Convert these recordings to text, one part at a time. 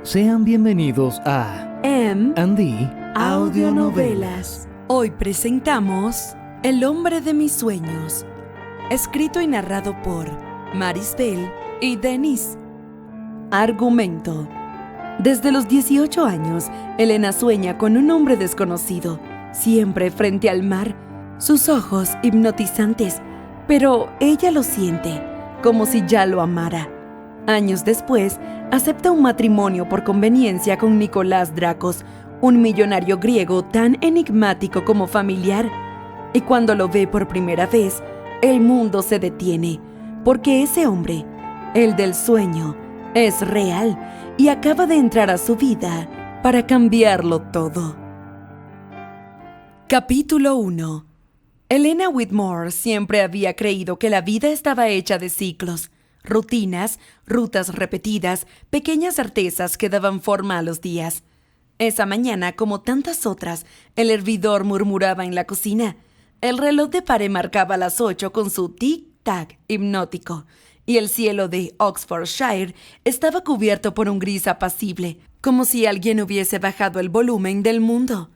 Sean bienvenidos a M&D Audionovelas. Hoy presentamos El hombre de mis sueños, escrito y narrado por Marisbel y Denise. Argumento. Desde los 18 años, Elena sueña con un hombre desconocido, siempre frente al mar, sus ojos hipnotizantes, pero ella lo siente, como si ya lo amara. Años después, acepta un matrimonio por conveniencia con Nicolás Drakos, un millonario griego tan enigmático como familiar. Y cuando lo ve por primera vez, el mundo se detiene, porque ese hombre, el del sueño, es real y acaba de entrar a su vida para cambiarlo todo. Capítulo 1. Elena Whitmore siempre había creído que la vida estaba hecha de ciclos, rutinas, rutas repetidas, pequeñas certezas que daban forma a los días. Esa mañana, como tantas otras, el hervidor murmuraba en la cocina. El reloj de pared marcaba las 8 con su tic-tac hipnótico, y el cielo de Oxfordshire estaba cubierto por un gris apacible, como si alguien hubiese bajado el volumen del mundo.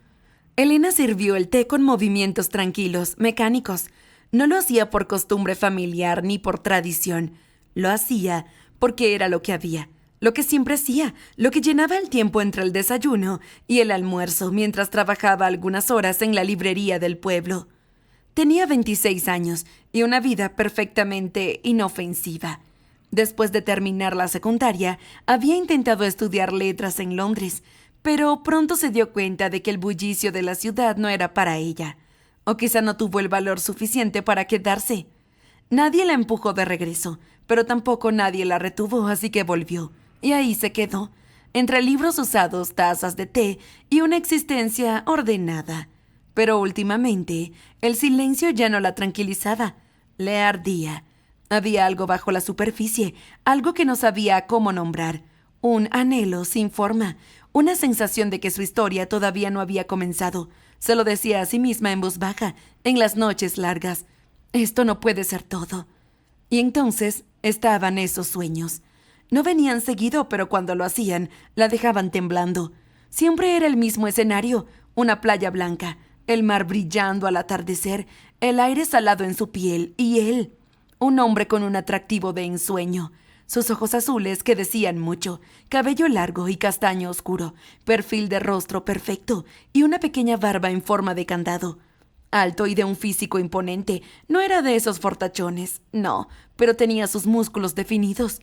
Elena sirvió el té con movimientos tranquilos, mecánicos. No lo hacía por costumbre familiar ni por tradición. Lo hacía porque era lo que había, lo que siempre hacía, lo que llenaba el tiempo entre el desayuno y el almuerzo mientras trabajaba algunas horas en la librería del pueblo. Tenía 26 años y una vida perfectamente inofensiva. Después de terminar la secundaria, había intentado estudiar letras en Londres, pero pronto se dio cuenta de que el bullicio de la ciudad no era para ella, o quizá no tuvo el valor suficiente para quedarse. Nadie la empujó de regreso, pero tampoco nadie la retuvo, así que volvió. Y ahí se quedó, entre libros usados, tazas de té y una existencia ordenada. Pero últimamente, el silencio ya no la tranquilizaba. Le ardía. Había algo bajo la superficie, algo que no sabía cómo nombrar. Un anhelo sin forma, una sensación de que su historia todavía no había comenzado. Se lo decía a sí misma en voz baja, en las noches largas. Esto no puede ser todo. Y entonces estaban esos sueños. No venían seguido, pero cuando lo hacían, la dejaban temblando. Siempre era el mismo escenario, una playa blanca, el mar brillando al atardecer, el aire salado en su piel y él, un hombre con un atractivo de ensueño. Sus ojos azules que decían mucho, cabello largo y castaño oscuro, perfil de rostro perfecto y una pequeña barba en forma de candado. Alto y de un físico imponente, no era de esos fortachones, no, pero tenía sus músculos definidos.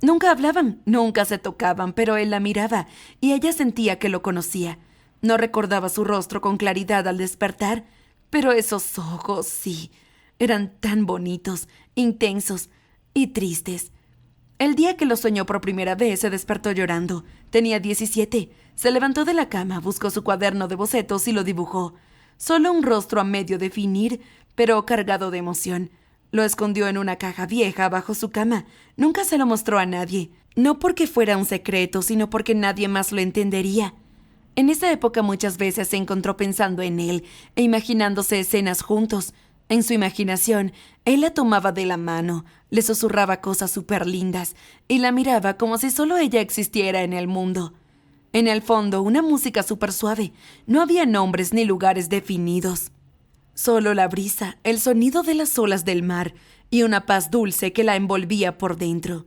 Nunca hablaban, nunca se tocaban, pero él la miraba y ella sentía que lo conocía. No recordaba su rostro con claridad al despertar, pero esos ojos, sí, eran tan bonitos, intensos y tristes. El día que lo soñó por primera vez se despertó llorando. Tenía 17. Se levantó de la cama, buscó su cuaderno de bocetos y lo dibujó. Solo un rostro a medio definir, pero cargado de emoción. Lo escondió en una caja vieja bajo su cama. Nunca se lo mostró a nadie. No porque fuera un secreto, sino porque nadie más lo entendería. En esa época muchas veces se encontró pensando en él e imaginándose escenas juntos. En su imaginación, él la tomaba de la mano, le susurraba cosas súper lindas y la miraba como si solo ella existiera en el mundo. En el fondo, una música súper suave. No había nombres ni lugares definidos. Solo la brisa, el sonido de las olas del mar y una paz dulce que la envolvía por dentro.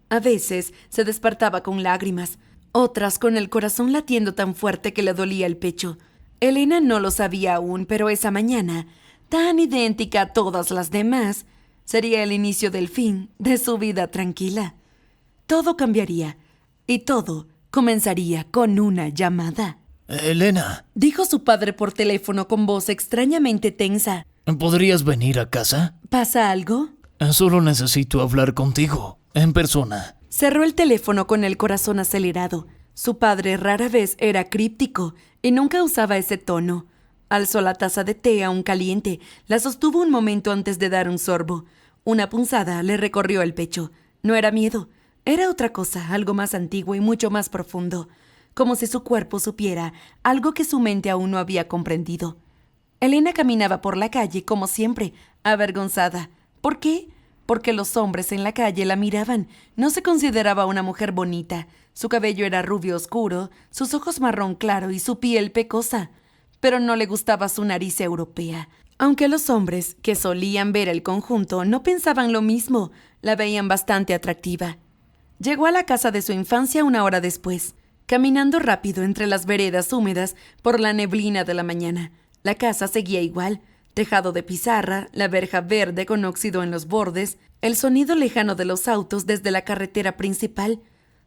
A veces se despertaba con lágrimas, otras con el corazón latiendo tan fuerte que le dolía el pecho. Elena no lo sabía aún, pero esa mañana, tan idéntica a todas las demás, sería el inicio del fin de su vida tranquila. Todo cambiaría y todo comenzaría con una llamada. Elena, Dijo su padre por teléfono con voz extrañamente tensa. ¿podrías venir a casa? ¿Pasa algo? Solo necesito hablar contigo, en persona. Cerró el teléfono con el corazón acelerado. Su padre rara vez era críptico y nunca usaba ese tono. Alzó la taza de té aún caliente, la sostuvo un momento antes de dar un sorbo. Una punzada le recorrió el pecho. No era miedo, era otra cosa, algo más antiguo y mucho más profundo. Como si su cuerpo supiera algo que su mente aún no había comprendido. Elena caminaba por la calle como siempre, avergonzada. ¿Por qué? Porque los hombres en la calle la miraban. No se consideraba una mujer bonita. Su cabello era rubio oscuro, sus ojos marrón claro y su piel pecosa. Pero no le gustaba su nariz europea. Aunque los hombres que solían ver el conjunto no pensaban lo mismo, la veían bastante atractiva. Llegó a la casa de su infancia 1 hora después, caminando rápido entre las veredas húmedas por la neblina de la mañana. La casa seguía igual, tejado de pizarra, la verja verde con óxido en los bordes, el sonido lejano de los autos desde la carretera principal,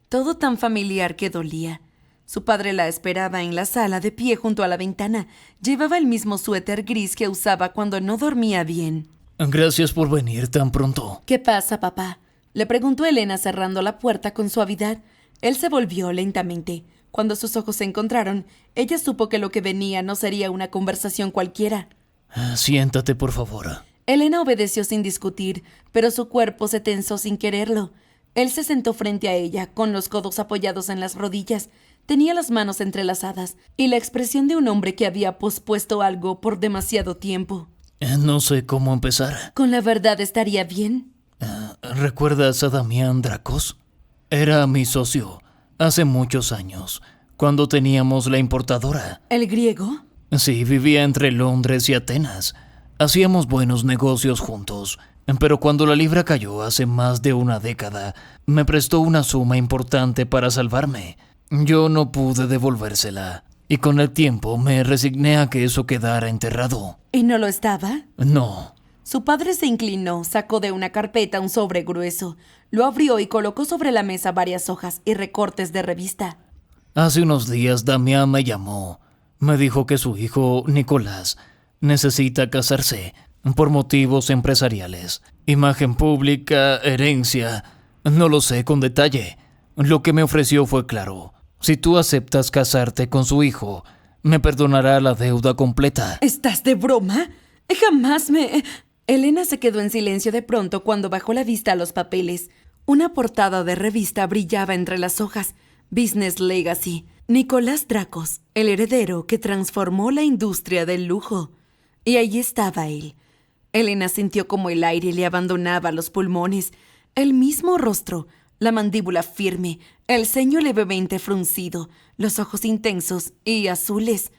todo tan familiar que dolía. Su padre la esperaba en la sala de pie junto a la ventana. Llevaba el mismo suéter gris que usaba cuando no dormía bien. Gracias por venir tan pronto. ¿Qué pasa, papá?, le preguntó Elena cerrando la puerta con suavidad. Él se volvió lentamente. Cuando sus ojos se encontraron, ella supo que lo que venía no sería una conversación cualquiera. Siéntate, por favor. Elena obedeció sin discutir, pero su cuerpo se tensó sin quererlo. Él se sentó frente a ella, con los codos apoyados en las rodillas. Tenía las manos entrelazadas y la expresión de un hombre que había pospuesto algo por demasiado tiempo. No sé cómo empezar. ¿Con la verdad estaría bien? ¿Recuerdas a Damián Dracos? Era mi socio hace muchos años, cuando teníamos la importadora. ¿El griego? Sí, vivía entre Londres y Atenas. Hacíamos buenos negocios juntos, pero cuando la libra cayó hace más de una década, me prestó una suma importante para salvarme. Yo no pude devolvérsela, y con el tiempo me resigné a que eso quedara enterrado. ¿Y no lo estaba? No. Su padre se inclinó, sacó de una carpeta un sobre grueso, lo abrió y colocó sobre la mesa varias hojas y recortes de revista. Hace unos días Damián me llamó. Me dijo que su hijo, Nicolás, necesita casarse por motivos empresariales. Imagen pública, herencia, no lo sé con detalle. Lo que me ofreció fue claro. Si tú aceptas casarte con su hijo, me perdonará la deuda completa. ¿Estás de broma? Jamás me... Elena se quedó en silencio de pronto cuando bajó la vista a los papeles. Una portada de revista brillaba entre las hojas. Business Legacy. Nicolás Dracos, el heredero que transformó la industria del lujo. Y ahí estaba él. Elena sintió como el aire le abandonaba los pulmones. El mismo rostro, la mandíbula firme, el ceño levemente fruncido, los ojos intensos y azules.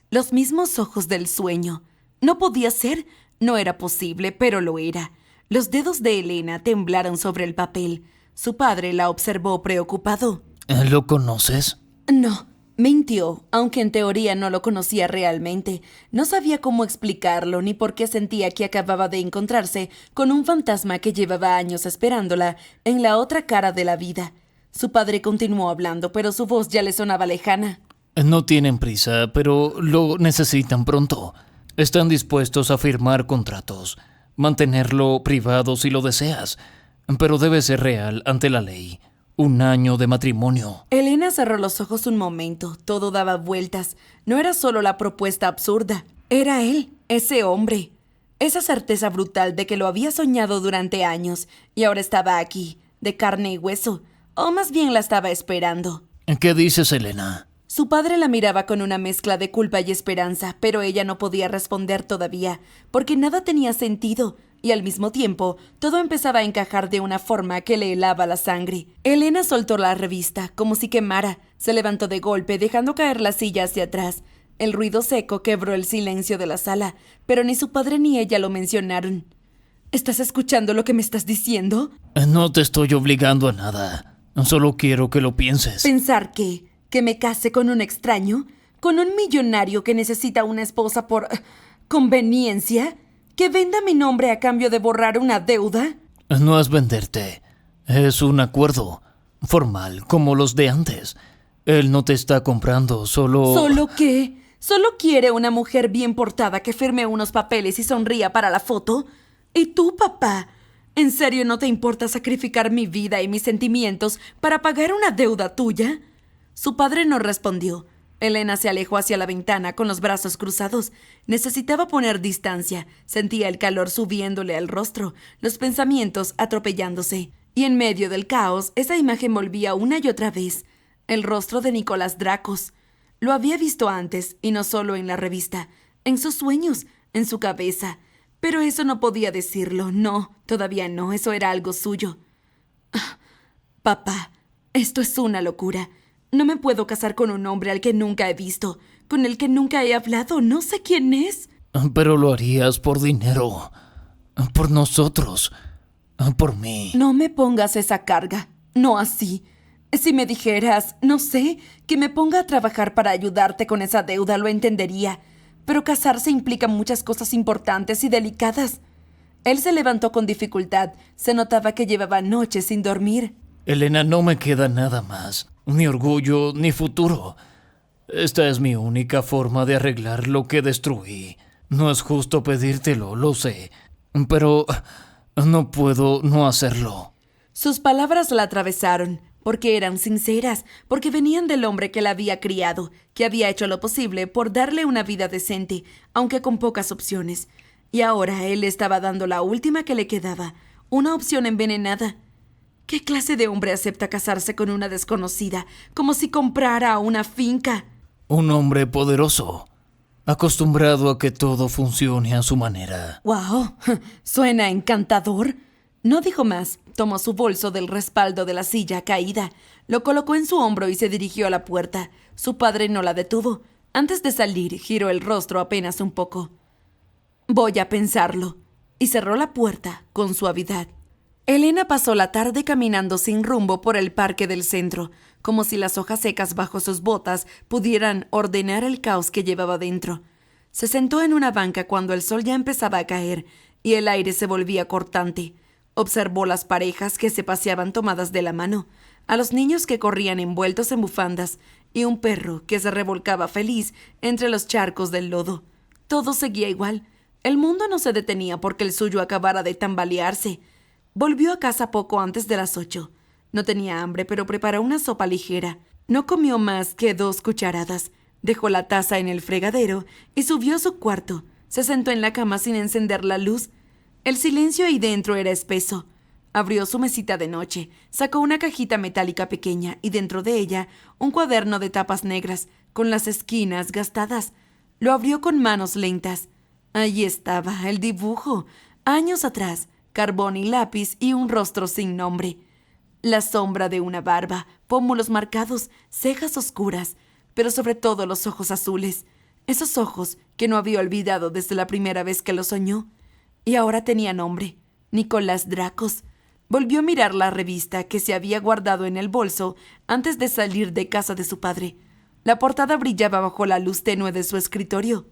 Los mismos ojos del sueño. No podía ser, no era posible, pero lo era. Los dedos de Elena temblaron sobre el papel. Su padre la observó preocupado. ¿Lo conoces? No, mintió, aunque en teoría no lo conocía realmente. No sabía cómo explicarlo ni por qué sentía que acababa de encontrarse con un fantasma que llevaba años esperándola en la otra cara de la vida. Su padre continuó hablando, pero su voz ya le sonaba lejana. No tienen prisa, pero lo necesitan pronto. Están dispuestos a firmar contratos, mantenerlo privado si lo deseas, pero debe ser real ante la ley. 1 año de matrimonio. Elena cerró los ojos un momento. Todo daba vueltas. No era solo la propuesta absurda. Era él, ese hombre. Esa certeza brutal de que lo había soñado durante años y ahora estaba aquí, de carne y hueso. O más bien la estaba esperando. ¿Qué dices, Elena? Su padre la miraba con una mezcla de culpa y esperanza, pero ella no podía responder todavía, porque nada tenía sentido, y al mismo tiempo todo empezaba a encajar de una forma que le helaba la sangre. Elena soltó la revista, como si quemara. Se levantó de golpe, dejando caer la silla hacia atrás. El ruido seco quebró el silencio de la sala, pero ni su padre ni ella lo mencionaron. ¿Estás escuchando lo que me estás diciendo? No te estoy obligando a nada. Solo quiero que lo pienses. ¿Pensar qué? ¿Que me case con un extraño? ¿Con un millonario que necesita una esposa por conveniencia? ¿Que venda mi nombre a cambio de borrar una deuda? No es venderte. Es un acuerdo formal, como los de antes. Él no te está comprando, solo... ¿Solo qué? ¿Solo quiere una mujer bien portada que firme unos papeles y sonría para la foto? ¿Y tú, papá? ¿En serio no te importa sacrificar mi vida y mis sentimientos para pagar una deuda tuya? Su padre no respondió. Elena se alejó hacia la ventana con los brazos cruzados. Necesitaba poner distancia. Sentía el calor subiéndole al rostro, los pensamientos atropellándose. Y en medio del caos, esa imagen volvía una y otra vez. El rostro de Nicolás Dracos. Lo había visto antes, y no solo en la revista. En sus sueños, en su cabeza. Pero eso no podía decirlo. No, todavía no. Eso era algo suyo. Papá, Esto es una locura. No me puedo casar con un hombre al que nunca he visto, con el que nunca he hablado. No sé quién es. Pero lo harías por dinero, por nosotros, por mí. No me pongas esa carga. No así. Si me dijeras, no sé, que me ponga a trabajar para ayudarte con esa deuda, lo entendería. Pero casarse implica muchas cosas importantes y delicadas. Él se levantó con dificultad. Se notaba que llevaba noches sin dormir. Elena, no me queda nada más. Ni orgullo, ni futuro. Esta es mi única forma de arreglar lo que destruí. No es justo pedírtelo, lo sé. Pero no puedo no hacerlo. Sus palabras la atravesaron, porque eran sinceras, porque venían del hombre que la había criado, que había hecho lo posible por darle una vida decente, aunque con pocas opciones. Y ahora él le estaba dando la última que le quedaba, una opción envenenada. ¿Qué clase de hombre acepta casarse con una desconocida, como si comprara una finca? Un hombre poderoso, acostumbrado a que todo funcione a su manera. ¡Wow! Suena encantador. No dijo más. Tomó su bolso del respaldo de la silla caída, lo colocó en su hombro y se dirigió a la puerta. Su padre no la detuvo. Antes de salir, giró el rostro apenas un poco. Voy a pensarlo. Y cerró la puerta con suavidad. Elena pasó la tarde caminando sin rumbo por el parque del centro, como si las hojas secas bajo sus botas pudieran ordenar el caos que llevaba dentro. Se sentó en una banca cuando el sol ya empezaba a caer y el aire se volvía cortante. Observó las parejas que se paseaban tomadas de la mano, a los niños que corrían envueltos en bufandas y un perro que se revolcaba feliz entre los charcos del lodo. Todo seguía igual. El mundo no se detenía porque el suyo acabara de tambalearse. Volvió a casa poco antes de las 8. No tenía hambre, pero preparó una sopa ligera. No comió más que 2 cucharadas. Dejó la taza en el fregadero y subió a su cuarto. Se sentó en la cama sin encender la luz. El silencio ahí dentro era espeso. Abrió su mesita de noche, sacó una cajita metálica pequeña y dentro de ella un cuaderno de tapas negras, con las esquinas gastadas. Lo abrió con manos lentas. Allí estaba, el dibujo. Años atrás, carbón y lápiz y un rostro sin nombre. La sombra de una barba, pómulos marcados, cejas oscuras, pero sobre todo los ojos azules. Esos ojos que no había olvidado desde la primera vez que los soñó. Y ahora tenía nombre, Nicolás Dracos. Volvió a mirar la revista que se había guardado en el bolso antes de salir de casa de su padre. La portada brillaba bajo la luz tenue de su escritorio.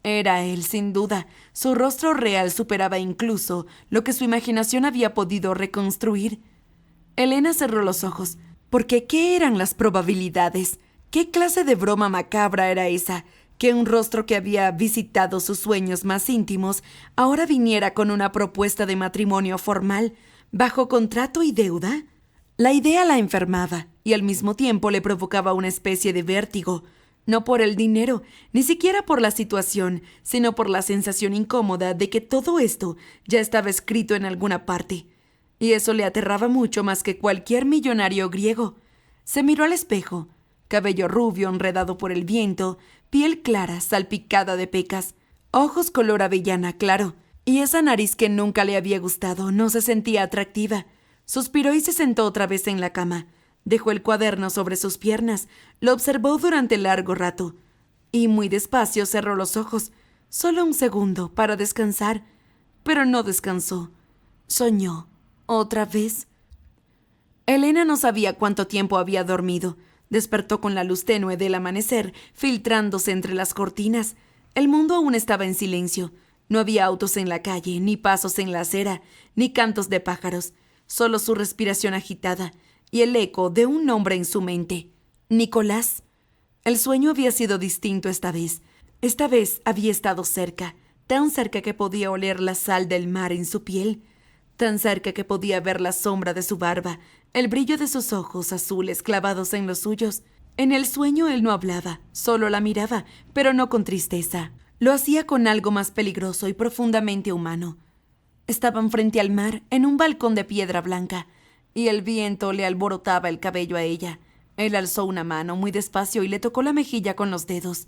Era él, sin duda. Su rostro real superaba incluso lo que su imaginación había podido reconstruir. Elena cerró los ojos, porque ¿qué eran las probabilidades? ¿Qué clase de broma macabra era esa? Que un rostro que había visitado sus sueños más íntimos ahora viniera con una propuesta de matrimonio formal, bajo contrato y deuda. La idea la enfermaba y al mismo tiempo le provocaba una especie de vértigo, no por el dinero, ni siquiera por la situación, sino por la sensación incómoda de que todo esto ya estaba escrito en alguna parte. Y eso le aterraba mucho más que cualquier millonario griego. Se miró al espejo. Cabello rubio enredado por el viento, piel clara salpicada de pecas, ojos color avellana claro, y esa nariz que nunca le había gustado no se sentía atractiva. Suspiró y se sentó otra vez en la cama. Dejó el cuaderno sobre sus piernas, lo observó durante largo rato, y muy despacio cerró los ojos, solo un segundo para descansar, pero no descansó. Soñó, otra vez. Elena no sabía cuánto tiempo había dormido. Despertó con la luz tenue del amanecer filtrándose entre las cortinas. El mundo aún estaba en silencio. No había autos en la calle, ni pasos en la acera, ni cantos de pájaros, solo su respiración agitada y el eco de un nombre en su mente. Nicolás. El sueño había sido distinto esta vez. Esta vez había estado cerca, tan cerca que podía oler la sal del mar en su piel, tan cerca que podía ver la sombra de su barba, el brillo de sus ojos azules clavados en los suyos. En el sueño él no hablaba, solo la miraba, pero no con tristeza. Lo hacía con algo más peligroso y profundamente humano. Estaban frente al mar, en un balcón de piedra blanca, y el viento le alborotaba el cabello a ella. Él alzó una mano muy despacio y le tocó la mejilla con los dedos.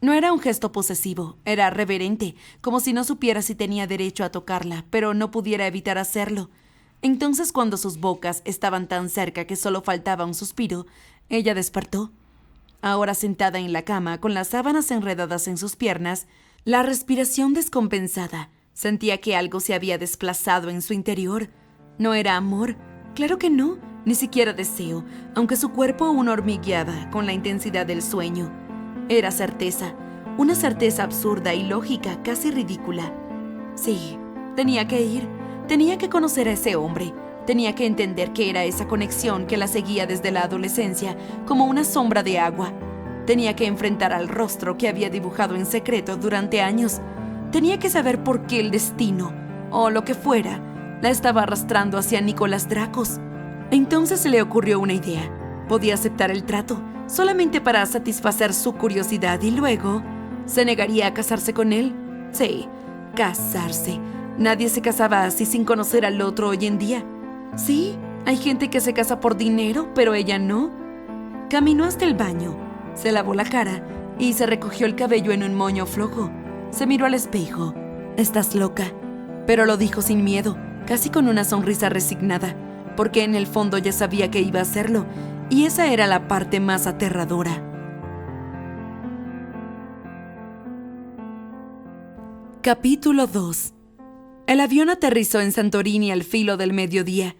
No era un gesto posesivo, era reverente, como si no supiera si tenía derecho a tocarla, pero no pudiera evitar hacerlo. Entonces, cuando sus bocas estaban tan cerca que solo faltaba un suspiro, ella despertó. Ahora sentada en la cama, con las sábanas enredadas en sus piernas, la respiración descompensada, sentía que algo se había desplazado en su interior. No era amor, claro que no, ni siquiera deseo, aunque su cuerpo aún hormigueaba con la intensidad del sueño. Era certeza, una certeza absurda y lógica, casi ridícula. Sí, tenía que ir, tenía que conocer a ese hombre, tenía que entender que era esa conexión que la seguía desde la adolescencia como una sombra de agua. Tenía que enfrentar al rostro que había dibujado en secreto durante años. Tenía que saber por qué el destino, o lo que fuera, la estaba arrastrando hacia Nicolás Dracos. Entonces se le ocurrió una idea. Podía aceptar el trato, solamente para satisfacer su curiosidad y luego... ¿se negaría a casarse con él? Sí, casarse. Nadie se casaba así sin conocer al otro hoy en día. Sí, hay gente que se casa por dinero, pero ella no. Caminó hasta el baño, se lavó la cara y se recogió el cabello en un moño flojo. Se miró al espejo. «Estás loca», pero lo dijo sin miedo, casi con una sonrisa resignada, porque en el fondo ya sabía que iba a hacerlo, y esa era la parte más aterradora. Capítulo 2. El avión aterrizó en Santorini al filo del mediodía.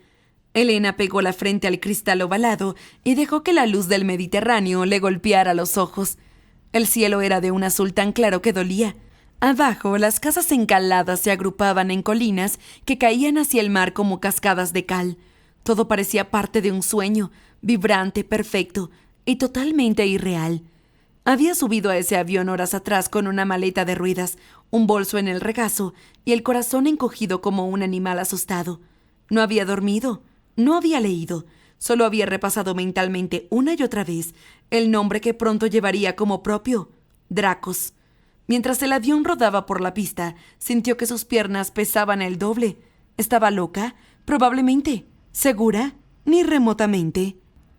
Elena pegó la frente al cristal ovalado y dejó que la luz del Mediterráneo le golpeara los ojos. El cielo era de un azul tan claro que dolía. Abajo, las casas encaladas se agrupaban en colinas que caían hacia el mar como cascadas de cal. Todo parecía parte de un sueño, vibrante, perfecto y totalmente irreal. Había subido a ese avión horas atrás con una maleta de ruedas, un bolso en el regazo y el corazón encogido como un animal asustado. No había dormido, no había leído, solo había repasado mentalmente una y otra vez el nombre que pronto llevaría como propio, Dracos. Mientras el avión rodaba por la pista, sintió que sus piernas pesaban el doble. ¿Estaba loca? Probablemente. ¿Segura? Ni remotamente.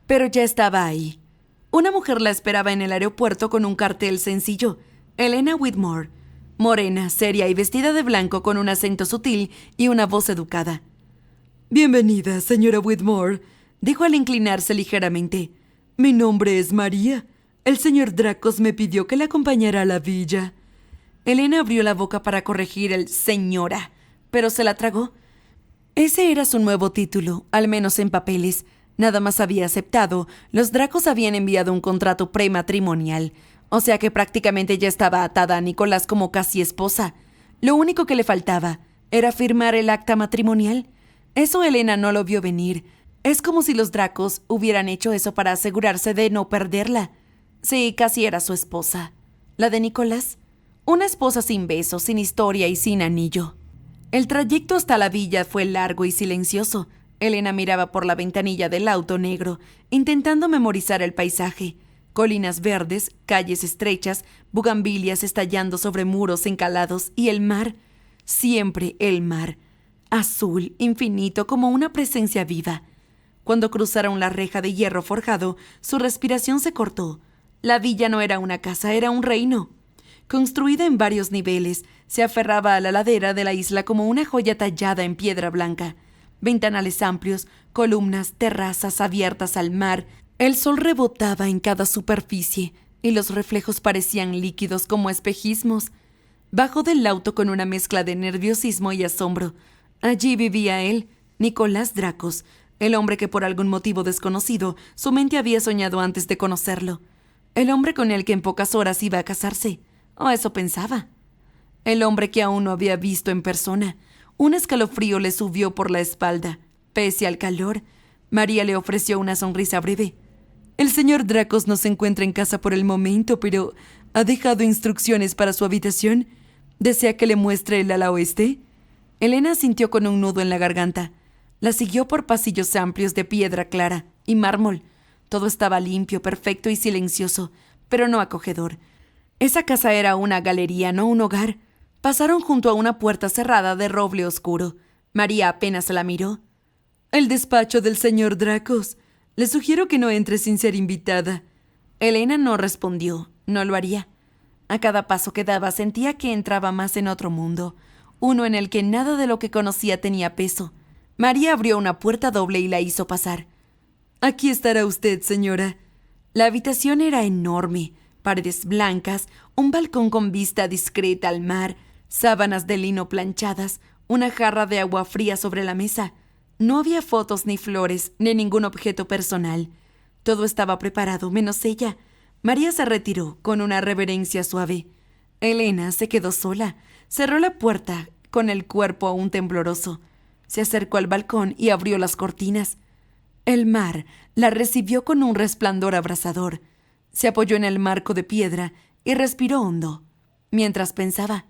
Pero ya estaba ahí. Una mujer la esperaba en el aeropuerto con un cartel sencillo. Elena Whitmore. Morena, seria y vestida de blanco con un acento sutil y una voz educada. «Bienvenida, señora Whitmore», dijo al inclinarse ligeramente. «Mi nombre es María. El señor Dracos me pidió que la acompañara a la villa». Elena abrió la boca para corregir el «señora», pero se la tragó. Ese era su nuevo título, al menos en papeles. Nada más había aceptado. Los Dracos habían enviado un contrato prematrimonial, o sea que prácticamente ya estaba atada a Nicolás como casi esposa. Lo único que le faltaba era firmar el acta matrimonial. Eso Elena no lo vio venir. Es como si los Dracos hubieran hecho eso para asegurarse de no perderla. Sí, casi era su esposa. ¿La de Nicolás? Una esposa sin besos, sin historia y sin anillo. El trayecto hasta la villa fue largo y silencioso. Elena miraba por la ventanilla del auto negro, intentando memorizar el paisaje. Colinas verdes, calles estrechas, bugambilias estallando sobre muros encalados y el mar. Siempre el mar. Azul, infinito, como una presencia viva. Cuando cruzaron la reja de hierro forjado, su respiración se cortó. La villa no era una casa, era un reino. Construida en varios niveles, se aferraba a la ladera de la isla como una joya tallada en piedra blanca. Ventanales amplios, columnas, terrazas abiertas al mar. El sol rebotaba en cada superficie y los reflejos parecían líquidos como espejismos. Bajó del auto con una mezcla de nerviosismo y asombro. Allí vivía él, Nicolás Dracos, el hombre que por algún motivo desconocido su mente había soñado antes de conocerlo. El hombre con el que en pocas horas iba a casarse, o eso pensaba. El hombre que aún no había visto en persona. Un escalofrío le subió por la espalda. Pese al calor, María le ofreció una sonrisa breve. «El señor Dracos no se encuentra en casa por el momento, pero ¿ha dejado instrucciones para su habitación? ¿Desea que le muestre el ala oeste?» Elena sintió con un nudo en la garganta. La siguió por pasillos amplios de piedra clara y mármol. Todo estaba limpio, perfecto y silencioso, pero no acogedor. Esa casa era una galería, no un hogar. Pasaron junto a una puerta cerrada de roble oscuro. María apenas la miró. «El despacho del señor Dracos. Le sugiero que no entre sin ser invitada». Elena no respondió. No lo haría. A cada paso que daba sentía que entraba más en otro mundo, uno en el que nada de lo que conocía tenía peso. María abrió una puerta doble y la hizo pasar. «Aquí estará usted, señora». La habitación era enorme, paredes blancas, un balcón con vista discreta al mar, sábanas de lino planchadas, una jarra de agua fría sobre la mesa. No había fotos ni flores, ni ningún objeto personal. Todo estaba preparado, menos ella. María se retiró con una reverencia suave. Elena se quedó sola. Cerró la puerta con el cuerpo aún tembloroso. Se acercó al balcón y abrió las cortinas. El mar la recibió con un resplandor abrasador. Se apoyó en el marco de piedra y respiró hondo, mientras pensaba: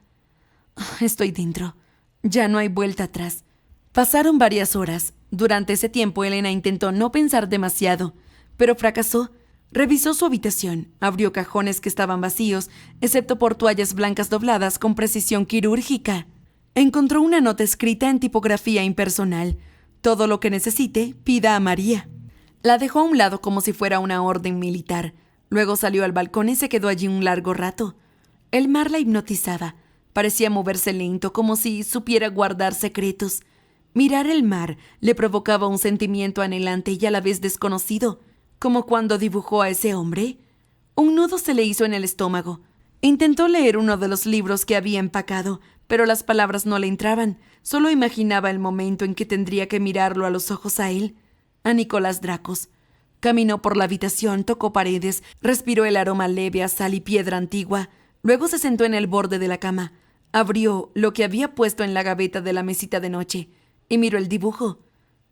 «Estoy dentro. Ya no hay vuelta atrás». Pasaron varias horas. Durante ese tiempo, Elena intentó no pensar demasiado, pero fracasó. Revisó su habitación, abrió cajones que estaban vacíos, excepto por toallas blancas dobladas con precisión quirúrgica. Encontró una nota escrita en tipografía impersonal: «Todo lo que necesite, pida a María». La dejó a un lado como si fuera una orden militar. Luego salió al balcón y se quedó allí un largo rato. El mar la hipnotizaba. Parecía moverse lento, como si supiera guardar secretos. Mirar el mar le provocaba un sentimiento anhelante y a la vez desconocido, como cuando dibujó a ese hombre. Un nudo se le hizo en el estómago. Intentó leer uno de los libros que había empacado, pero las palabras no le entraban. Solo imaginaba el momento en que tendría que mirarlo a los ojos a él, a Nicolás Dracos. Caminó por la habitación, tocó paredes, respiró el aroma leve a sal y piedra antigua. Luego se sentó en el borde de la cama, abrió lo que había puesto en la gaveta de la mesita de noche y miró el dibujo.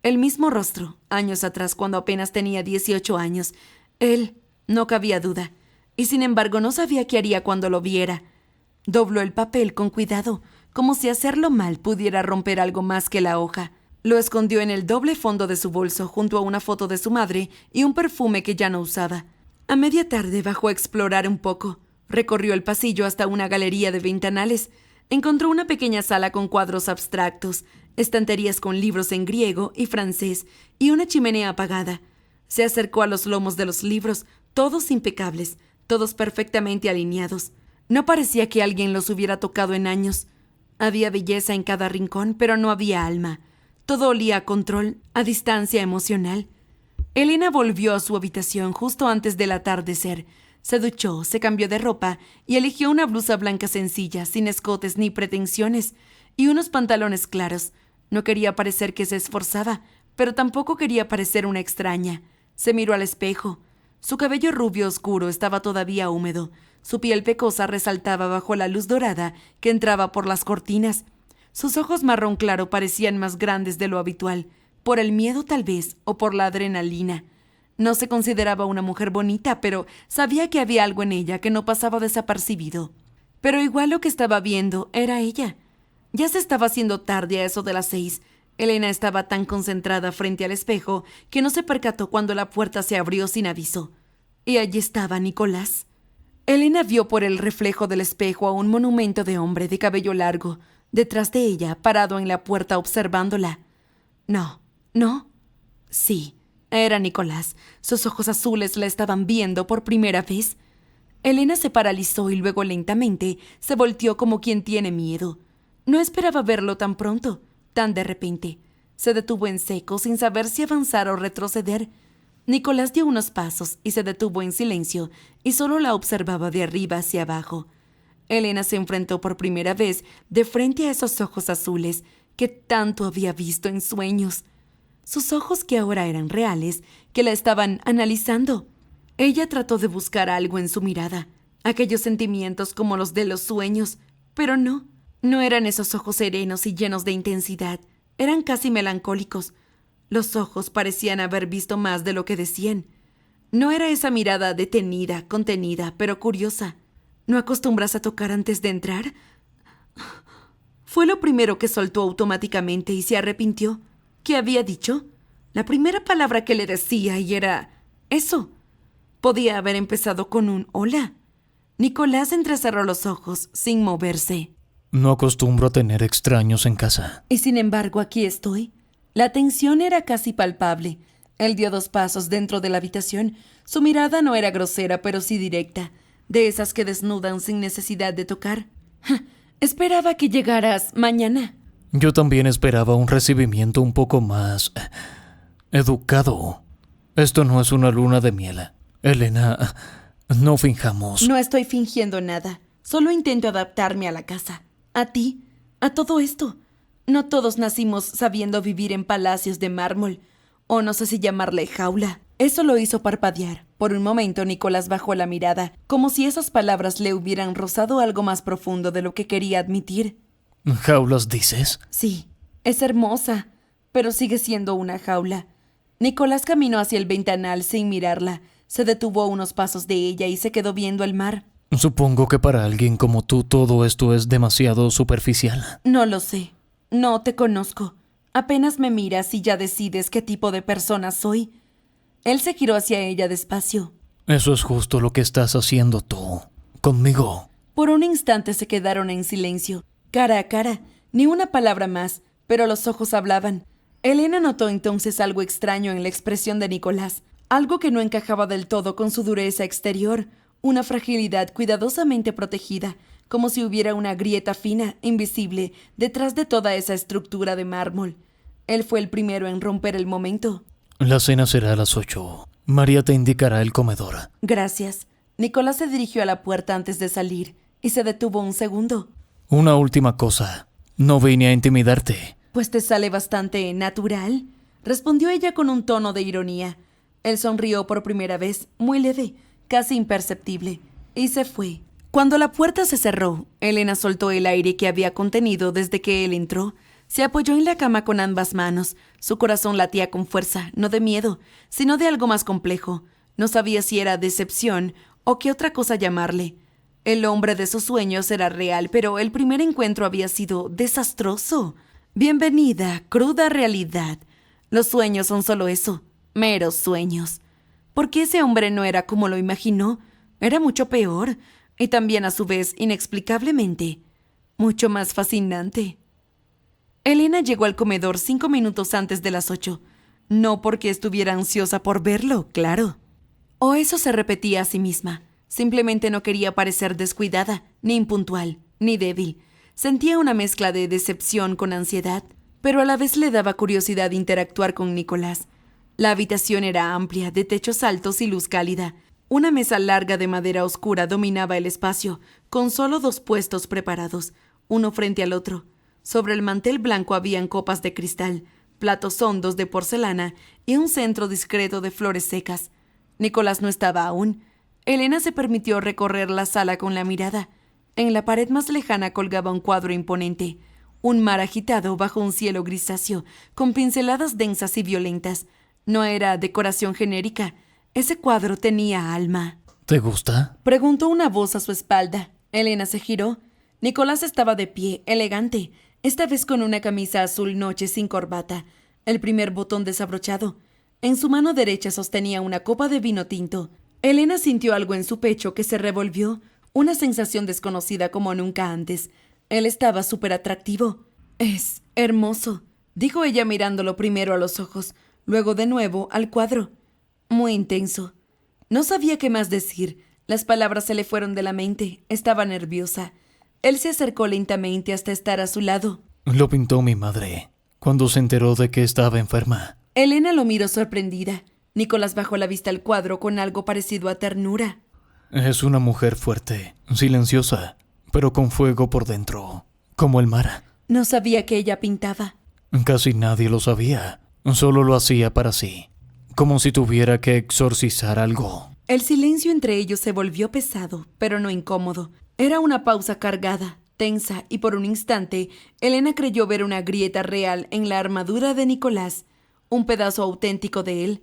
El mismo rostro, años atrás, cuando apenas tenía 18 años. Él, no cabía duda, y sin embargo no sabía qué haría cuando lo viera. Dobló el papel con cuidado, como si hacerlo mal pudiera romper algo más que la hoja. Lo escondió en el doble fondo de su bolso, junto a una foto de su madre y un perfume que ya no usaba. A media tarde bajó a explorar un poco. Recorrió el pasillo hasta una galería de ventanales. Encontró una pequeña sala con cuadros abstractos, estanterías con libros en griego y francés y una chimenea apagada. Se acercó a los lomos de los libros, todos impecables, todos perfectamente alineados. No parecía que alguien los hubiera tocado en años. Había belleza en cada rincón, pero no había alma. Todo olía a control, a distancia emocional. Elena volvió a su habitación justo antes del atardecer. Se duchó, se cambió de ropa y eligió una blusa blanca sencilla, sin escotes ni pretensiones, y unos pantalones claros. No quería parecer que se esforzaba, pero tampoco quería parecer una extraña. Se miró al espejo. Su cabello rubio oscuro estaba todavía húmedo. Su piel pecosa resaltaba bajo la luz dorada que entraba por las cortinas. Sus ojos marrón claro parecían más grandes de lo habitual, por el miedo tal vez, o por la adrenalina. No se consideraba una mujer bonita, pero sabía que había algo en ella que no pasaba desapercibido. Pero igual lo que estaba viendo era ella. Ya se estaba haciendo tarde a eso de las 6. Elena estaba tan concentrada frente al espejo que no se percató cuando la puerta se abrió sin aviso. Y allí estaba Nicolás. Elena vio por el reflejo del espejo a un monumento de hombre de cabello largo, detrás de ella, parado en la puerta observándola. No. Sí, era Nicolás. Sus ojos azules la estaban viendo por primera vez. Elena se paralizó y luego lentamente se volteó como quien tiene miedo. No esperaba verlo tan pronto, tan de repente. Se detuvo en seco sin saber si avanzar o retroceder. Nicolás dio unos pasos y se detuvo en silencio y solo la observaba de arriba hacia abajo. Elena se enfrentó por primera vez de frente a esos ojos azules que tanto había visto en sueños. Sus ojos que ahora eran reales, que la estaban analizando. Ella trató de buscar algo en su mirada, aquellos sentimientos como los de los sueños, pero no eran esos ojos serenos y llenos de intensidad, eran casi melancólicos. Los ojos parecían haber visto más de lo que decían. No era esa mirada detenida, contenida, pero curiosa. ¿No acostumbras a tocar antes de entrar? Fue lo primero que soltó automáticamente y se arrepintió. ¿Qué había dicho? La primera palabra que le decía y era eso. Podía haber empezado con un hola. Nicolás entrecerró los ojos sin moverse. No acostumbro a tener extraños en casa. Y sin embargo, aquí estoy. La tensión era casi palpable. Él dio 2 pasos dentro de la habitación. Su mirada no era grosera, pero sí directa, de esas que desnudan sin necesidad de tocar. Esperaba que llegaras mañana. Yo también esperaba un recibimiento un poco más educado. Esto no es una luna de miel. Elena, no finjamos. No estoy fingiendo nada. Solo intento adaptarme a la casa. A ti. A todo esto. No todos nacimos sabiendo vivir en palacios de mármol. O no sé si llamarle jaula. Eso lo hizo parpadear. Por un momento Nicolás bajó la mirada, como si esas palabras le hubieran rozado algo más profundo de lo que quería admitir. ¿Jaulas dices? Sí, es hermosa, pero sigue siendo una jaula. Nicolás caminó hacia el ventanal sin mirarla. Se detuvo a unos pasos de ella y se quedó viendo el mar. Supongo que para alguien como tú todo esto es demasiado superficial. No lo sé. No te conozco. Apenas me miras y ya decides qué tipo de persona soy. Él se giró hacia ella despacio. Eso es justo lo que estás haciendo tú, conmigo. Por un instante se quedaron en silencio, cara a cara, ni una palabra más, pero los ojos hablaban. Elena notó entonces algo extraño en la expresión de Nicolás, algo que no encajaba del todo con su dureza exterior, una fragilidad cuidadosamente protegida, como si hubiera una grieta fina, invisible, detrás de toda esa estructura de mármol. Él fue el primero en romper el momento. La cena será a las 8. María te indicará el comedor. Gracias. Nicolás se dirigió a la puerta antes de salir y se detuvo un segundo. Una última cosa. No vine a intimidarte. Pues te sale bastante natural, respondió ella con un tono de ironía. Él sonrió por primera vez, muy leve, casi imperceptible, y se fue. Cuando la puerta se cerró, Elena soltó el aire que había contenido desde que él entró. Se apoyó en la cama con ambas manos. Su corazón latía con fuerza, no de miedo, sino de algo más complejo. No sabía si era decepción o qué otra cosa llamarle. El hombre de sus sueños era real, pero el primer encuentro había sido desastroso. Bienvenida, cruda realidad. Los sueños son solo eso, meros sueños. Porque ese hombre no era como lo imaginó, era mucho peor, y también a su vez, inexplicablemente, mucho más fascinante. Elena llegó al comedor 5 minutos antes de las 8. No porque estuviera ansiosa por verlo, claro. O eso se repetía a sí misma. Simplemente no quería parecer descuidada, ni impuntual, ni débil. Sentía una mezcla de decepción con ansiedad, pero a la vez le daba curiosidad interactuar con Nicolás. La habitación era amplia, de techos altos y luz cálida. Una mesa larga de madera oscura dominaba el espacio, con solo 2 puestos preparados, uno frente al otro. Sobre el mantel blanco habían copas de cristal, platos hondos de porcelana y un centro discreto de flores secas. Nicolás no estaba aún. Elena se permitió recorrer la sala con la mirada. En la pared más lejana colgaba un cuadro imponente, un mar agitado bajo un cielo grisáceo, con pinceladas densas y violentas. No era decoración genérica. Ese cuadro tenía alma. ¿Te gusta? Preguntó una voz a su espalda. Elena se giró. Nicolás estaba de pie, elegante, esta vez con una camisa azul noche sin corbata, el primer botón desabrochado. En su mano derecha sostenía una copa de vino tinto. Elena sintió algo en su pecho que se revolvió, una sensación desconocida como nunca antes. Él estaba súper atractivo. Es hermoso, dijo ella mirándolo primero a los ojos, luego de nuevo al cuadro. Muy intenso. No sabía qué más decir. Las palabras se le fueron de la mente. Estaba nerviosa. Él se acercó lentamente hasta estar a su lado. Lo pintó mi madre, cuando se enteró de que estaba enferma. Elena lo miró sorprendida. Nicolás bajó la vista al cuadro con algo parecido a ternura. Es una mujer fuerte, silenciosa, pero con fuego por dentro, como el mar. No sabía que ella pintaba. Casi nadie lo sabía. Solo lo hacía para sí, como si tuviera que exorcizar algo. El silencio entre ellos se volvió pesado, pero no incómodo. Era una pausa cargada, tensa, y por un instante, Elena creyó ver una grieta real en la armadura de Nicolás, un pedazo auténtico de él.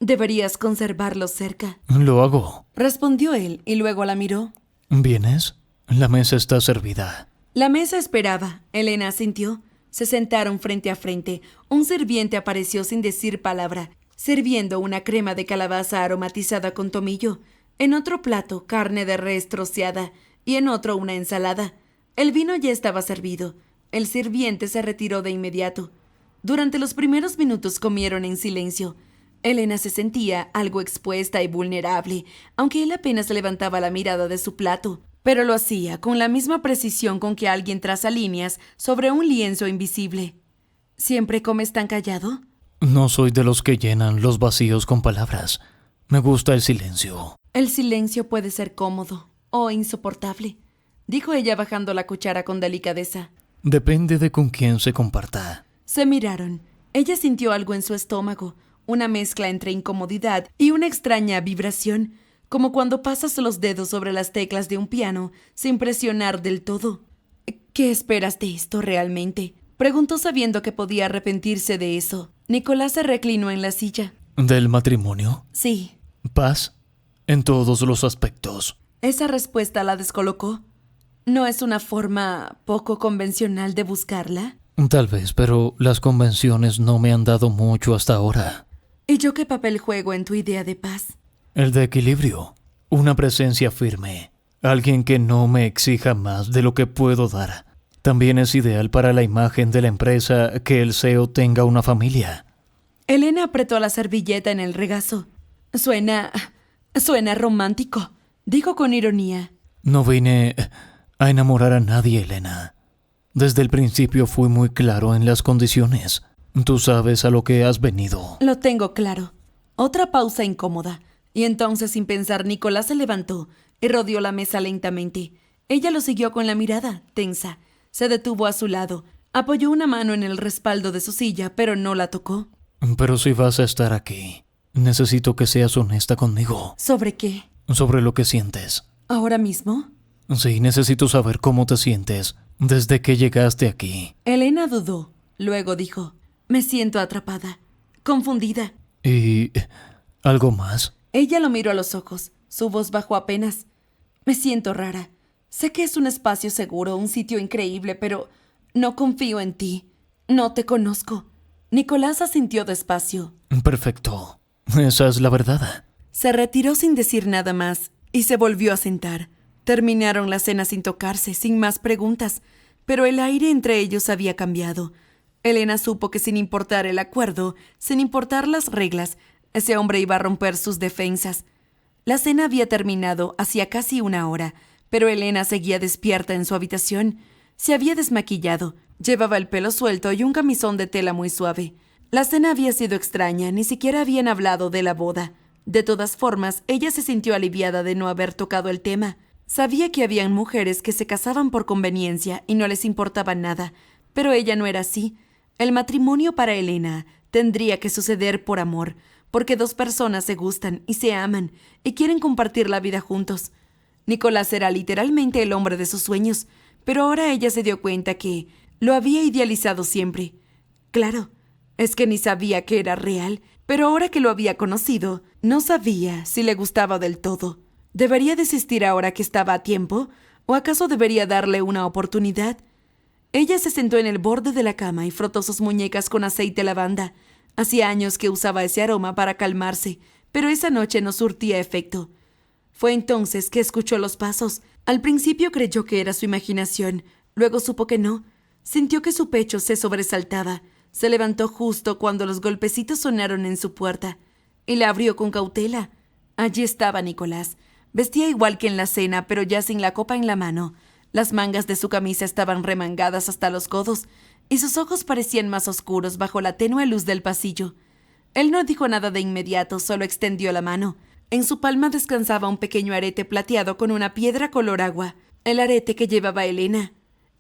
Deberías conservarlo cerca. Lo hago, respondió él, y luego la miró. ¿Vienes? La mesa está servida. La mesa esperaba. Elena asintió. Se sentaron frente a frente. Un sirviente apareció sin decir palabra, sirviendo una crema de calabaza aromatizada con tomillo. En otro plato, carne de res troceada, y en otro una ensalada. El vino ya estaba servido. El sirviente se retiró de inmediato. Durante los primeros minutos comieron en silencio. Elena se sentía algo expuesta y vulnerable, aunque él apenas levantaba la mirada de su plato. pero lo hacía con la misma precisión con que alguien traza líneas sobre un lienzo invisible. ¿Siempre comes tan callado? No soy de los que llenan los vacíos con palabras. Me gusta el silencio. El silencio puede ser cómodo o insoportable, dijo ella bajando la cuchara con delicadeza. Depende de con quién se comparta. Se miraron. Ella sintió algo en su estómago, una mezcla entre incomodidad y una extraña vibración, como cuando pasas los dedos sobre las teclas de un piano sin presionar del todo. ¿Qué esperas de esto realmente?, preguntó sabiendo que podía arrepentirse de eso. Nicolás se reclinó en la silla. ¿Del matrimonio? Sí. Paz en todos los aspectos. Esa respuesta la descolocó. ¿No es una forma poco convencional de buscarla? Tal vez, pero las convenciones no me han dado mucho hasta ahora. ¿Y yo qué papel juego en tu idea de paz? El de equilibrio. Una presencia firme. Alguien que no me exija más de lo que puedo dar. También es ideal para la imagen de la empresa que el CEO tenga una familia. Elena apretó la servilleta en el regazo. Suena romántico, dijo con ironía. No vine a enamorar a nadie, Elena. Desde el principio fui muy claro en las condiciones. Tú sabes a lo que has venido. Lo tengo claro. Otra pausa incómoda. Y entonces, sin pensar, Nicolás se levantó y rodeó la mesa lentamente. Ella lo siguió con la mirada, tensa. Se detuvo a su lado. Apoyó una mano en el respaldo de su silla, pero no la tocó. Pero si vas a estar aquí, necesito que seas honesta conmigo. ¿Sobre qué? Sobre lo que sientes. ¿Ahora mismo? Sí, necesito saber cómo te sientes desde que llegaste aquí. Elena dudó. Luego dijo: me siento atrapada, confundida. ¿Y algo más? Ella lo miró a los ojos. Su voz bajó apenas. Me siento rara. Sé que es un espacio seguro, un sitio increíble, pero no confío en ti. No te conozco. Nicolás asintió despacio. Perfecto. Esa es la verdad. Se retiró sin decir nada más y se volvió a sentar. Terminaron la cena sin tocarse, sin más preguntas, pero el aire entre ellos había cambiado. Elena supo que sin importar el acuerdo, sin importar las reglas, ese hombre iba a romper sus defensas. La cena había terminado hacía casi una hora, pero Elena seguía despierta en su habitación. Se había desmaquillado, llevaba el pelo suelto y un camisón de tela muy suave. La cena había sido extraña, ni siquiera habían hablado de la boda. De todas formas, ella se sintió aliviada de no haber tocado el tema. Sabía que habían mujeres que se casaban por conveniencia y no les importaba nada, pero ella no era así. El matrimonio para Elena tendría que suceder por amor, porque dos personas se gustan y se aman y quieren compartir la vida juntos. Nicolás era literalmente el hombre de sus sueños, pero ahora ella se dio cuenta que lo había idealizado siempre. Claro, es que ni sabía que era real, pero ahora que lo había conocido, no sabía si le gustaba del todo. ¿Debería desistir ahora que estaba a tiempo? ¿O acaso debería darle una oportunidad? Ella se sentó en el borde de la cama y frotó sus muñecas con aceite de lavanda. Hacía años que usaba ese aroma para calmarse, pero esa noche no surtía efecto. Fue entonces que escuchó los pasos. Al principio creyó que era su imaginación, luego supo que no. Sintió que su pecho se sobresaltaba. Se levantó justo cuando los golpecitos sonaron en su puerta y la abrió con cautela. Allí estaba Nicolás. Vestía igual que en la cena, pero ya sin la copa en la mano. Las mangas de su camisa estaban remangadas hasta los codos y sus ojos parecían más oscuros bajo la tenue luz del pasillo. Él no dijo nada de inmediato, solo extendió la mano. En su palma descansaba un pequeño arete plateado con una piedra color agua, el arete que llevaba Elena.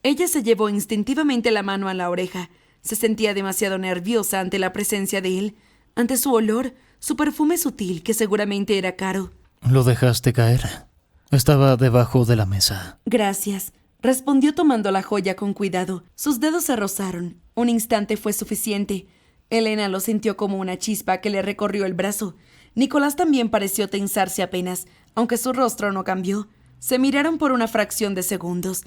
Ella se llevó instintivamente la mano a la oreja. Se sentía demasiado nerviosa ante la presencia de él, ante su olor, su perfume sutil, que seguramente era caro. ¿Lo dejaste caer? Estaba debajo de la mesa. Gracias, respondió tomando la joya con cuidado. Sus dedos se rozaron. Un instante fue suficiente. Elena lo sintió como una chispa que le recorrió el brazo. Nicolás también pareció tensarse apenas, aunque su rostro no cambió. Se miraron por una fracción de segundos,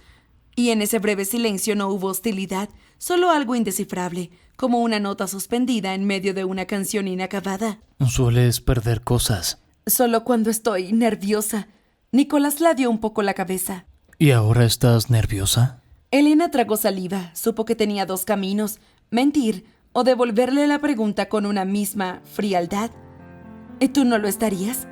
y en ese breve silencio no hubo hostilidad, solo algo indescifrable, como una nota suspendida en medio de una canción inacabada. ¿Sueles perder cosas? Solo cuando estoy nerviosa. Nicolás la dio un poco la cabeza. ¿Y ahora estás nerviosa? Elena tragó saliva. Supo que tenía dos caminos: mentir o devolverle la pregunta con una misma frialdad. ¿Y tú no lo estarías?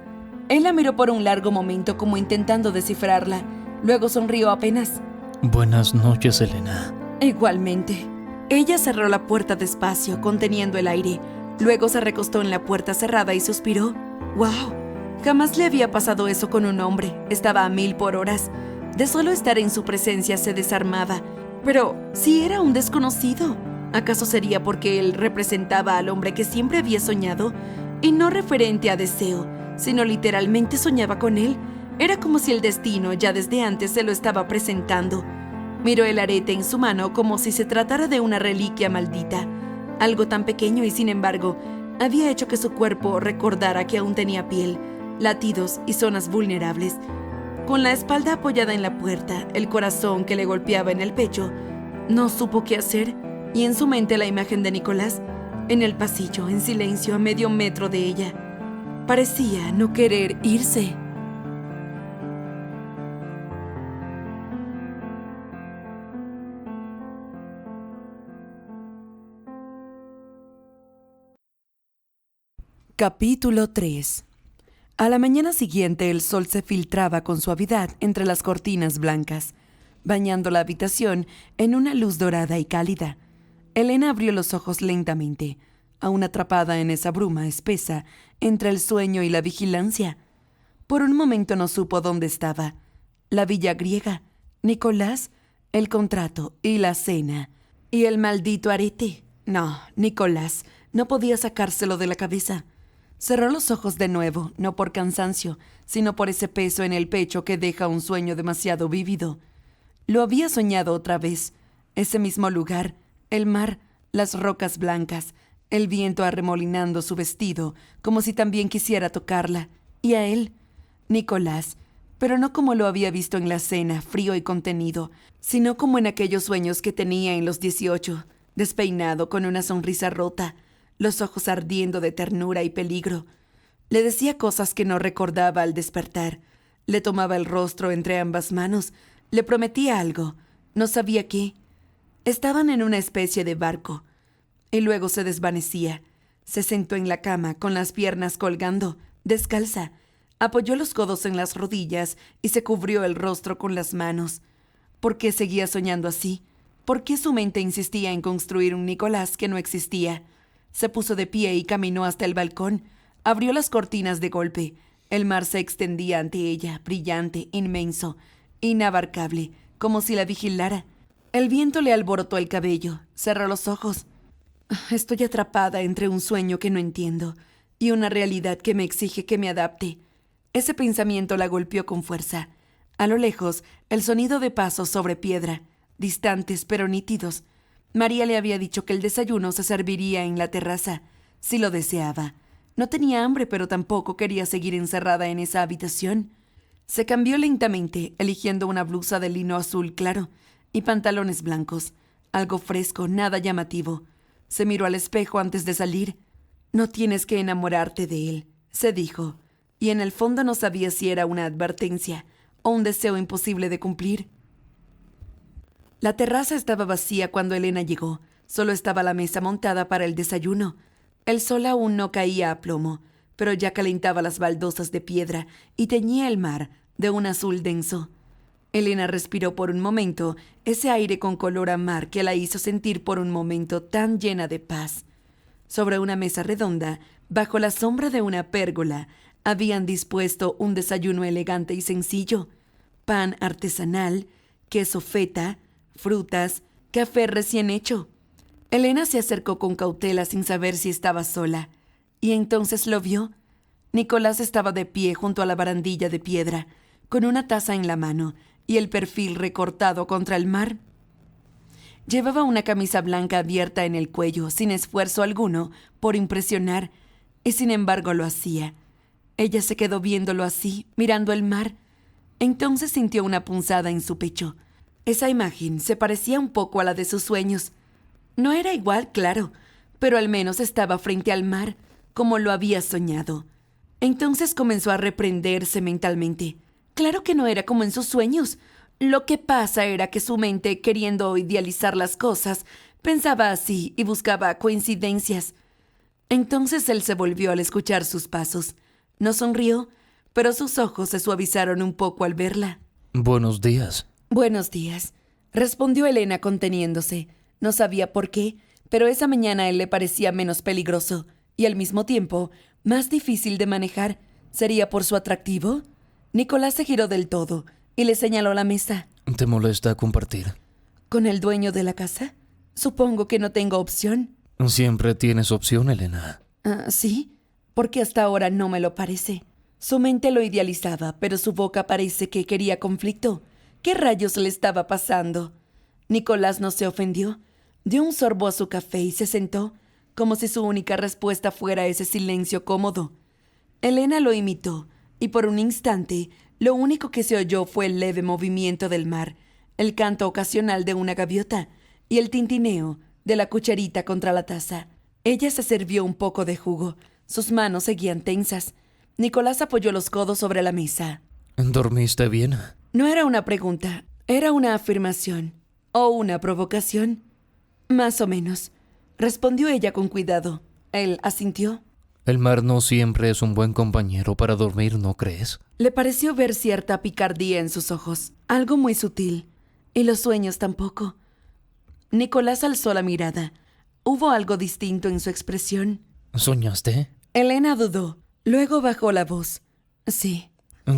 Él la miró por un largo momento como intentando descifrarla. Luego sonrió apenas. Buenas noches, Elena. Igualmente. Ella cerró la puerta despacio, conteniendo el aire. Luego se recostó en la puerta cerrada y suspiró. ¡Wow! Jamás le había pasado eso con un hombre. Estaba a 1000 por hora. De solo estar en su presencia se desarmaba. Pero si era un desconocido, ¿acaso sería porque él representaba al hombre que siempre había soñado? Y no referente a deseo, sino literalmente soñaba con él. Era como si el destino ya desde antes se lo estaba presentando. Miró el arete en su mano como si se tratara de una reliquia maldita. Algo tan pequeño y sin embargo, había hecho que su cuerpo recordara que aún tenía piel, latidos y zonas vulnerables. Con la espalda apoyada en la puerta, el corazón que le golpeaba en el pecho, no supo qué hacer y en su mente la imagen de Nicolás, en el pasillo, en silencio, a medio metro de ella. Parecía no querer irse. Capítulo 3. A la mañana siguiente el sol se filtraba con suavidad entre las cortinas blancas, bañando la habitación en una luz dorada y cálida. Elena abrió los ojos lentamente, aún atrapada en esa bruma espesa entre el sueño y la vigilancia. Por un momento no supo dónde estaba. La villa griega, Nicolás, el contrato y la cena. Y el maldito arete. No, Nicolás, no podía sacárselo de la cabeza. Cerró los ojos de nuevo, no por cansancio, sino por ese peso en el pecho que deja un sueño demasiado vívido. Lo había soñado otra vez. Ese mismo lugar, el mar, las rocas blancas, el viento arremolinando su vestido, como si también quisiera tocarla. Y a él, Nicolás, pero no como lo había visto en la cena, frío y contenido, sino como en aquellos sueños que tenía en los 18, despeinado, con una sonrisa rota, los ojos ardiendo de ternura y peligro. Le decía cosas que no recordaba al despertar. Le tomaba el rostro entre ambas manos. Le prometía algo. No sabía qué. Estaban en una especie de barco. Y luego se desvanecía. Se sentó en la cama con las piernas colgando, descalza. Apoyó los codos en las rodillas y se cubrió el rostro con las manos. ¿Por qué seguía soñando así? ¿Por qué su mente insistía en construir un Nicolás que no existía? Se puso de pie y caminó hasta el balcón. Abrió las cortinas de golpe. El mar se extendía ante ella, brillante, inmenso, inabarcable, como si la vigilara. El viento le alborotó el cabello. Cerró los ojos. Estoy atrapada entre un sueño que no entiendo y una realidad que me exige que me adapte. Ese pensamiento la golpeó con fuerza. A lo lejos, el sonido de pasos sobre piedra, distantes pero nítidos. María le había dicho que el desayuno se serviría en la terraza, si lo deseaba. No tenía hambre, pero tampoco quería seguir encerrada en esa habitación. Se cambió lentamente, eligiendo una blusa de lino azul claro y pantalones blancos. Algo fresco, nada llamativo. Se miró al espejo antes de salir. No tienes que enamorarte de él, se dijo, y en el fondo no sabía si era una advertencia o un deseo imposible de cumplir. La terraza estaba vacía cuando Elena llegó. Solo estaba la mesa montada para el desayuno. El sol aún no caía a plomo, pero ya calentaba las baldosas de piedra y teñía el mar de un azul denso. Elena respiró por un momento ese aire con color a mar que la hizo sentir por un momento tan llena de paz. Sobre una mesa redonda, bajo la sombra de una pérgola, habían dispuesto un desayuno elegante y sencillo: pan artesanal, queso feta, frutas, café recién hecho. Elena se acercó con cautela sin saber si estaba sola, y entonces lo vio. Nicolás estaba de pie junto a la barandilla de piedra, con una taza en la mano y el perfil recortado contra el mar. Llevaba una camisa blanca abierta en el cuello, sin esfuerzo alguno por impresionar, y sin embargo lo hacía. Ella se quedó viéndolo así, mirando el mar. Entonces sintió una punzada en su pecho. Esa imagen se parecía un poco a la de sus sueños. No era igual, claro, pero al menos estaba frente al mar, como lo había soñado. Entonces comenzó a reprenderse mentalmente. Claro que no era como en sus sueños. Lo que pasa era que su mente, queriendo idealizar las cosas, pensaba así y buscaba coincidencias. Entonces él se volvió al escuchar sus pasos. No sonrió, pero sus ojos se suavizaron un poco al verla. Buenos días. Buenos días, respondió Elena conteniéndose. No sabía por qué, pero esa mañana a él le parecía menos peligroso y al mismo tiempo más difícil de manejar. ¿Sería por su atractivo? Nicolás se giró del todo y le señaló la mesa. ¿Te molesta compartir? ¿Con el dueño de la casa? Supongo que no tengo opción. Siempre tienes opción, Elena. Sí, porque hasta ahora no me lo parece. Su mente lo idealizaba, pero su boca parece que quería conflicto. ¿Qué rayos le estaba pasando? Nicolás no se ofendió. Dio un sorbo a su café y se sentó, como si su única respuesta fuera ese silencio cómodo. Elena lo imitó, y por un instante, lo único que se oyó fue el leve movimiento del mar, el canto ocasional de una gaviota y el tintineo de la cucharita contra la taza. Ella se sirvió un poco de jugo. Sus manos seguían tensas. Nicolás apoyó los codos sobre la mesa. ¿Dormiste bien? No era una pregunta, era una afirmación. ¿O una provocación? Más o menos, respondió ella con cuidado. Él asintió. El mar no siempre es un buen compañero para dormir, ¿no crees? Le pareció ver cierta picardía en sus ojos, algo muy sutil, y los sueños tampoco. Nicolás alzó la mirada. Hubo algo distinto en su expresión. ¿Soñaste? Elena dudó, luego bajó la voz. Sí.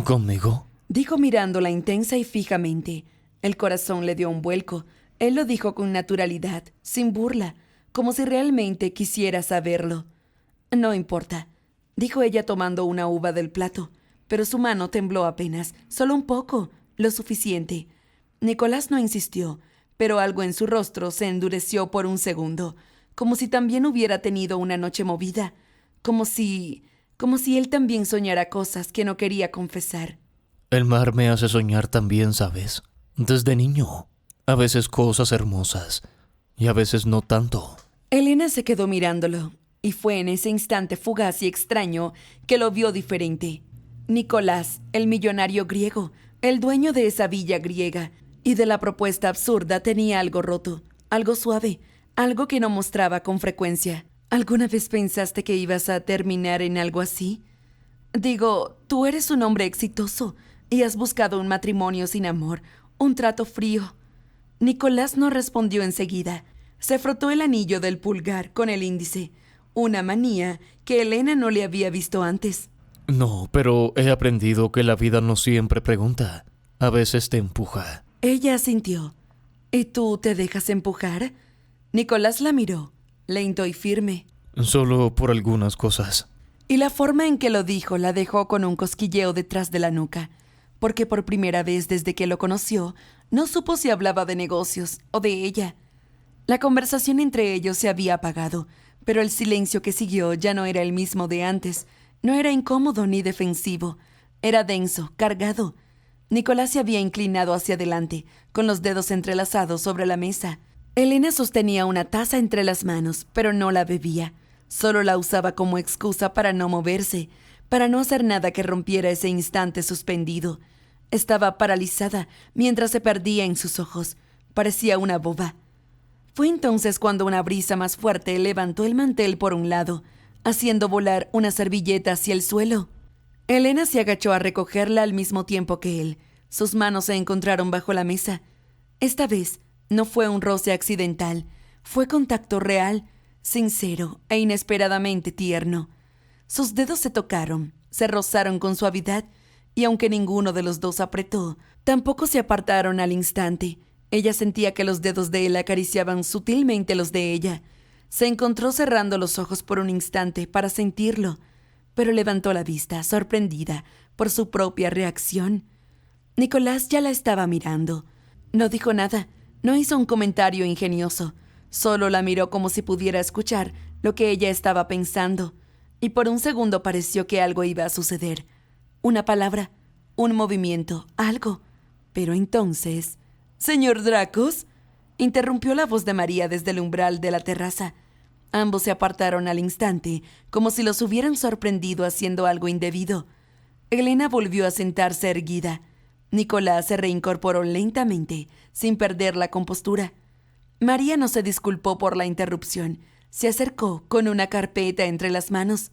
¿Conmigo? Dijo mirándola intensa y fijamente. El corazón le dio un vuelco. Él lo dijo con naturalidad, sin burla, como si realmente quisiera saberlo. No importa, dijo ella tomando una uva del plato, pero su mano tembló apenas, solo un poco, lo suficiente. Nicolás no insistió, pero algo en su rostro se endureció por un segundo, como si también hubiera tenido una noche movida, como si él también soñara cosas que no quería confesar. El mar me hace soñar también, ¿sabes? Desde niño. A veces cosas hermosas y a veces no tanto. Elena se quedó mirándolo, y fue en ese instante fugaz y extraño que lo vio diferente. Nicolás, el millonario griego, el dueño de esa villa griega, y de la propuesta absurda tenía algo roto, algo suave, algo que no mostraba con frecuencia. ¿Alguna vez pensaste que ibas a terminar en algo así? Digo, tú eres un hombre exitoso y has buscado un matrimonio sin amor, un trato frío. Nicolás no respondió enseguida. Se frotó el anillo del pulgar con el índice, una manía que Elena no le había visto antes. No, pero he aprendido que la vida no siempre pregunta. A veces te empuja. Ella asintió. ¿Y tú te dejas empujar? Nicolás la miró, lento y firme. Solo por algunas cosas. Y la forma en que lo dijo la dejó con un cosquilleo detrás de la nuca, porque por primera vez desde que lo conoció, no supo si hablaba de negocios o de ella. La conversación entre ellos se había apagado, pero el silencio que siguió ya no era el mismo de antes. No era incómodo ni defensivo. Era denso, cargado. Nicolás se había inclinado hacia adelante, con los dedos entrelazados sobre la mesa. Elena sostenía una taza entre las manos, pero no la bebía. Solo la usaba como excusa para no moverse, para no hacer nada que rompiera ese instante suspendido. Estaba paralizada mientras se perdía en sus ojos. Parecía una boba. Fue entonces cuando una brisa más fuerte levantó el mantel por un lado, haciendo volar una servilleta hacia el suelo. Elena se agachó a recogerla al mismo tiempo que él. Sus manos se encontraron bajo la mesa. Esta vez no fue un roce accidental, fue contacto real, sincero e inesperadamente tierno. Sus dedos se tocaron, se rozaron con suavidad, y aunque ninguno de los dos apretó, tampoco se apartaron al instante. Ella sentía que los dedos de él acariciaban sutilmente los de ella. Se encontró cerrando los ojos por un instante para sentirlo, pero levantó la vista, sorprendida por su propia reacción. Nicolás ya la estaba mirando. No dijo nada, no hizo un comentario ingenioso, solo la miró como si pudiera escuchar lo que ella estaba pensando, y por un segundo pareció que algo iba a suceder. Una palabra, un movimiento, algo. Pero entonces... «¿Señor Dracos?», interrumpió la voz de María desde el umbral de la terraza. Ambos se apartaron al instante, como si los hubieran sorprendido haciendo algo indebido. Elena volvió a sentarse erguida. Nicolás se reincorporó lentamente, sin perder la compostura. María no se disculpó por la interrupción. Se acercó con una carpeta entre las manos.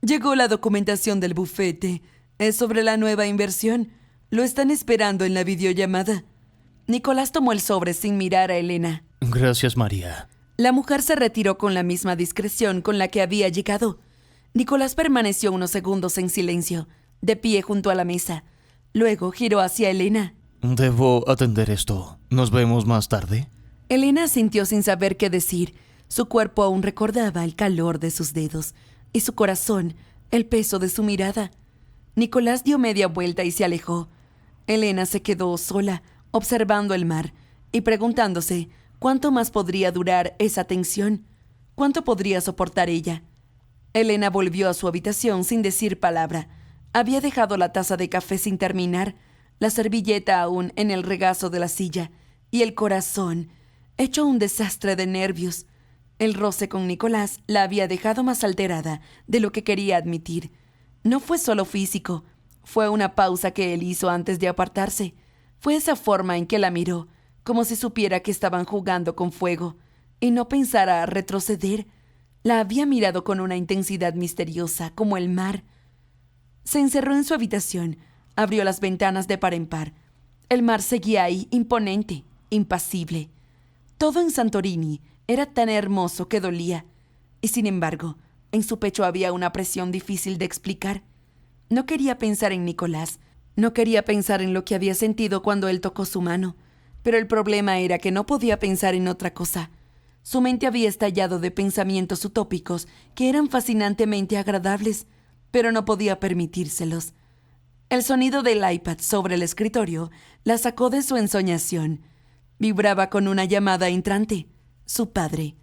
«Llegó la documentación del bufete. Es sobre la nueva inversión. Lo están esperando en la videollamada. Nicolás tomó el sobre sin mirar a Elena. Gracias, María. La mujer se retiró con la misma discreción con la que había llegado. Nicolás permaneció unos segundos en silencio, de pie junto a la mesa. Luego giró hacia Elena. Debo atender esto. ¿Nos vemos más tarde? Elena asintió sin saber qué decir. Su cuerpo aún recordaba el calor de sus dedos y su corazón, el peso de su mirada. Nicolás dio media vuelta y se alejó. Elena se quedó sola, observando el mar y preguntándose cuánto más podría durar esa tensión, cuánto podría soportar ella. Elena volvió a su habitación sin decir palabra. Había dejado la taza de café sin terminar, la servilleta aún en el regazo de la silla y el corazón hecho un desastre de nervios. El roce con Nicolás la había dejado más alterada de lo que quería admitir. No fue solo físico, fue una pausa que él hizo antes de apartarse. Fue esa forma en que la miró, como si supiera que estaban jugando con fuego, y no pensara a retroceder. La había mirado con una intensidad misteriosa, como el mar. Se encerró en su habitación, abrió las ventanas de par en par. El mar seguía ahí, imponente, impasible. Todo en Santorini era tan hermoso que dolía, y sin embargo, en su pecho había una presión difícil de explicar. No quería pensar en Nicolás, no quería pensar en lo que había sentido cuando él tocó su mano, pero el problema era que no podía pensar en otra cosa. Su mente había estallado de pensamientos utópicos que eran fascinantemente agradables, pero no podía permitírselos. El sonido del iPad sobre el escritorio la sacó de su ensoñación. Vibraba con una llamada entrante. Su padre.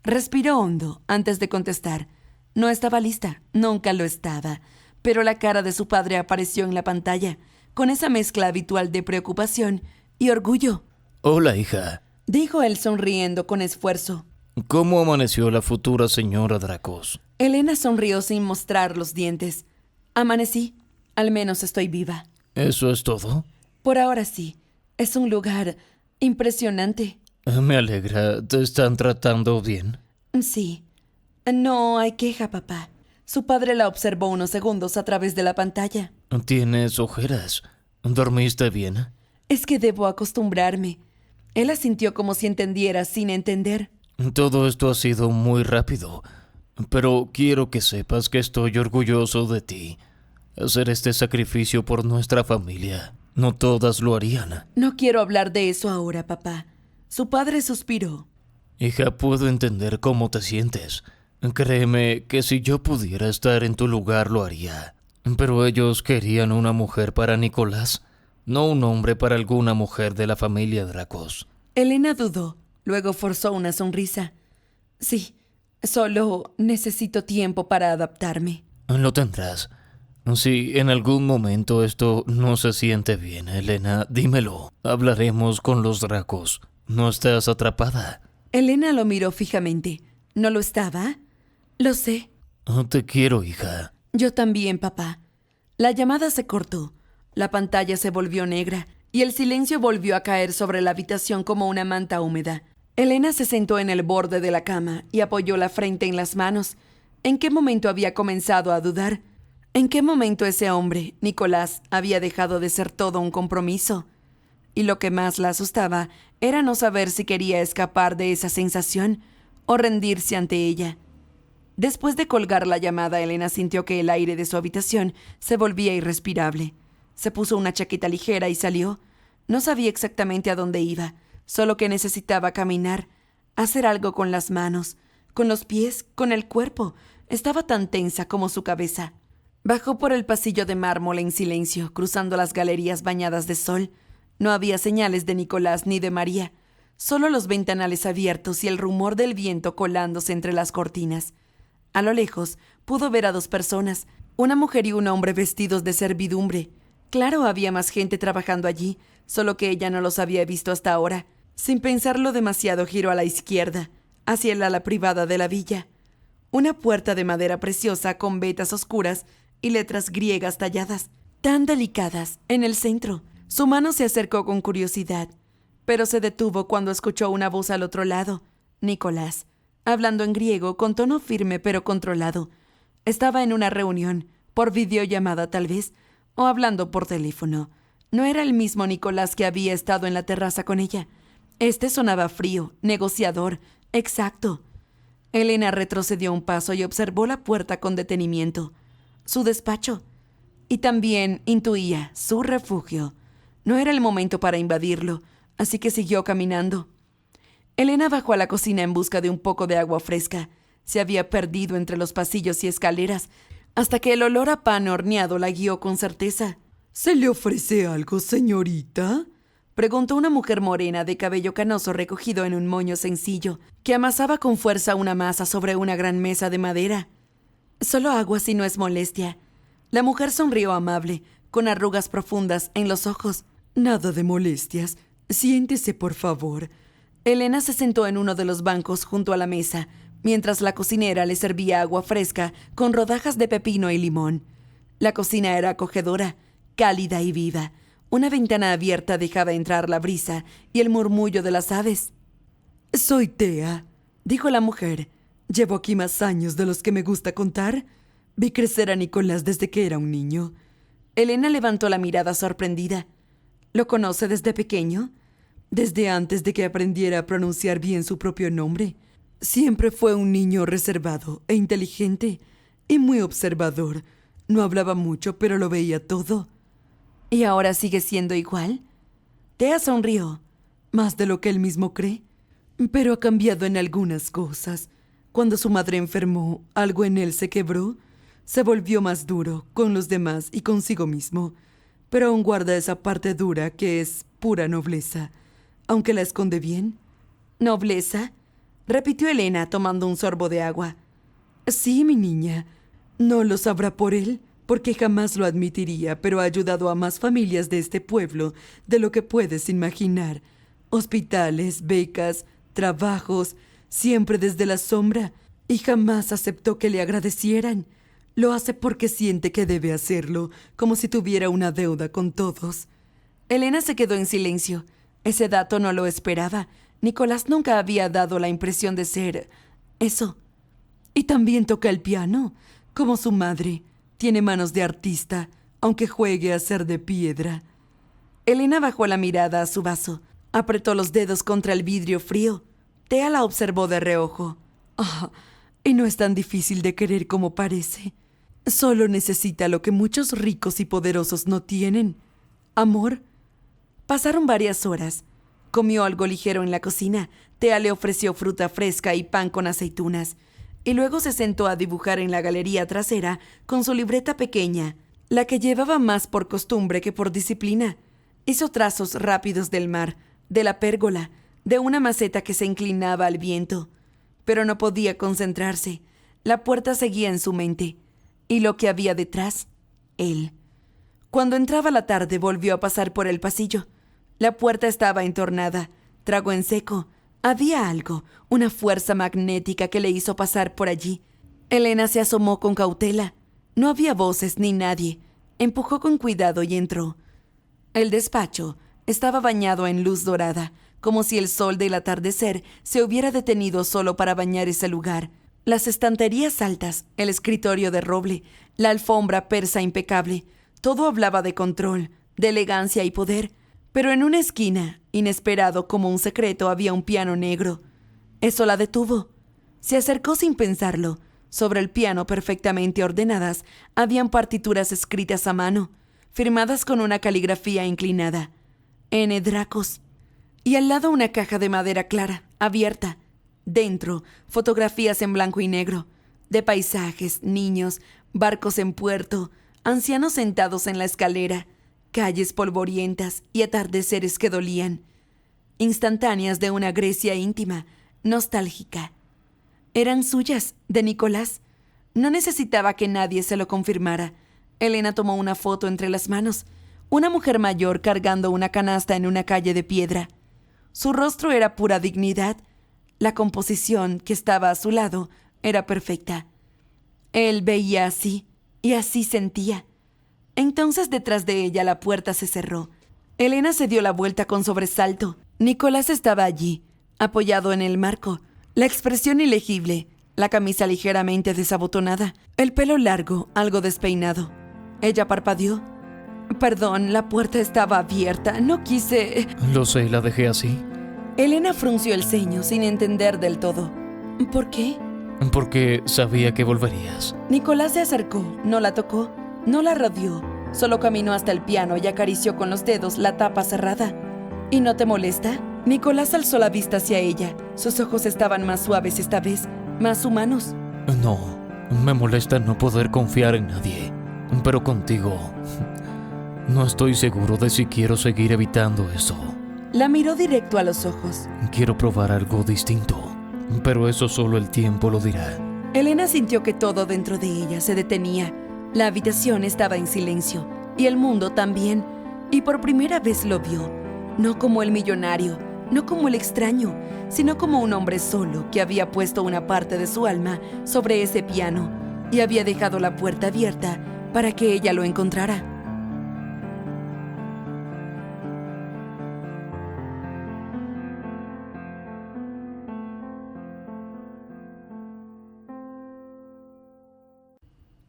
Respiró hondo antes de contestar. No estaba lista, nunca lo estaba, pero la cara de su padre apareció en la pantalla, con esa mezcla habitual de preocupación y orgullo. Hola, hija. Dijo él sonriendo con esfuerzo. ¿Cómo amaneció la futura señora Dracos? Elena sonrió sin mostrar los dientes. Amanecí. Al menos estoy viva. ¿Eso es todo? Por ahora sí. Es un lugar impresionante. Me alegra. ¿Te están tratando bien? Sí. No hay queja, papá. Su padre la observó unos segundos a través de la pantalla. ¿Tienes ojeras? ¿Dormiste bien? Es que debo acostumbrarme. Él asintió como si entendiera sin entender. Todo esto ha sido muy rápido, pero quiero que sepas que estoy orgulloso de ti. Hacer este sacrificio por nuestra familia. No todas lo harían. No quiero hablar de eso ahora, papá. Su padre suspiró. Hija, puedo entender cómo te sientes. Créeme que si yo pudiera estar en tu lugar lo haría. Pero ellos querían una mujer para Nicolás, no un hombre para alguna mujer de la familia Dracos. Elena dudó, luego forzó una sonrisa. Sí, solo necesito tiempo para adaptarme. Lo tendrás. Si en algún momento esto no se siente bien, Elena, dímelo. Hablaremos con los Dracos. ¿No estás atrapada? Elena lo miró fijamente. ¿No lo estaba? Lo sé. Te quiero, hija. Yo también, papá. La llamada se cortó. La pantalla se volvió negra y el silencio volvió a caer sobre la habitación como una manta húmeda. Elena se sentó en el borde de la cama y apoyó la frente en las manos. ¿En qué momento había comenzado a dudar? ¿En qué momento ese hombre, Nicolás, había dejado de ser todo un compromiso? Y lo que más la asustaba era no saber si quería escapar de esa sensación o rendirse ante ella. Después de colgar la llamada, Elena sintió que el aire de su habitación se volvía irrespirable. Se puso una chaqueta ligera y salió. No sabía exactamente a dónde iba, solo que necesitaba caminar, hacer algo con las manos, con los pies, con el cuerpo. Estaba tan tensa como su cabeza. Bajó por el pasillo de mármol en silencio, cruzando las galerías bañadas de sol. No había señales de Nicolás ni de María, solo los ventanales abiertos y el rumor del viento colándose entre las cortinas. A lo lejos pudo ver a dos personas, una mujer y un hombre vestidos de servidumbre. Claro, había más gente trabajando allí, solo que ella no los había visto hasta ahora. Sin pensarlo demasiado, giró a la izquierda, hacia el ala privada de la villa. Una puerta de madera preciosa con vetas oscuras y letras griegas talladas, tan delicadas, en el centro. Su mano se acercó con curiosidad, pero se detuvo cuando escuchó una voz al otro lado. Nicolás, hablando en griego con tono firme pero controlado. Estaba en una reunión, por videollamada tal vez, o hablando por teléfono. No era el mismo Nicolás que había estado en la terraza con ella. Este sonaba frío, negociador, exacto. Elena retrocedió un paso y observó la puerta con detenimiento. Su despacho. Y también intuía su refugio. No era el momento para invadirlo, así que siguió caminando. Elena bajó a la cocina en busca de un poco de agua fresca. Se había perdido entre los pasillos y escaleras, hasta que el olor a pan horneado la guió con certeza. ¿Se le ofrece algo, señorita?, preguntó una mujer morena de cabello canoso recogido en un moño sencillo, que amasaba con fuerza una masa sobre una gran mesa de madera. Solo agua si no es molestia. La mujer sonrió amable, con arrugas profundas en los ojos. Nada de molestias. Siéntese, por favor. Elena se sentó en uno de los bancos junto a la mesa, mientras la cocinera le servía agua fresca con rodajas de pepino y limón. La cocina era acogedora, cálida y viva. Una ventana abierta dejaba entrar la brisa y el murmullo de las aves. «Soy Thea», dijo la mujer. «Llevo aquí más años de los que me gusta contar. Vi crecer a Nicolás desde que era un niño». Elena levantó la mirada sorprendida. «¿Lo conoce desde pequeño?» «Desde antes de que aprendiera a pronunciar bien su propio nombre. Siempre fue un niño reservado e inteligente y muy observador. No hablaba mucho, pero lo veía todo». ¿Y ahora sigue siendo igual? Thea sonrió. «Más de lo que él mismo cree. Pero ha cambiado en algunas cosas. Cuando su madre enfermó, algo en él se quebró. Se volvió más duro con los demás y consigo mismo. Pero aún guarda esa parte dura que es pura nobleza, aunque la esconde bien». «¿Nobleza?», repitió Elena tomando un sorbo de agua. «Sí, mi niña. No lo sabrá por él, porque jamás lo admitiría, pero ha ayudado a más familias de este pueblo de lo que puedes imaginar. Hospitales, becas, trabajos, siempre desde la sombra, y jamás aceptó que le agradecieran. Lo hace porque siente que debe hacerlo, como si tuviera una deuda con todos». Elena se quedó en silencio. Ese dato no lo esperaba. Nicolás nunca había dado la impresión de ser eso. «Y también toca el piano, como su madre. Tiene manos de artista, aunque juegue a ser de piedra». Elena bajó la mirada a su vaso. Apretó los dedos contra el vidrio frío. Thea la observó de reojo. «Ah, y no es tan difícil de querer como parece. Solo necesita lo que muchos ricos y poderosos no tienen: amor». Pasaron varias horas. Comió algo ligero en la cocina. Thea le ofreció fruta fresca y pan con aceitunas. Y luego se sentó a dibujar en la galería trasera con su libreta pequeña, la que llevaba más por costumbre que por disciplina. Hizo trazos rápidos del mar, de la pérgola, de una maceta que se inclinaba al viento. Pero no podía concentrarse. La puerta seguía en su mente. Y lo que había detrás, él. Cuando entraba la tarde volvió a pasar por el pasillo. La puerta estaba entornada. Tragó en seco. Había algo, una fuerza magnética que le hizo pasar por allí. Elena se asomó con cautela. No había voces ni nadie. Empujó con cuidado y entró. El despacho estaba bañado en luz dorada, como si el sol del atardecer se hubiera detenido solo para bañar ese lugar. Las estanterías altas, el escritorio de roble, la alfombra persa impecable, todo hablaba de control, de elegancia y poder. Pero en una esquina, inesperado como un secreto, había un piano negro. Eso la detuvo. Se acercó sin pensarlo. Sobre el piano, perfectamente ordenadas, habían partituras escritas a mano, firmadas con una caligrafía inclinada. N. Dracos. Y al lado una caja de madera clara, abierta. Dentro, fotografías en blanco y negro, de paisajes, niños, barcos en puerto, ancianos sentados en la escalera, calles polvorientas y atardeceres que dolían. Instantáneas de una Grecia íntima, nostálgica. Eran suyas, de Nicolás. No necesitaba que nadie se lo confirmara. Elena tomó una foto entre las manos. Una mujer mayor cargando una canasta en una calle de piedra. Su rostro era pura dignidad. La composición que estaba a su lado era perfecta. Él veía así, y así sentía. Entonces detrás de ella la puerta se cerró. Elena se dio la vuelta con sobresalto. Nicolás estaba allí, apoyado en el marco, la expresión ilegible, la camisa ligeramente desabotonada, el pelo largo, algo despeinado. Ella parpadeó. Perdón, la puerta estaba abierta. No quise... Lo sé, la dejé así. Elena frunció el ceño sin entender del todo. ¿Por qué? Porque sabía que volverías. Nicolás se acercó, no la tocó, no la rodeó. Solo caminó hasta el piano y acarició con los dedos la tapa cerrada. ¿Y no te molesta? Nicolás alzó la vista hacia ella. Sus ojos estaban más suaves esta vez, más humanos. No, me molesta no poder confiar en nadie. Pero contigo, no estoy seguro de si quiero seguir evitando eso. La miró directo a los ojos. Quiero probar algo distinto, pero eso solo el tiempo lo dirá. Elena sintió que todo dentro de ella se detenía. La habitación estaba en silencio, y el mundo también. Y por primera vez lo vio, no como el millonario, no como el extraño, sino como un hombre solo que había puesto una parte de su alma sobre ese piano y había dejado la puerta abierta para que ella lo encontrara.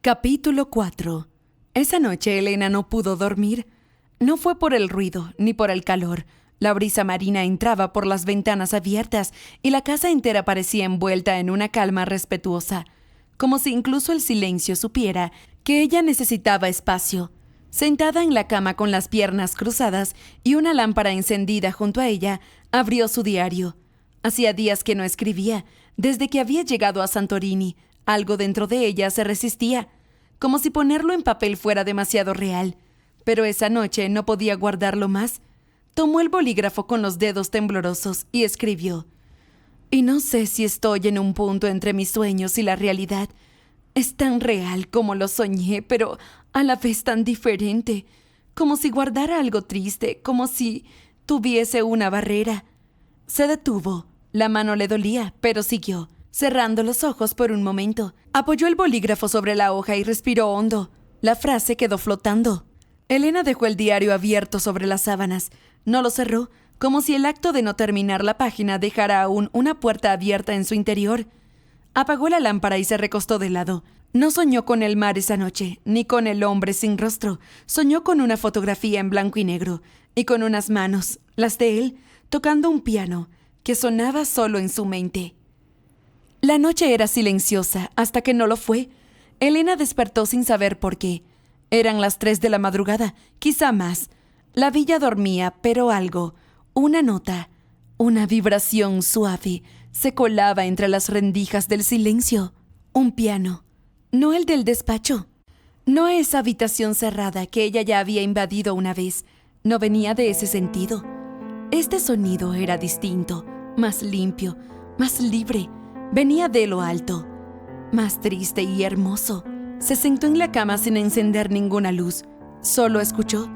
Capítulo 4. Esa noche Elena no pudo dormir. No fue por el ruido ni por el calor. La brisa marina entraba por las ventanas abiertas y la casa entera parecía envuelta en una calma respetuosa, como si incluso el silencio supiera que ella necesitaba espacio. Sentada en la cama con las piernas cruzadas y una lámpara encendida junto a ella, abrió su diario. Hacía días que no escribía, desde que había llegado a Santorini. Algo dentro de ella se resistía, como si ponerlo en papel fuera demasiado real. Pero esa noche no podía guardarlo más. Tomó el bolígrafo con los dedos temblorosos y escribió: y no sé si estoy en un punto entre mis sueños y la realidad. Es tan real como lo soñé, pero a la vez tan diferente. Como si guardara algo triste, como si tuviese una barrera. Se detuvo. La mano le dolía, pero siguió. Cerrando los ojos por un momento, apoyó el bolígrafo sobre la hoja y respiró hondo. La frase quedó flotando. Elena dejó el diario abierto sobre las sábanas. No lo cerró, como si el acto de no terminar la página dejara aún una puerta abierta en su interior. Apagó la lámpara y se recostó de lado. No soñó con el mar esa noche, ni con el hombre sin rostro. Soñó con una fotografía en blanco y negro, y con unas manos, las de él, tocando un piano, que sonaba solo en su mente. La noche era silenciosa, hasta que no lo fue. Elena despertó sin saber por qué. Eran las 3 de la madrugada, quizá más. La villa dormía, pero algo, una nota, una vibración suave, se colaba entre las rendijas del silencio. Un piano, no el del despacho. No esa habitación cerrada que ella ya había invadido una vez. No venía de ese sentido. Este sonido era distinto, más limpio, más libre. Venía de lo alto, más triste y hermoso. Se sentó en la cama sin encender ninguna luz. Solo escuchó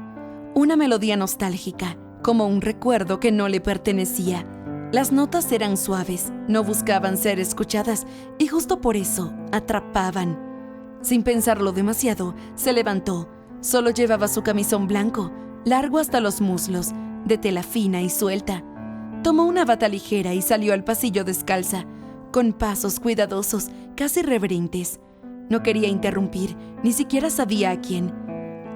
una melodía nostálgica, como un recuerdo que no le pertenecía. Las notas eran suaves, no buscaban ser escuchadas y justo por eso atrapaban. Sin pensarlo demasiado, se levantó. Solo llevaba su camisón blanco, largo hasta los muslos, de tela fina y suelta. Tomó una bata ligera y salió al pasillo descalza, con pasos cuidadosos, casi reverentes. No quería interrumpir, ni siquiera sabía a quién.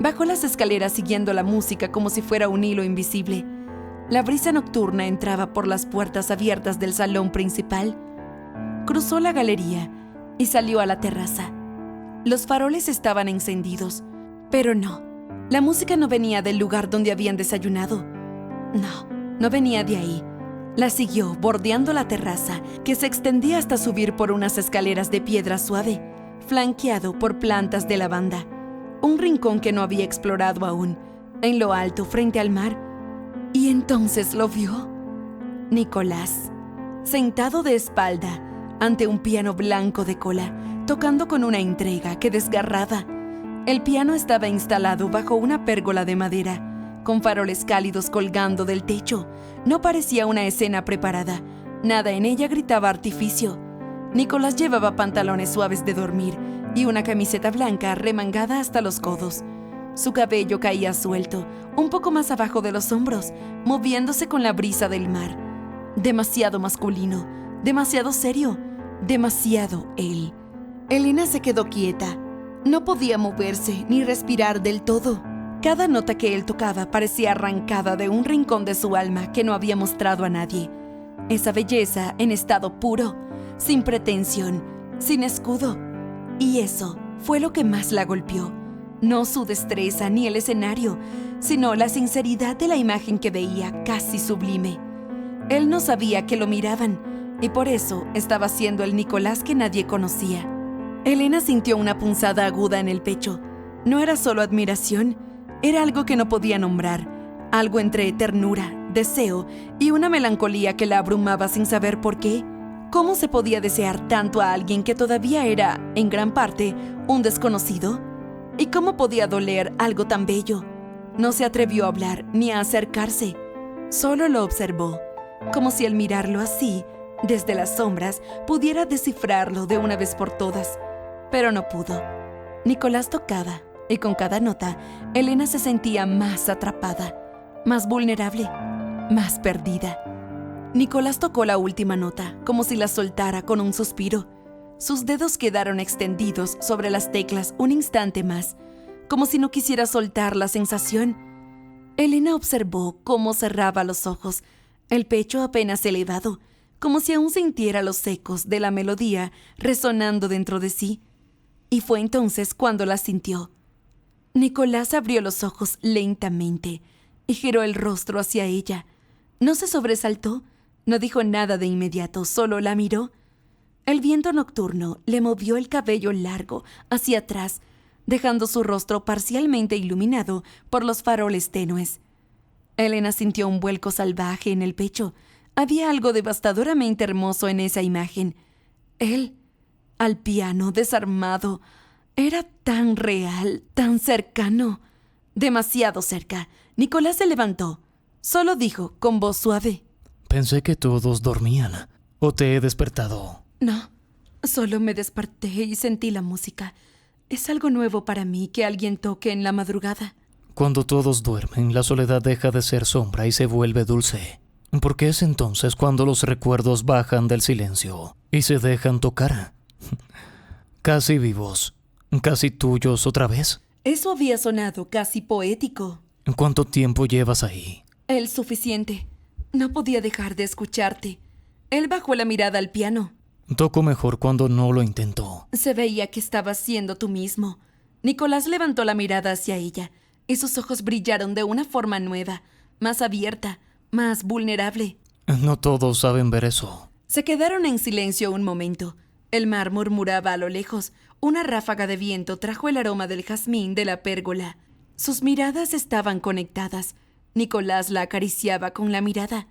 Bajó las escaleras siguiendo la música como si fuera un hilo invisible. La brisa nocturna entraba por las puertas abiertas del salón principal. Cruzó la galería y salió a la terraza. Los faroles estaban encendidos, pero no. La música no venía del lugar donde habían desayunado. No venía de ahí. La siguió bordeando la terraza, que se extendía hasta subir por unas escaleras de piedra suave, flanqueado por plantas de lavanda. Un rincón que no había explorado aún, en lo alto frente al mar. Y entonces lo vio. Nicolás, sentado de espalda, ante un piano blanco de cola, tocando con una entrega que desgarraba. El piano estaba instalado bajo una pérgola de madera, con faroles cálidos colgando del techo. No parecía una escena preparada. Nada en ella gritaba artificio. Nicolás llevaba pantalones suaves de dormir y una camiseta blanca remangada hasta los codos. Su cabello caía suelto, un poco más abajo de los hombros, moviéndose con la brisa del mar. Demasiado masculino, demasiado serio, demasiado él. Elena se quedó quieta. No podía moverse ni respirar del todo. Cada nota que él tocaba parecía arrancada de un rincón de su alma que no había mostrado a nadie. Esa belleza en estado puro, sin pretensión, sin escudo. Y eso fue lo que más la golpeó. No su destreza ni el escenario, sino la sinceridad de la imagen que veía, casi sublime. Él no sabía que lo miraban, y por eso estaba siendo el Nicolás que nadie conocía. Elena sintió una punzada aguda en el pecho. No era solo admiración, era algo que no podía nombrar, algo entre ternura, deseo y una melancolía que la abrumaba sin saber por qué. ¿Cómo se podía desear tanto a alguien que todavía era, en gran parte, un desconocido? ¿Y cómo podía doler algo tan bello? No se atrevió a hablar ni a acercarse. Solo lo observó, como si al mirarlo así, desde las sombras, pudiera descifrarlo de una vez por todas. Pero no pudo. Nicolás tocaba, y con cada nota, Elena se sentía más atrapada, más vulnerable, más perdida. Nicolás tocó la última nota, como si la soltara con un suspiro. Sus dedos quedaron extendidos sobre las teclas un instante más, como si no quisiera soltar la sensación. Elena observó cómo cerraba los ojos, el pecho apenas elevado, como si aún sintiera los ecos de la melodía resonando dentro de sí. Y fue entonces cuando la sintió. Nicolás abrió los ojos lentamente y giró el rostro hacia ella. No se sobresaltó, no dijo nada de inmediato, solo la miró. El viento nocturno le movió el cabello largo hacia atrás, dejando su rostro parcialmente iluminado por los faroles tenues. Elena sintió un vuelco salvaje en el pecho. Había algo devastadoramente hermoso en esa imagen. Él, al piano, desarmado, era tan real, tan cercano. Demasiado cerca. Nicolás se levantó. Solo dijo con voz suave: Pensé que todos dormían. ¿O te he despertado? No, solo me desperté y sentí la música. Es algo nuevo para mí que alguien toque en la madrugada. Cuando todos duermen, la soledad deja de ser sombra y se vuelve dulce. Porque es entonces cuando los recuerdos bajan del silencio y se dejan tocar. Casi vivos, casi tuyos otra vez. Eso había sonado casi poético. ¿Cuánto tiempo llevas ahí? El suficiente. No podía dejar de escucharte. Él bajó la mirada al piano. Toco mejor cuando no lo intento. Se veía que estabas siendo tú mismo. Nicolás levantó la mirada hacia ella y sus ojos brillaron de una forma nueva, más abierta, más vulnerable. No todos saben ver eso. Se quedaron en silencio un momento. El mar murmuraba a lo lejos. Una ráfaga de viento trajo el aroma del jazmín de la pérgola. Sus miradas estaban conectadas. Nicolás la acariciaba con la mirada.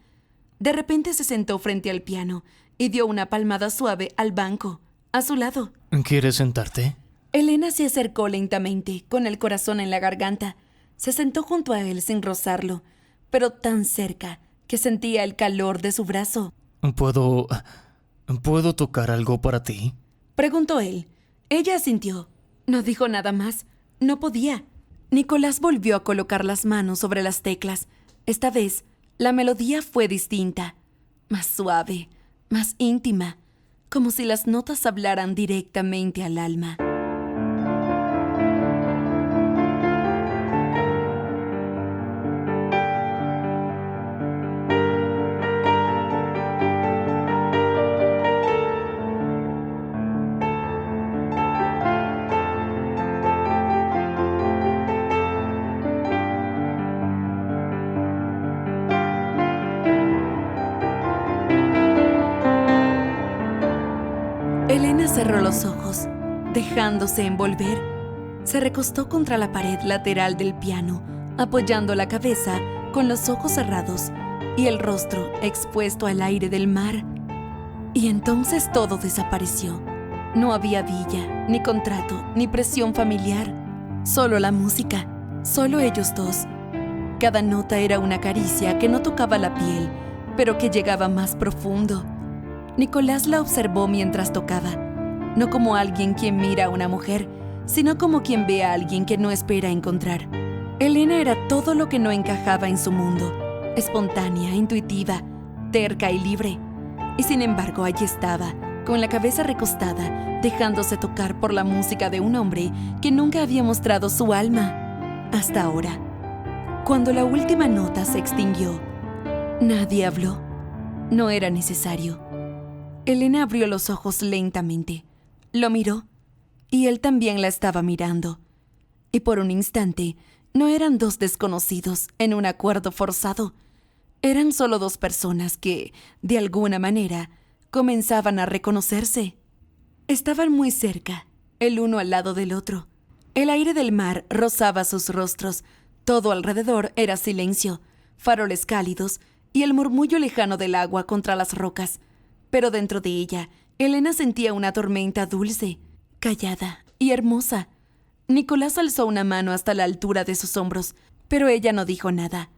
De repente se sentó frente al piano y dio una palmada suave al banco, a su lado. ¿Quieres sentarte? Elena se acercó lentamente, con el corazón en la garganta. Se sentó junto a él sin rozarlo, pero tan cerca que sentía el calor de su brazo. ¿Puedo tocar algo para ti? Preguntó él. Ella asintió. No dijo nada más. No podía. Nicolás volvió a colocar las manos sobre las teclas. Esta vez, la melodía fue distinta, más suave, más íntima, como si las notas hablaran directamente al alma. Elena cerró los ojos, dejándose envolver. Se recostó contra la pared lateral del piano, apoyando la cabeza con los ojos cerrados y el rostro expuesto al aire del mar. Y entonces todo desapareció. No había villa, ni contrato, ni presión familiar. Solo la música, solo ellos dos. Cada nota era una caricia que no tocaba la piel, pero que llegaba más profundo. Nicolás la observó mientras tocaba, no como alguien quien mira a una mujer, sino como quien ve a alguien que no espera encontrar. Elena era todo lo que no encajaba en su mundo, espontánea, intuitiva, terca y libre. Y sin embargo, allí estaba, con la cabeza recostada, dejándose tocar por la música de un hombre que nunca había mostrado su alma. hasta ahora. Cuando la última nota se extinguió, nadie habló. No era necesario. Elena abrió los ojos lentamente. Lo miró, y él también la estaba mirando. Y por un instante, no eran dos desconocidos en un acuerdo forzado. Eran solo dos personas que, de alguna manera, comenzaban a reconocerse. Estaban muy cerca, el uno al lado del otro. El aire del mar rozaba sus rostros. Todo alrededor era silencio, faroles cálidos y el murmullo lejano del agua contra las rocas. Pero dentro de ella, Elena sentía una tormenta dulce, callada y hermosa. Nicolás alzó una mano hasta la altura de sus hombros, pero ella no dijo nada.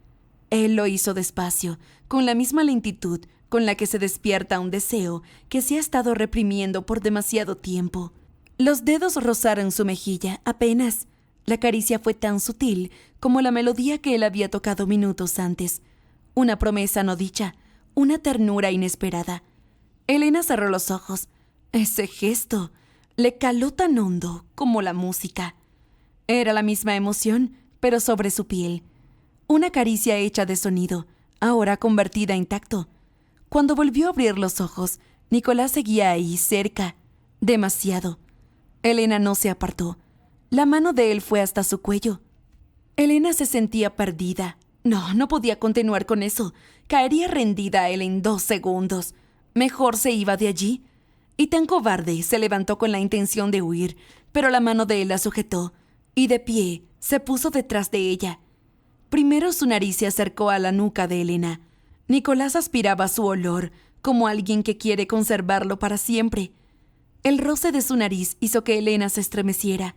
Él lo hizo despacio, con la misma lentitud con la que se despierta un deseo que se ha estado reprimiendo por demasiado tiempo. Los dedos rozaron su mejilla apenas. La caricia fue tan sutil como la melodía que él había tocado minutos antes. Una promesa no dicha, una ternura inesperada. Elena cerró los ojos. Ese gesto le caló tan hondo como la música. Era la misma emoción, pero sobre su piel. Una caricia hecha de sonido, ahora convertida en tacto. Cuando volvió a abrir los ojos, Nicolás seguía ahí, cerca, demasiado. Elena no se apartó. La mano de él fue hasta su cuello. Elena se sentía perdida. No podía continuar con eso. Caería rendida a él en 2 segundos. Mejor se iba de allí. Y tan cobarde, se levantó con la intención de huir, pero la mano de él la sujetó, y de pie se puso detrás de ella. Primero su nariz se acercó a la nuca de Elena. Nicolás aspiraba su olor, como alguien que quiere conservarlo para siempre. El roce de su nariz hizo que Elena se estremeciera.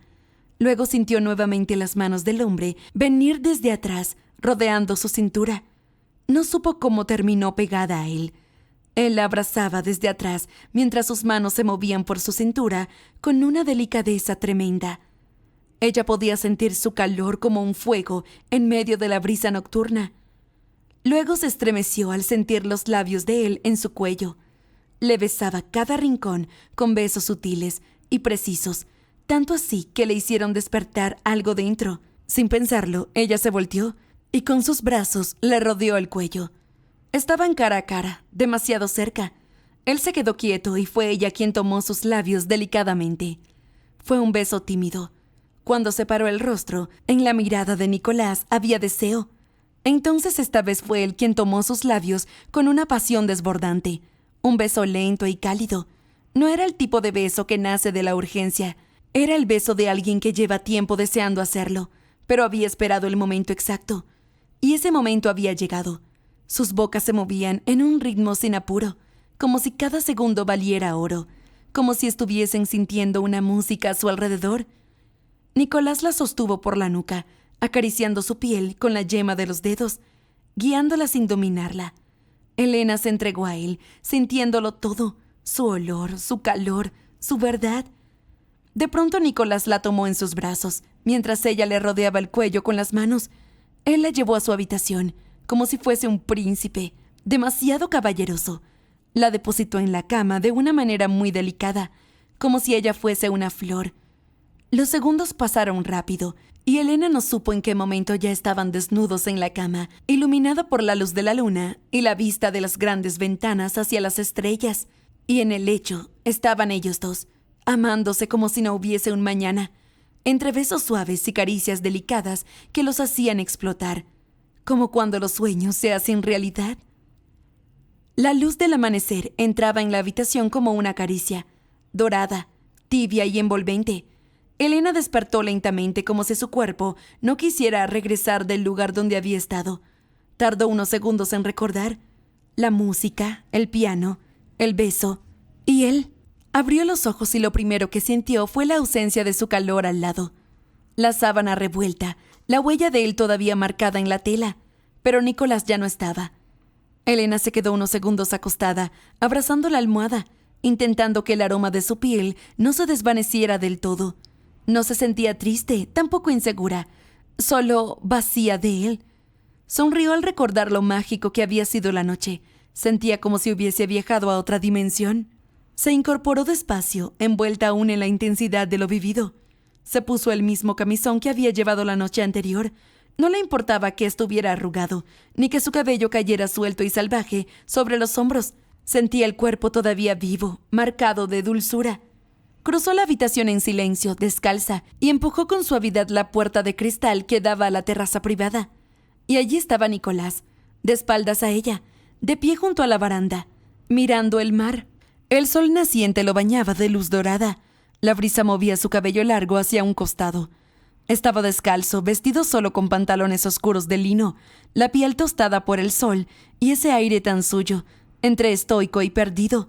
Luego sintió nuevamente las manos del hombre venir desde atrás, rodeando su cintura. No supo cómo terminó pegada a él. Él la abrazaba desde atrás, mientras sus manos se movían por su cintura con una delicadeza tremenda. Ella podía sentir su calor como un fuego en medio de la brisa nocturna. Luego se estremeció al sentir los labios de él en su cuello. Le besaba cada rincón con besos sutiles y precisos, tanto así que le hicieron despertar algo dentro. Sin pensarlo, ella se volteó y con sus brazos le rodeó el cuello. Estaban cara a cara, demasiado cerca. Él se quedó quieto y fue ella quien tomó sus labios delicadamente. Fue un beso tímido. Cuando separó el rostro, en la mirada de Nicolás había deseo. Entonces esta vez fue él quien tomó sus labios con una pasión desbordante. Un beso lento y cálido. No era el tipo de beso que nace de la urgencia. Era el beso de alguien que lleva tiempo deseando hacerlo, pero había esperado el momento exacto. Y ese momento había llegado. Sus bocas se movían en un ritmo sin apuro, como si cada segundo valiera oro, como si estuviesen sintiendo una música a su alrededor. Nicolás la sostuvo por la nuca, acariciando su piel con la yema de los dedos, guiándola sin dominarla. Elena se entregó a él, sintiéndolo todo, su olor, su calor, su verdad. De pronto Nicolás la tomó en sus brazos, mientras ella le rodeaba el cuello con las manos. Él la llevó a su habitación, como si fuese un príncipe, demasiado caballeroso. La depositó en la cama de una manera muy delicada, como si ella fuese una flor. Los segundos pasaron rápido, y Elena no supo en qué momento ya estaban desnudos en la cama, iluminada por la luz de la luna y la vista de las grandes ventanas hacia las estrellas. Y en el lecho estaban ellos dos, amándose como si no hubiese un mañana, entre besos suaves y caricias delicadas que los hacían explotar, como cuando los sueños se hacen realidad. La luz del amanecer entraba en la habitación como una caricia, dorada, tibia y envolvente. Elena despertó lentamente como si su cuerpo no quisiera regresar del lugar donde había estado. Tardó unos segundos en recordar. La música, el piano, el beso y él. Abrió los ojos y lo primero que sintió fue la ausencia de su calor al lado. La sábana revuelta, la huella de él todavía marcada en la tela, pero Nicolás ya no estaba. Elena se quedó unos segundos acostada, abrazando la almohada, intentando que el aroma de su piel no se desvaneciera del todo. No se sentía triste, tampoco insegura, solo vacía de él. Sonrió al recordar lo mágico que había sido la noche. Sentía como si hubiese viajado a otra dimensión. Se incorporó despacio, envuelta aún en la intensidad de lo vivido. Se puso el mismo camisón que había llevado la noche anterior. No le importaba que estuviera arrugado, ni que su cabello cayera suelto y salvaje sobre los hombros. Sentía el cuerpo todavía vivo, marcado de dulzura. Cruzó la habitación en silencio, descalza, y empujó con suavidad la puerta de cristal que daba a la terraza privada. Y allí estaba Nicolás, de espaldas a ella, de pie junto a la baranda, mirando el mar. El sol naciente lo bañaba de luz dorada. La brisa movía su cabello largo hacia un costado. Estaba descalzo, vestido solo con pantalones oscuros de lino, la piel tostada por el sol y ese aire tan suyo, entre estoico y perdido.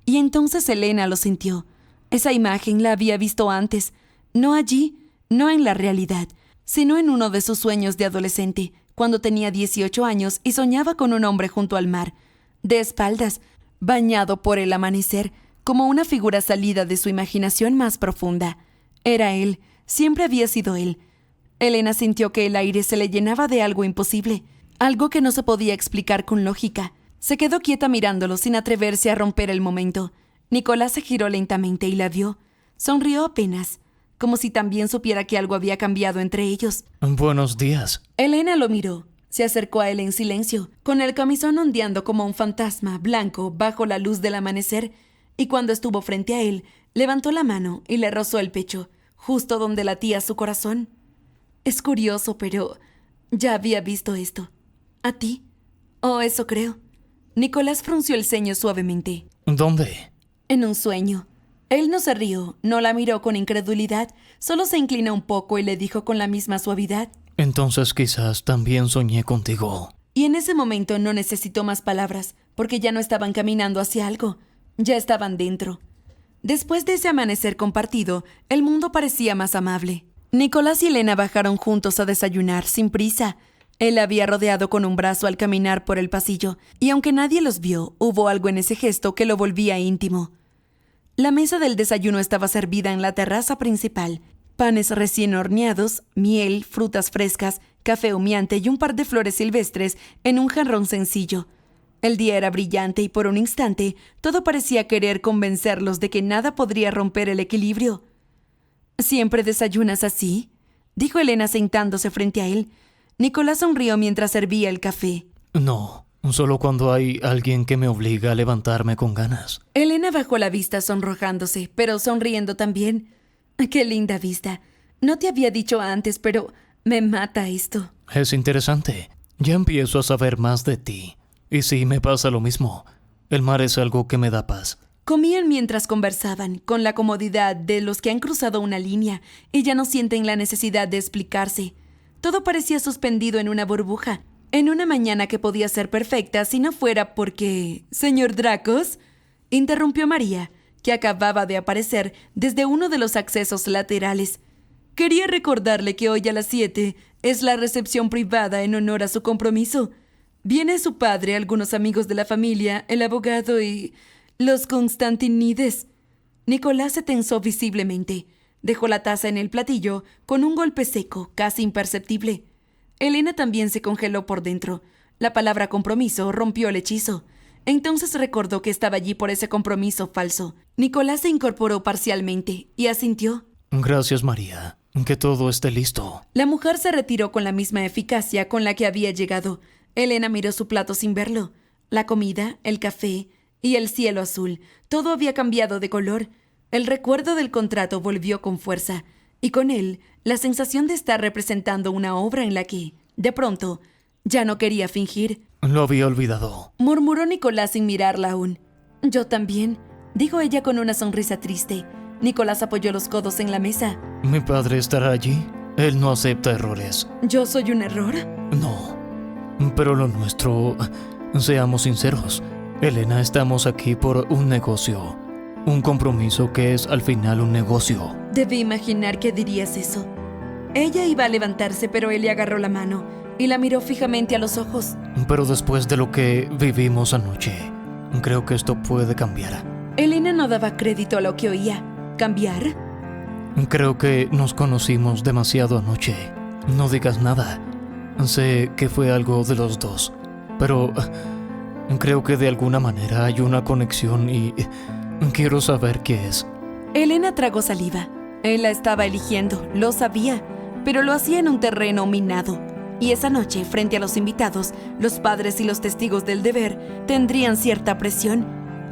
Y entonces Elena lo sintió. Esa imagen la había visto antes, no allí, no en la realidad, sino en uno de sus sueños de adolescente, cuando tenía 18 años y soñaba con un hombre junto al mar, de espaldas, bañado por el amanecer, como una figura salida de su imaginación más profunda. Era él. Siempre había sido él. Elena sintió que el aire se le llenaba de algo imposible, algo que no se podía explicar con lógica. Se quedó quieta mirándolo sin atreverse a romper el momento. Nicolás se giró lentamente y la vio. Sonrió apenas, como si también supiera que algo había cambiado entre ellos. Buenos días. Elena lo miró. Se acercó a él en silencio, con el camisón ondeando como un fantasma blanco bajo la luz del amanecer, y cuando estuvo frente a él, levantó la mano y le rozó el pecho, justo donde latía su corazón. Es curioso, pero ya había visto esto. ¿A ti? Oh, eso creo. Nicolás frunció el ceño suavemente. ¿Dónde? En un sueño. Él no se rió, no la miró con incredulidad, solo se inclinó un poco y le dijo con la misma suavidad. Entonces quizás también soñé contigo. Y en ese momento no necesitó más palabras, porque ya no estaban caminando hacia algo, ya estaban dentro. Después de ese amanecer compartido, el mundo parecía más amable. Nicolás y Elena bajaron juntos a desayunar, sin prisa. Él la había rodeado con un brazo al caminar por el pasillo, y aunque nadie los vio, hubo algo en ese gesto que lo volvía íntimo. La mesa del desayuno estaba servida en la terraza principal. Panes recién horneados, miel, frutas frescas, café humeante y un par de flores silvestres en un jarrón sencillo. El día era brillante y por un instante todo parecía querer convencerlos de que nada podría romper el equilibrio. ¿Siempre desayunas así?, dijo Elena sentándose frente a él. Nicolás sonrió mientras servía el café. No, solo cuando hay alguien que me obliga a levantarme con ganas. Elena bajó la vista sonrojándose, pero sonriendo también. ¡Qué linda vista! No te había dicho antes, pero me mata esto. Es interesante. Ya empiezo a saber más de ti. Y sí, me pasa lo mismo. El mar es algo que me da paz. Comían mientras conversaban, con la comodidad de los que han cruzado una línea y ya no sienten la necesidad de explicarse. Todo parecía suspendido en una burbuja, en una mañana que podía ser perfecta si no fuera porque... «Señor Dracos», interrumpió María, que acababa de aparecer desde uno de los accesos laterales. «Quería recordarle que hoy a las 7 es la recepción privada en honor a su compromiso. Viene su padre, algunos amigos de la familia, el abogado y... los Constantinides». Nicolás se tensó visiblemente. Dejó la taza en el platillo con un golpe seco, casi imperceptible. Elena también se congeló por dentro. La palabra compromiso rompió el hechizo. Entonces recordó que estaba allí por ese compromiso falso. Nicolás se incorporó parcialmente y asintió. Gracias, María. Que todo esté listo. La mujer se retiró con la misma eficacia con la que había llegado. Elena miró su plato sin verlo. La comida, el café y el cielo azul. Todo había cambiado de color. El recuerdo del contrato volvió con fuerza. Y con él, la sensación de estar representando una obra en la que, de pronto, ya no quería fingir. Lo había olvidado, murmuró Nicolás sin mirarla aún. Yo también, dijo ella con una sonrisa triste. Nicolás apoyó los codos en la mesa. ¿Mi padre estará allí? Él no acepta errores. ¿Yo soy un error? No, pero lo nuestro... Seamos sinceros. Elena, estamos aquí por un negocio. Un compromiso que es al final un negocio. Debí imaginar que dirías eso. Ella iba a levantarse, pero él le agarró la mano y la miró fijamente a los ojos. Pero después de lo que vivimos anoche, creo que esto puede cambiar. Elena no daba crédito a lo que oía. ¿Cambiar? Creo que nos conocimos demasiado anoche. No digas nada. Sé que fue algo de los dos, pero creo que de alguna manera hay una conexión y quiero saber qué es. Elena tragó saliva. Él la estaba eligiendo, lo sabía, pero lo hacía en un terreno minado. Y esa noche, frente a los invitados, los padres y los testigos del deber tendrían cierta presión,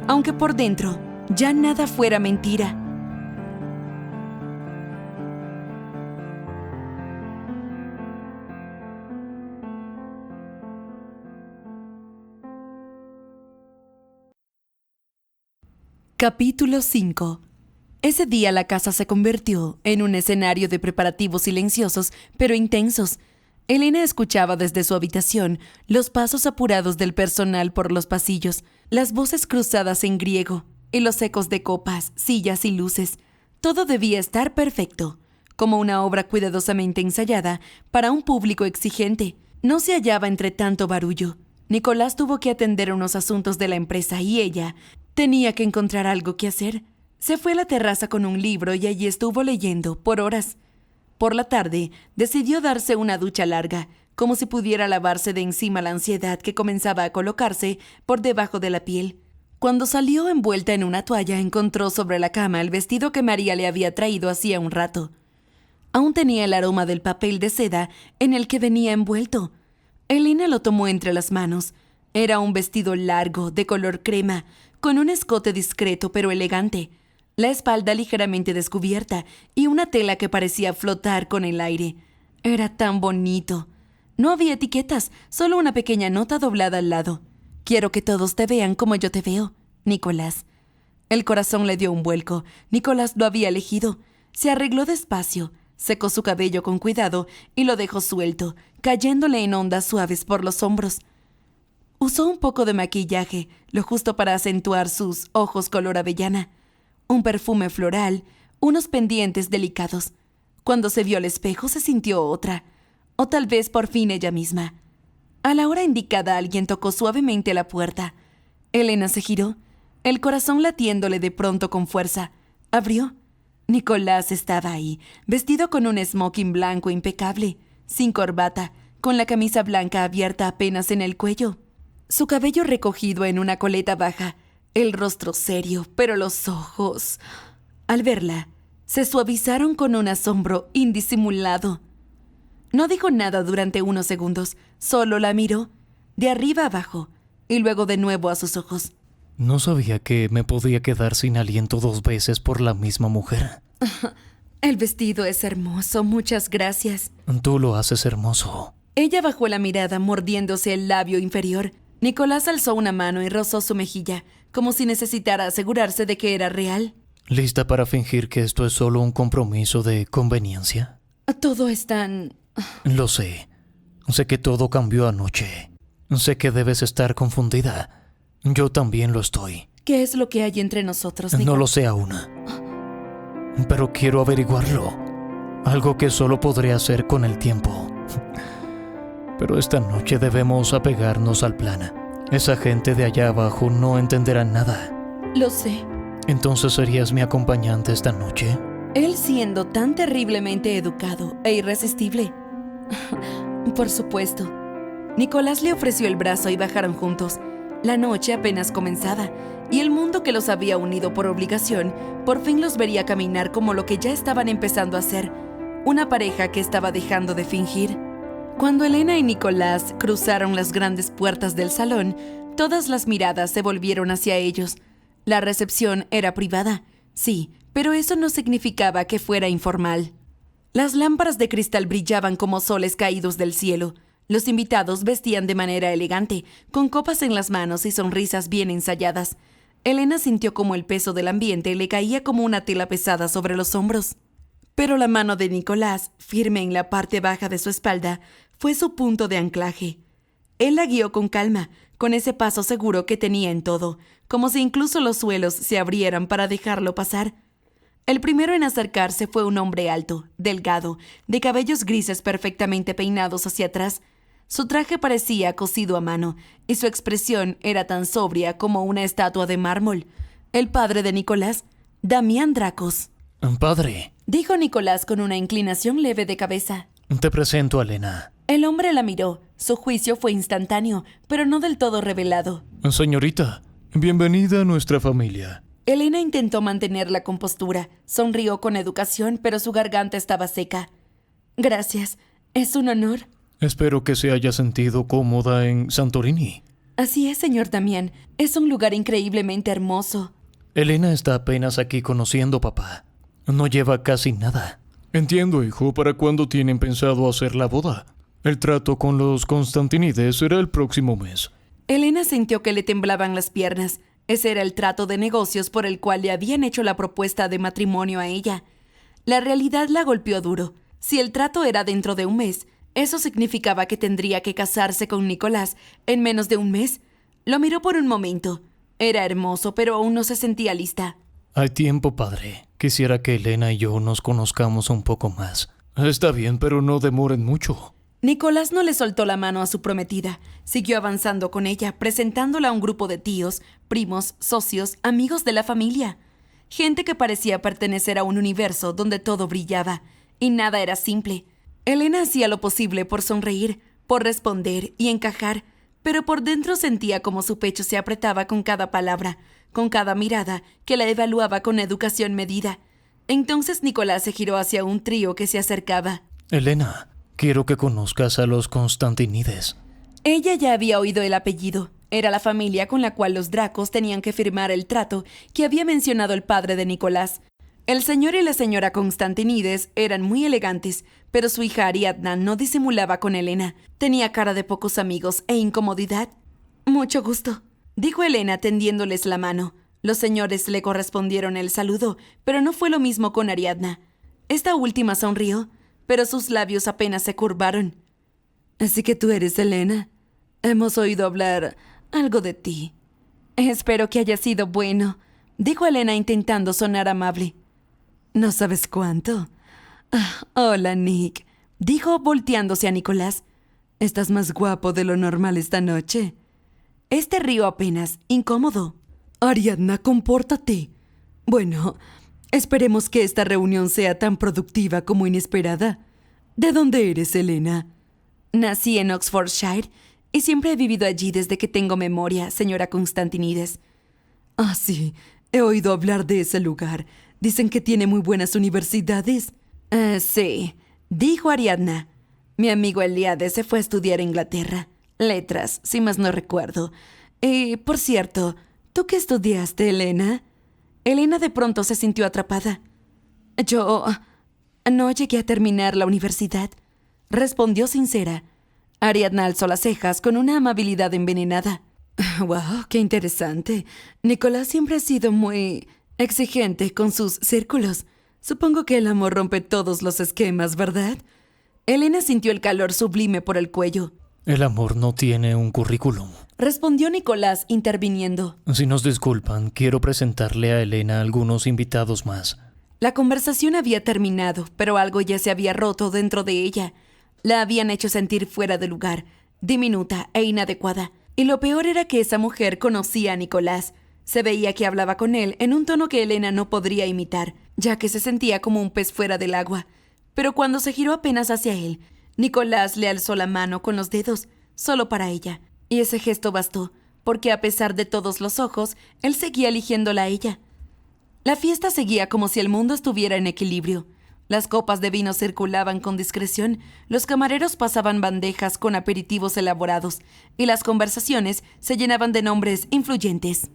aunque por dentro ya nada fuera mentira. Capítulo 5. Ese día la casa se convirtió en un escenario de preparativos silenciosos pero intensos. Elena escuchaba desde su habitación los pasos apurados del personal por los pasillos, las voces cruzadas en griego y los ecos de copas, sillas y luces. Todo debía estar perfecto, como una obra cuidadosamente ensayada para un público exigente. No se hallaba entre tanto barullo. Nicolás tuvo que atender unos asuntos de la empresa y ella tenía que encontrar algo que hacer. Se fue a la terraza con un libro y allí estuvo leyendo por horas. Por la tarde, decidió darse una ducha larga, como si pudiera lavarse de encima la ansiedad que comenzaba a colocarse por debajo de la piel. Cuando salió envuelta en una toalla, encontró sobre la cama el vestido que María le había traído hacía un rato. Aún tenía el aroma del papel de seda en el que venía envuelto. Elena lo tomó entre las manos. Era un vestido largo, de color crema, con un escote discreto pero elegante, la espalda ligeramente descubierta y una tela que parecía flotar con el aire. Era tan bonito. No había etiquetas, solo una pequeña nota doblada al lado. «Quiero que todos te vean como yo te veo, Nicolás». El corazón le dio un vuelco. Nicolás lo había elegido. Se arregló despacio, secó su cabello con cuidado y lo dejó suelto, cayéndole en ondas suaves por los hombros. Usó un poco de maquillaje, lo justo para acentuar sus ojos color avellana, un perfume floral, unos pendientes delicados. Cuando se vio al espejo se sintió otra, o tal vez por fin ella misma. A la hora indicada alguien tocó suavemente la puerta. Elena se giró, el corazón latiéndole de pronto con fuerza. Abrió. Nicolás estaba ahí, vestido con un smoking blanco impecable, sin corbata, con la camisa blanca abierta apenas en el cuello. Su cabello recogido en una coleta baja, el rostro serio, pero los ojos... Al verla, se suavizaron con un asombro indisimulado. No dijo nada durante unos segundos, solo la miró, de arriba abajo, y luego de nuevo a sus ojos. No sabía que me podía quedar sin aliento 2 veces por la misma mujer. El vestido es hermoso, muchas gracias. Tú lo haces hermoso. Ella bajó la mirada mordiéndose el labio inferior. Nicolás alzó una mano y rozó su mejilla, como si necesitara asegurarse de que era real. ¿Lista para fingir que esto es solo un compromiso de conveniencia? Todo es tan... Lo sé. Sé que todo cambió anoche. Sé que debes estar confundida. Yo también lo estoy. ¿Qué es lo que hay entre nosotros, Nicolás? No lo sé aún. Pero quiero averiguarlo. Algo que solo podré hacer con el tiempo. Pero esta noche debemos apegarnos al plan. Esa gente de allá abajo no entenderá nada. Lo sé. ¿Entonces serías mi acompañante esta noche? Él siendo tan terriblemente educado e irresistible. Por supuesto. Nicolás le ofreció el brazo y bajaron juntos. La noche apenas comenzaba, y el mundo que los había unido por obligación, por fin los vería caminar como lo que ya estaban empezando a hacer, una pareja que estaba dejando de fingir. Cuando Elena y Nicolás cruzaron las grandes puertas del salón, todas las miradas se volvieron hacia ellos. La recepción era privada, sí, pero eso no significaba que fuera informal. Las lámparas de cristal brillaban como soles caídos del cielo. Los invitados vestían de manera elegante, con copas en las manos y sonrisas bien ensayadas. Elena sintió como el peso del ambiente le caía como una tela pesada sobre los hombros. Pero la mano de Nicolás, firme en la parte baja de su espalda, fue su punto de anclaje. Él la guió con calma, con ese paso seguro que tenía en todo, como si incluso los suelos se abrieran para dejarlo pasar. El primero en acercarse fue un hombre alto, delgado, de cabellos grises perfectamente peinados hacia atrás. Su traje parecía cosido a mano, y su expresión era tan sobria como una estatua de mármol. El padre de Nicolás, Damián Dracos. Padre, Dijo Nicolás con una inclinación leve de cabeza. te presento a Elena. El hombre la miró. Su juicio fue instantáneo, pero no del todo revelado. Señorita, bienvenida a nuestra familia. Elena intentó mantener la compostura. Sonrió con educación, pero su garganta estaba seca. Gracias. Es un honor. Espero que se haya sentido cómoda en Santorini. Así es, señor Damián. Es un lugar increíblemente hermoso. Elena está apenas aquí conociendo, papá. No lleva casi nada. Entiendo, hijo, ¿para cuándo tienen pensado hacer la boda? El trato con los Constantinides será el próximo mes. Elena sintió que le temblaban las piernas. Ese era el trato de negocios por el cual le habían hecho la propuesta de matrimonio a ella. La realidad la golpeó duro. Si el trato era dentro de un mes, eso significaba que tendría que casarse con Nicolás en menos de un mes. Lo miró por un momento. Era hermoso, pero aún no se sentía lista. Hay tiempo, padre. Quisiera que Elena y yo nos conozcamos un poco más. Está bien, pero no demoren mucho. Nicolás no le soltó la mano a su prometida. Siguió avanzando con ella, presentándola a un grupo de tíos, primos, socios, amigos de la familia. Gente que parecía pertenecer a un universo donde todo brillaba, y nada era simple. Elena hacía lo posible por sonreír, por responder y encajar, pero por dentro sentía como su pecho se apretaba con cada palabra, con cada mirada que la evaluaba con educación medida. Entonces Nicolás se giró hacia un trío que se acercaba. Elena, quiero que conozcas a los Constantinides. Ella ya había oído el apellido. Era la familia con la cual los Dracos tenían que firmar el trato que había mencionado el padre de Nicolás. El señor y la señora Constantinides eran muy elegantes, pero su hija Ariadna no disimulaba con Elena. Tenía cara de pocos amigos e incomodidad. «Mucho gusto», dijo Elena tendiéndoles la mano. Los señores le correspondieron el saludo, pero no fue lo mismo con Ariadna. Esta última sonrió, pero sus labios apenas se curvaron. Así que tú eres Elena. Hemos oído hablar algo de ti. Espero que haya sido bueno, dijo Elena intentando sonar amable. ¿No sabes cuánto? Hola, Nick, dijo volteándose a Nicolás. Estás más guapo de lo normal esta noche. Este rió apenas, incómodo. Ariadna, compórtate. Bueno, esperemos que esta reunión sea tan productiva como inesperada. ¿De dónde eres, Elena? Nací en Oxfordshire y siempre he vivido allí desde que tengo memoria, señora Constantinides. Ah, sí, he oído hablar de ese lugar. Dicen que tiene muy buenas universidades. Sí, dijo Ariadna. Mi amigo Eliade se fue a estudiar a Inglaterra. Letras, si más no recuerdo. Y, por cierto, ¿tú qué estudiaste, Elena? Elena de pronto se sintió atrapada. Yo no llegué a terminar la universidad, respondió sincera. Ariadna alzó las cejas con una amabilidad envenenada. ¡Wow! ¡Qué interesante! Nicolás siempre ha sido muy exigente con sus círculos. Supongo que el amor rompe todos los esquemas, ¿verdad? Elena sintió el calor sublime por el cuello. El amor no tiene un currículum, respondió Nicolás interviniendo. Si nos disculpan, quiero presentarle a Elena a algunos invitados más. La conversación había terminado, pero algo ya se había roto dentro de ella. La habían hecho sentir fuera de lugar, diminuta e inadecuada. Y lo peor era que esa mujer conocía a Nicolás. Se veía que hablaba con él en un tono que Elena no podría imitar, ya que se sentía como un pez fuera del agua. Pero cuando se giró apenas hacia él, Nicolás le alzó la mano con los dedos, solo para ella. Y ese gesto bastó, porque a pesar de todos los ojos, él seguía eligiéndola a ella. La fiesta seguía como si el mundo estuviera en equilibrio. Las copas de vino circulaban con discreción, los camareros pasaban bandejas con aperitivos elaborados, y las conversaciones se llenaban de nombres influyentes.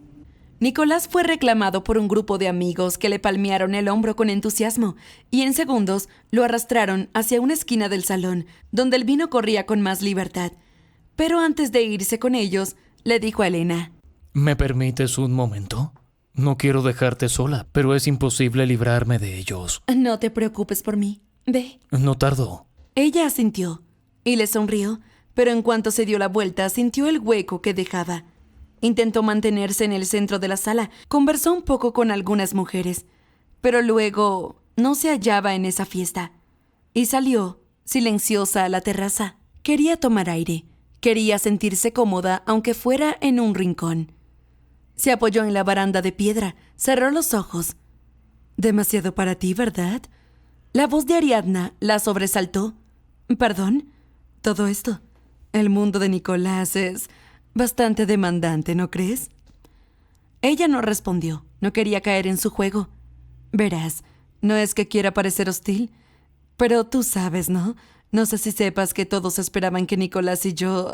Nicolás fue reclamado por un grupo de amigos que le palmearon el hombro con entusiasmo y en segundos lo arrastraron hacia una esquina del salón, donde el vino corría con más libertad. Pero antes de irse con ellos, le dijo a Elena: ¿Me permites un momento? No quiero dejarte sola, pero es imposible librarme de ellos. No te preocupes por mí. Ve. No tardo. Ella asintió y le sonrió, pero en cuanto se dio la vuelta, sintió el hueco que dejaba. Intentó mantenerse en el centro de la sala, conversó un poco con algunas mujeres, pero luego no se hallaba en esa fiesta. Y salió, silenciosa, a la terraza. Quería tomar aire, quería sentirse cómoda aunque fuera en un rincón. Se apoyó en la baranda de piedra, cerró los ojos. Demasiado para ti, ¿verdad? La voz de Ariadna la sobresaltó. ¿Perdón? Todo esto. El mundo de Nicolás es bastante demandante, ¿no crees? Ella no respondió. No quería caer en su juego. Verás, no es que quiera parecer hostil, pero tú sabes, ¿no? No sé si sepas que todos esperaban que Nicolás y yo...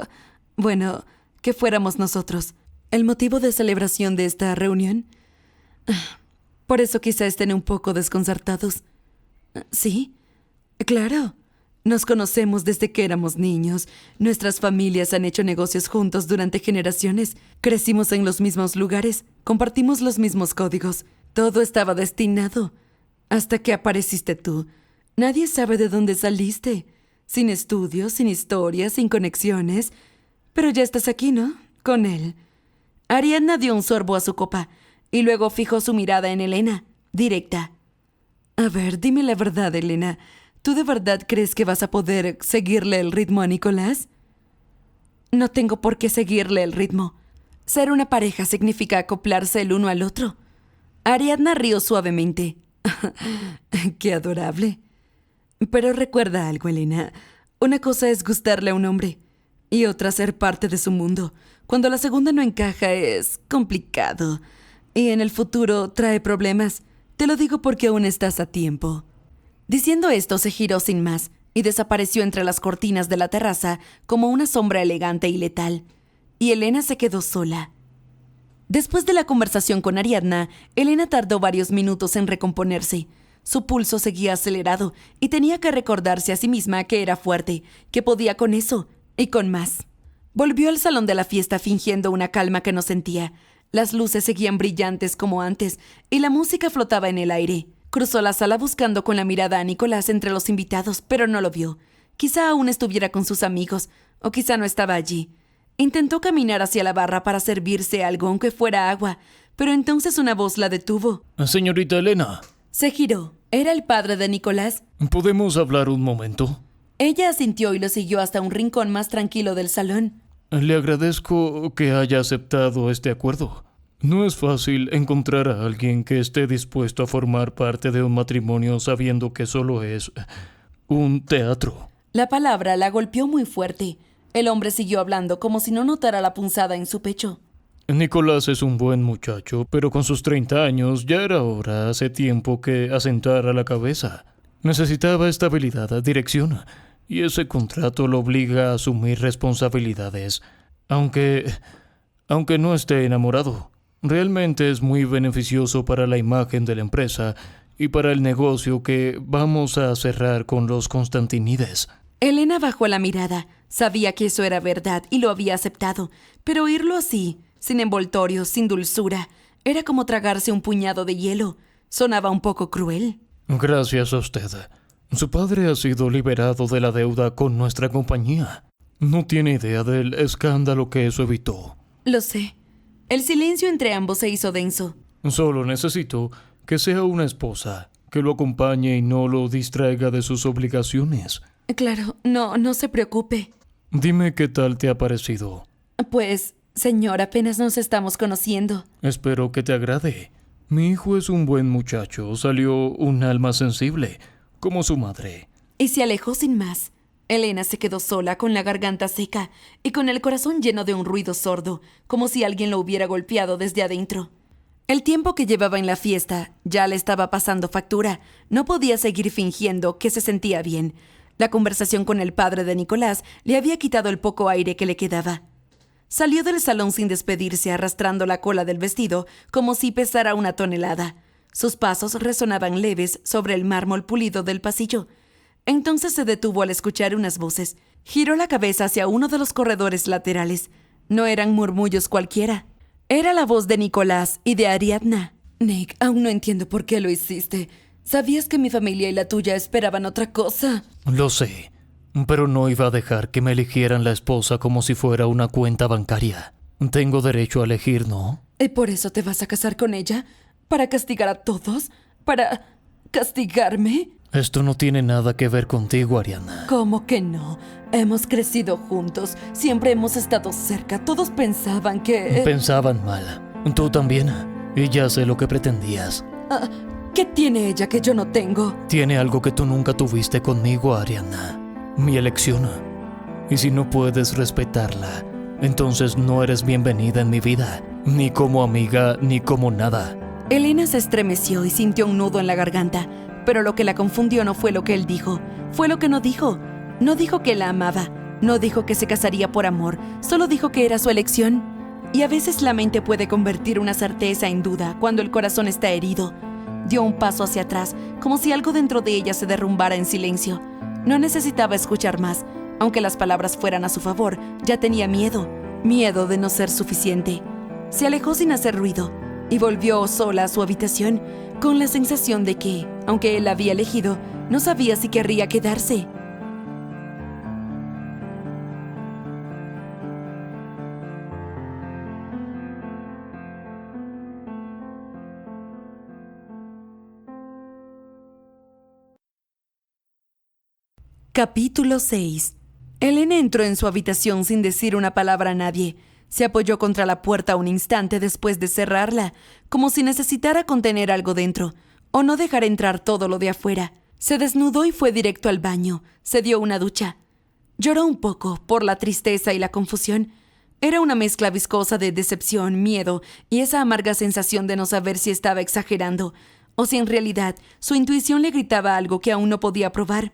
Bueno, que fuéramos nosotros. ¿El motivo de celebración de esta reunión? Por eso quizá estén un poco desconcertados. ¿Sí? Claro. Nos conocemos desde que éramos niños. Nuestras familias han hecho negocios juntos durante generaciones. Crecimos en los mismos lugares. Compartimos los mismos códigos. Todo estaba destinado. Hasta que apareciste tú. Nadie sabe de dónde saliste. Sin estudios, sin historia, sin conexiones. Pero ya estás aquí, ¿no? Con él. Ariadna dio un sorbo a su copa y luego fijó su mirada en Elena, directa. A ver, dime la verdad, Elena. ¿Tú de verdad crees que vas a poder seguirle el ritmo a Nicolás? No tengo por qué seguirle el ritmo. Ser una pareja significa acoplarse el uno al otro. Ariadna rió suavemente. ¡Qué adorable! Pero recuerda algo, Elena. Una cosa es gustarle a un hombre y otra ser parte de su mundo. Cuando la segunda no encaja es complicado y en el futuro trae problemas. Te lo digo porque aún estás a tiempo. Diciendo esto, se giró sin más y desapareció entre las cortinas de la terraza como una sombra elegante y letal. Y Elena se quedó sola. Después de la conversación con Ariadna, Elena tardó varios minutos en recomponerse. Su pulso seguía acelerado y tenía que recordarse a sí misma que era fuerte, que podía con eso y con más. Volvió al salón de la fiesta fingiendo una calma que no sentía. Las luces seguían brillantes como antes y la música flotaba en el aire. Cruzó la sala buscando con la mirada a Nicolás entre los invitados, pero no lo vio. Quizá aún estuviera con sus amigos, o quizá no estaba allí. Intentó caminar hacia la barra para servirse algo, aunque fuera agua, pero entonces una voz la detuvo. Señorita Elena. Se giró. ¿Era el padre de Nicolás? ¿Podemos hablar un momento? Ella asintió y lo siguió hasta un rincón más tranquilo del salón. Le agradezco que haya aceptado este acuerdo. No es fácil encontrar a alguien que esté dispuesto a formar parte de un matrimonio sabiendo que solo es un teatro. La palabra la golpeó muy fuerte. El hombre siguió hablando como si no notara la punzada en su pecho. Nicolás es un buen muchacho, pero con sus 30 años ya era hora hace tiempo que asentara la cabeza. Necesitaba estabilidad, dirección, y ese contrato lo obliga a asumir responsabilidades, aunque no esté enamorado. Realmente es muy beneficioso para la imagen de la empresa y para el negocio que vamos a cerrar con los Constantinides. Elena bajó la mirada. Sabía que eso era verdad y lo había aceptado, pero oírlo así, sin envoltorios, sin dulzura, era como tragarse un puñado de hielo. Sonaba un poco cruel. Gracias a usted. Su padre ha sido liberado de la deuda con nuestra compañía. No tiene idea del escándalo que eso evitó. Lo sé. El silencio entre ambos se hizo denso. Solo necesito que sea una esposa, que lo acompañe y no lo distraiga de sus obligaciones. Claro, no se preocupe. Dime qué tal te ha parecido. Pues, señor, apenas nos estamos conociendo. Espero que te agrade. Mi hijo es un buen muchacho, salió un alma sensible, como su madre. Y se alejó sin más. Elena se quedó sola, con la garganta seca y con el corazón lleno de un ruido sordo, como si alguien lo hubiera golpeado desde adentro. El tiempo que llevaba en la fiesta ya le estaba pasando factura. No podía seguir fingiendo que se sentía bien. La conversación con el padre de Nicolás le había quitado el poco aire que le quedaba. Salió del salón sin despedirse, arrastrando la cola del vestido como si pesara 1 tonelada. Sus pasos resonaban leves sobre el mármol pulido del pasillo. Entonces se detuvo al escuchar unas voces. Giró la cabeza hacia uno de los corredores laterales. No eran murmullos cualquiera. Era la voz de Nicolás y de Ariadna. Nick, aún no entiendo por qué lo hiciste. ¿Sabías que mi familia y la tuya esperaban otra cosa? Lo sé, pero no iba a dejar que me eligieran la esposa como si fuera una cuenta bancaria. Tengo derecho a elegir, ¿no? ¿Y por eso te vas a casar con ella? ¿Para castigar a todos? ¿Para castigarme? Esto no tiene nada que ver contigo, Ariadna. ¿Cómo que no? Hemos crecido juntos, siempre hemos estado cerca, todos pensaban que... Pensaban mal. Tú también. Y ya sé lo que pretendías. ¿Qué tiene ella que yo no tengo? Tiene algo que tú nunca tuviste conmigo, Ariadna. Mi elección. Y si no puedes respetarla, entonces no eres bienvenida en mi vida, ni como amiga, ni como nada. Elena se estremeció y sintió un nudo en la garganta, pero lo que la confundió no fue lo que él dijo, fue lo que no dijo. No dijo que la amaba, no dijo que se casaría por amor, solo dijo que era su elección. Y a veces la mente puede convertir una certeza en duda cuando el corazón está herido. Dio un paso hacia atrás, como si algo dentro de ella se derrumbara en silencio. No necesitaba escuchar más, aunque las palabras fueran a su favor, ya tenía miedo de no ser suficiente. Se alejó sin hacer ruido y volvió sola a su habitación, con la sensación de que, aunque él la había elegido, no sabía si querría quedarse. Capítulo 6. Elena entró en su habitación sin decir una palabra a nadie. Se apoyó contra la puerta un instante después de cerrarla, como si necesitara contener algo dentro, o no dejar entrar todo lo de afuera. Se desnudó y fue directo al baño. Se dio una ducha. Lloró un poco por la tristeza y la confusión. Era una mezcla viscosa de decepción, miedo y esa amarga sensación de no saber si estaba exagerando, o si en realidad su intuición le gritaba algo que aún no podía probar.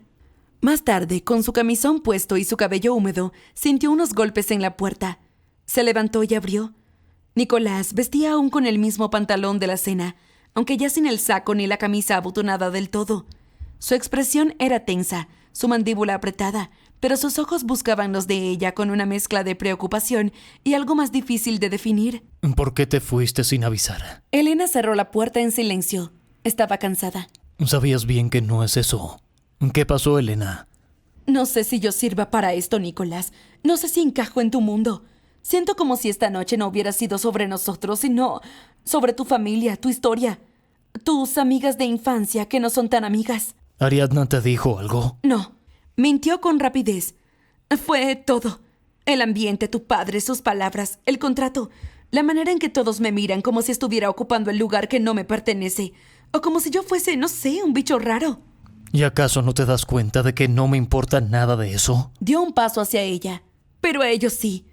Más tarde, con su camisón puesto y su cabello húmedo, sintió unos golpes en la puerta. Se levantó y abrió. Nicolás vestía aún con el mismo pantalón de la cena, aunque ya sin el saco ni la camisa abotonada del todo. Su expresión era tensa, su mandíbula apretada, pero sus ojos buscaban los de ella con una mezcla de preocupación y algo más difícil de definir. ¿Por qué te fuiste sin avisar? Elena cerró la puerta en silencio. Estaba cansada. Sabías bien que no es eso. ¿Qué pasó, Elena? No sé si yo sirva para esto, Nicolás. No sé si encajo en tu mundo. Siento como si esta noche no hubiera sido sobre nosotros, sino sobre tu familia, tu historia. Tus amigas de infancia que no son tan amigas. ¿Ariadna te dijo algo? No. Mintió con rapidez. Fue todo. El ambiente, tu padre, sus palabras, el contrato. La manera en que todos me miran como si estuviera ocupando el lugar que no me pertenece. O como si yo fuese, no sé, un bicho raro. ¿Y acaso no te das cuenta de que no me importa nada de eso? Dio un paso hacia ella. Pero a ellos sí.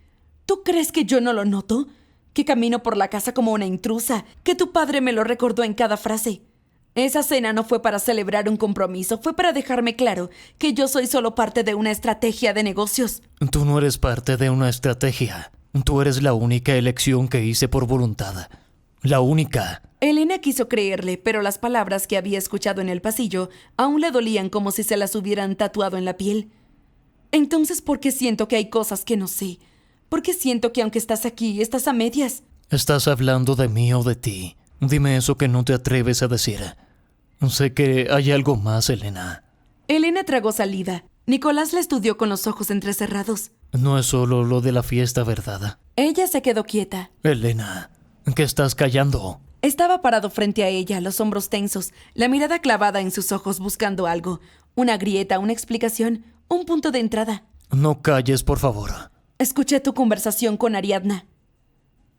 ¿Tú crees que yo no lo noto? Que camino por la casa como una intrusa, que tu padre me lo recordó en cada frase. Esa cena no fue para celebrar un compromiso, fue para dejarme claro que yo soy solo parte de una estrategia de negocios. Tú no eres parte de una estrategia. Tú eres la única elección que hice por voluntad. La única. Elena quiso creerle, pero las palabras que había escuchado en el pasillo aún le dolían como si se las hubieran tatuado en la piel. Entonces, ¿por qué siento que hay cosas que no sé? ¿Por qué siento que aunque estás aquí, estás a medias? ¿Estás hablando de mí o de ti? Dime eso que no te atreves a decir. Sé que hay algo más, Elena. Elena tragó saliva. Nicolás la estudió con los ojos entrecerrados. No es solo lo de la fiesta, ¿verdad? Ella se quedó quieta. Elena, ¿qué estás callando? Estaba parado frente a ella, los hombros tensos, la mirada clavada en sus ojos buscando algo. Una grieta, una explicación, un punto de entrada. No calles, por favor. Escuché tu conversación con Ariadna.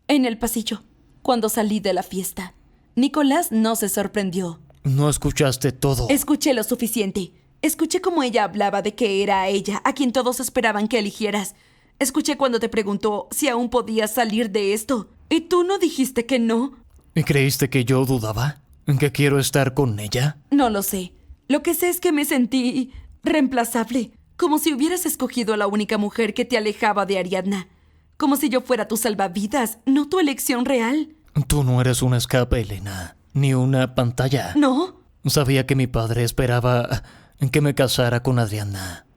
En el pasillo, cuando salí de la fiesta. Nicolás no se sorprendió. No escuchaste todo. Escuché lo suficiente. Escuché cómo ella hablaba de que era a ella a quien todos esperaban que eligieras. Escuché cuando te preguntó si aún podías salir de esto. ¿Y tú no dijiste que no? ¿Y creíste que yo dudaba? ¿Que quiero estar con ella? No lo sé. Lo que sé es que me sentí reemplazable. Como si hubieras escogido a la única mujer que te alejaba de Ariadna. Como si yo fuera tu salvavidas, no tu elección real. Tú no eres un escape, Elena. Ni una pantalla. ¿No? Sabía que mi padre esperaba que me casara con Ariadna.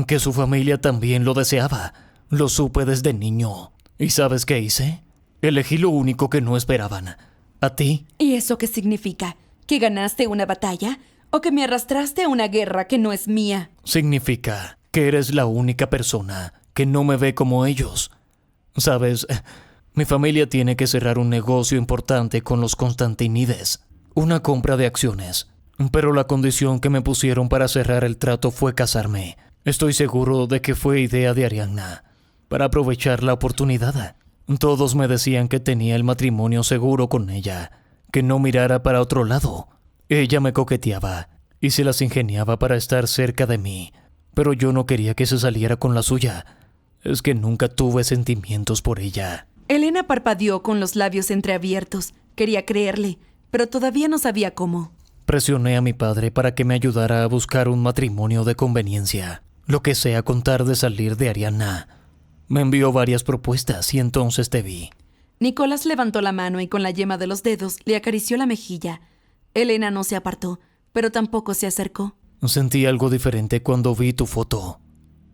Que su familia también lo deseaba. Lo supe desde niño. ¿Y sabes qué hice? Elegí lo único que no esperaban. ¿A ti? ¿Y eso qué significa? ¿Que ganaste una batalla? ¿O que me arrastraste a una guerra que no es mía? Significa que eres la única persona que no me ve como ellos. ¿Sabes? Mi familia tiene que cerrar un negocio importante con los Constantinides. Una compra de acciones. Pero la condición que me pusieron para cerrar el trato fue casarme. Estoy seguro de que fue idea de Ariadna, para aprovechar la oportunidad. Todos me decían que tenía el matrimonio seguro con ella, que no mirara para otro lado. Ella me coqueteaba y se las ingeniaba para estar cerca de mí, pero yo no quería que se saliera con la suya. es que nunca tuve sentimientos por ella. Elena parpadeó con los labios entreabiertos. Quería creerle, pero todavía no sabía cómo. Presioné a mi padre para que me ayudara a buscar un matrimonio de conveniencia, lo que sea con tal de salir de Ariadna. Me envió varias propuestas y entonces te vi. Nicolás levantó la mano y con la yema de los dedos le acarició la mejilla. Elena no se apartó, pero tampoco se acercó. Sentí algo diferente cuando vi tu foto.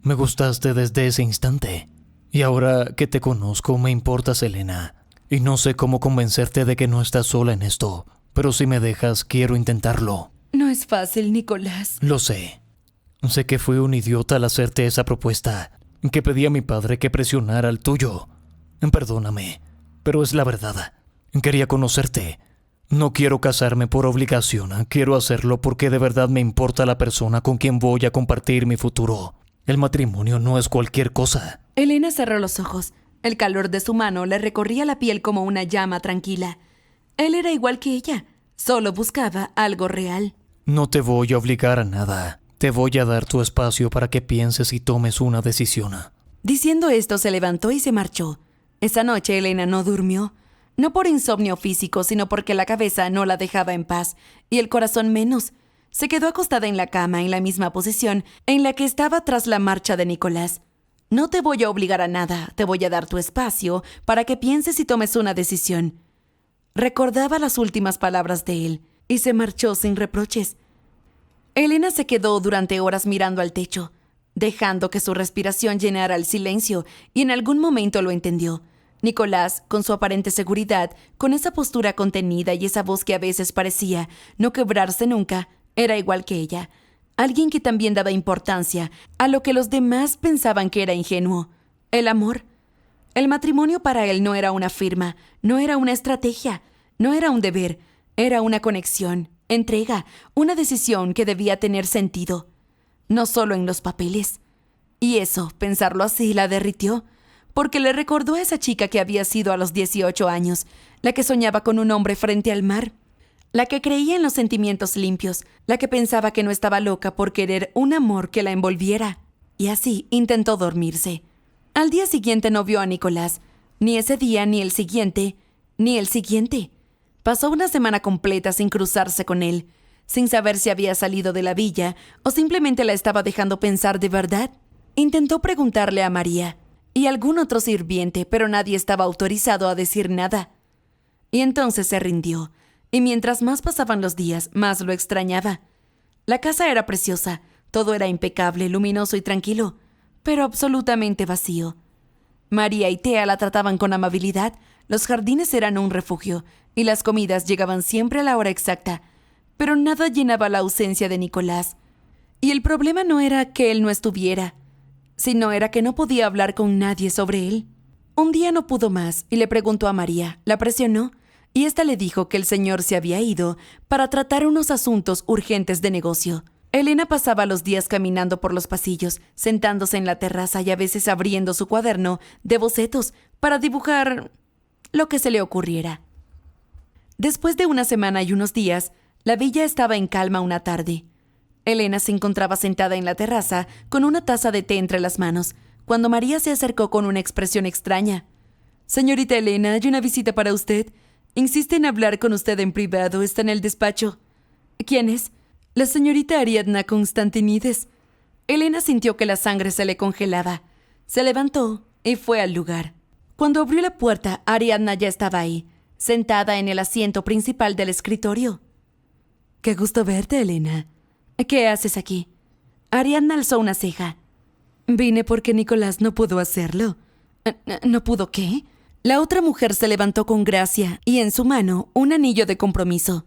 Me gustaste desde ese instante. Y ahora que te conozco me importas, Elena. Y no sé cómo convencerte de que no estás sola en esto, pero si me dejas, quiero intentarlo. No es fácil, Nicolás. Lo sé. Sé que fui un idiota al hacerte esa propuesta, que pedí a mi padre que presionara al tuyo. Perdóname, pero es la verdad. Quería conocerte. No quiero casarme por obligación, quiero hacerlo porque de verdad me importa la persona con quien voy a compartir mi futuro. El matrimonio no es cualquier cosa. Elena cerró los ojos. El calor de su mano le recorría la piel como una llama tranquila. Él era igual que ella, solo buscaba algo real. No te voy a obligar a nada. Te voy a dar tu espacio para que pienses y tomes una decisión. Diciendo esto, se levantó y se marchó. Esa noche Elena no durmió. No por insomnio físico, sino porque la cabeza no la dejaba en paz, y el corazón menos. Se quedó acostada en la cama, en la misma posición en la que estaba tras la marcha de Nicolás. No te voy a obligar a nada, te voy a dar tu espacio para que pienses y tomes una decisión. Recordaba las últimas palabras de él, y se marchó sin reproches. Elena se quedó durante horas mirando al techo, dejando que su respiración llenara el silencio, y en algún momento lo entendió. Nicolás, con su aparente seguridad, con esa postura contenida y esa voz que a veces parecía no quebrarse nunca, era igual que ella. Alguien que también daba importancia a lo que los demás pensaban que era ingenuo: el amor. El matrimonio para él no era una firma, no era una estrategia, no era un deber, era una conexión, entrega, una decisión que debía tener sentido, no solo en los papeles. Y eso, pensarlo así, la derritió, porque le recordó a esa chica que había sido a los 18 años, la que soñaba con un hombre frente al mar, la que creía en los sentimientos limpios, la que pensaba que no estaba loca por querer un amor que la envolviera. Y así intentó dormirse. Al día siguiente no vio a Nicolás, ni ese día, ni el siguiente, ni el siguiente. Pasó una semana completa sin cruzarse con él, sin saber si había salido de la villa o simplemente la estaba dejando pensar de verdad. Intentó preguntarle a María y algún otro sirviente, pero nadie estaba autorizado a decir nada. Y entonces se rindió, y mientras más pasaban los días, más lo extrañaba. La casa era preciosa, todo era impecable, luminoso y tranquilo, pero absolutamente vacío. María y Tea la trataban con amabilidad, los jardines eran un refugio, y las comidas llegaban siempre a la hora exacta, pero nada llenaba la ausencia de Nicolás. Y el problema no era que él no estuviera, sino era que no podía hablar con nadie sobre él. Un día no pudo más y le preguntó a María, la presionó, y ésta le dijo que el señor se había ido para tratar unos asuntos urgentes de negocio. Elena pasaba los días caminando por los pasillos, sentándose en la terraza y a veces abriendo su cuaderno de bocetos para dibujar lo que se le ocurriera. Después de una semana y unos días, la villa estaba en calma una tarde. Elena se encontraba sentada en la terraza con una taza de té entre las manos, cuando María se acercó con una expresión extraña. «Señorita Elena, hay una visita para usted. Insiste en hablar con usted en privado, está en el despacho». «¿Quién es?» «La señorita Ariadna Constantinides». Elena sintió que la sangre se le congelaba. Se levantó y fue al lugar. Cuando abrió la puerta, Ariadna ya estaba ahí, sentada en el asiento principal del escritorio. «Qué gusto verte, Elena. ¿Qué haces aquí?» Ariadna alzó una ceja. «Vine porque Nicolás no pudo hacerlo». ¿No pudo qué? La otra mujer se levantó con gracia y en su mano un anillo de compromiso.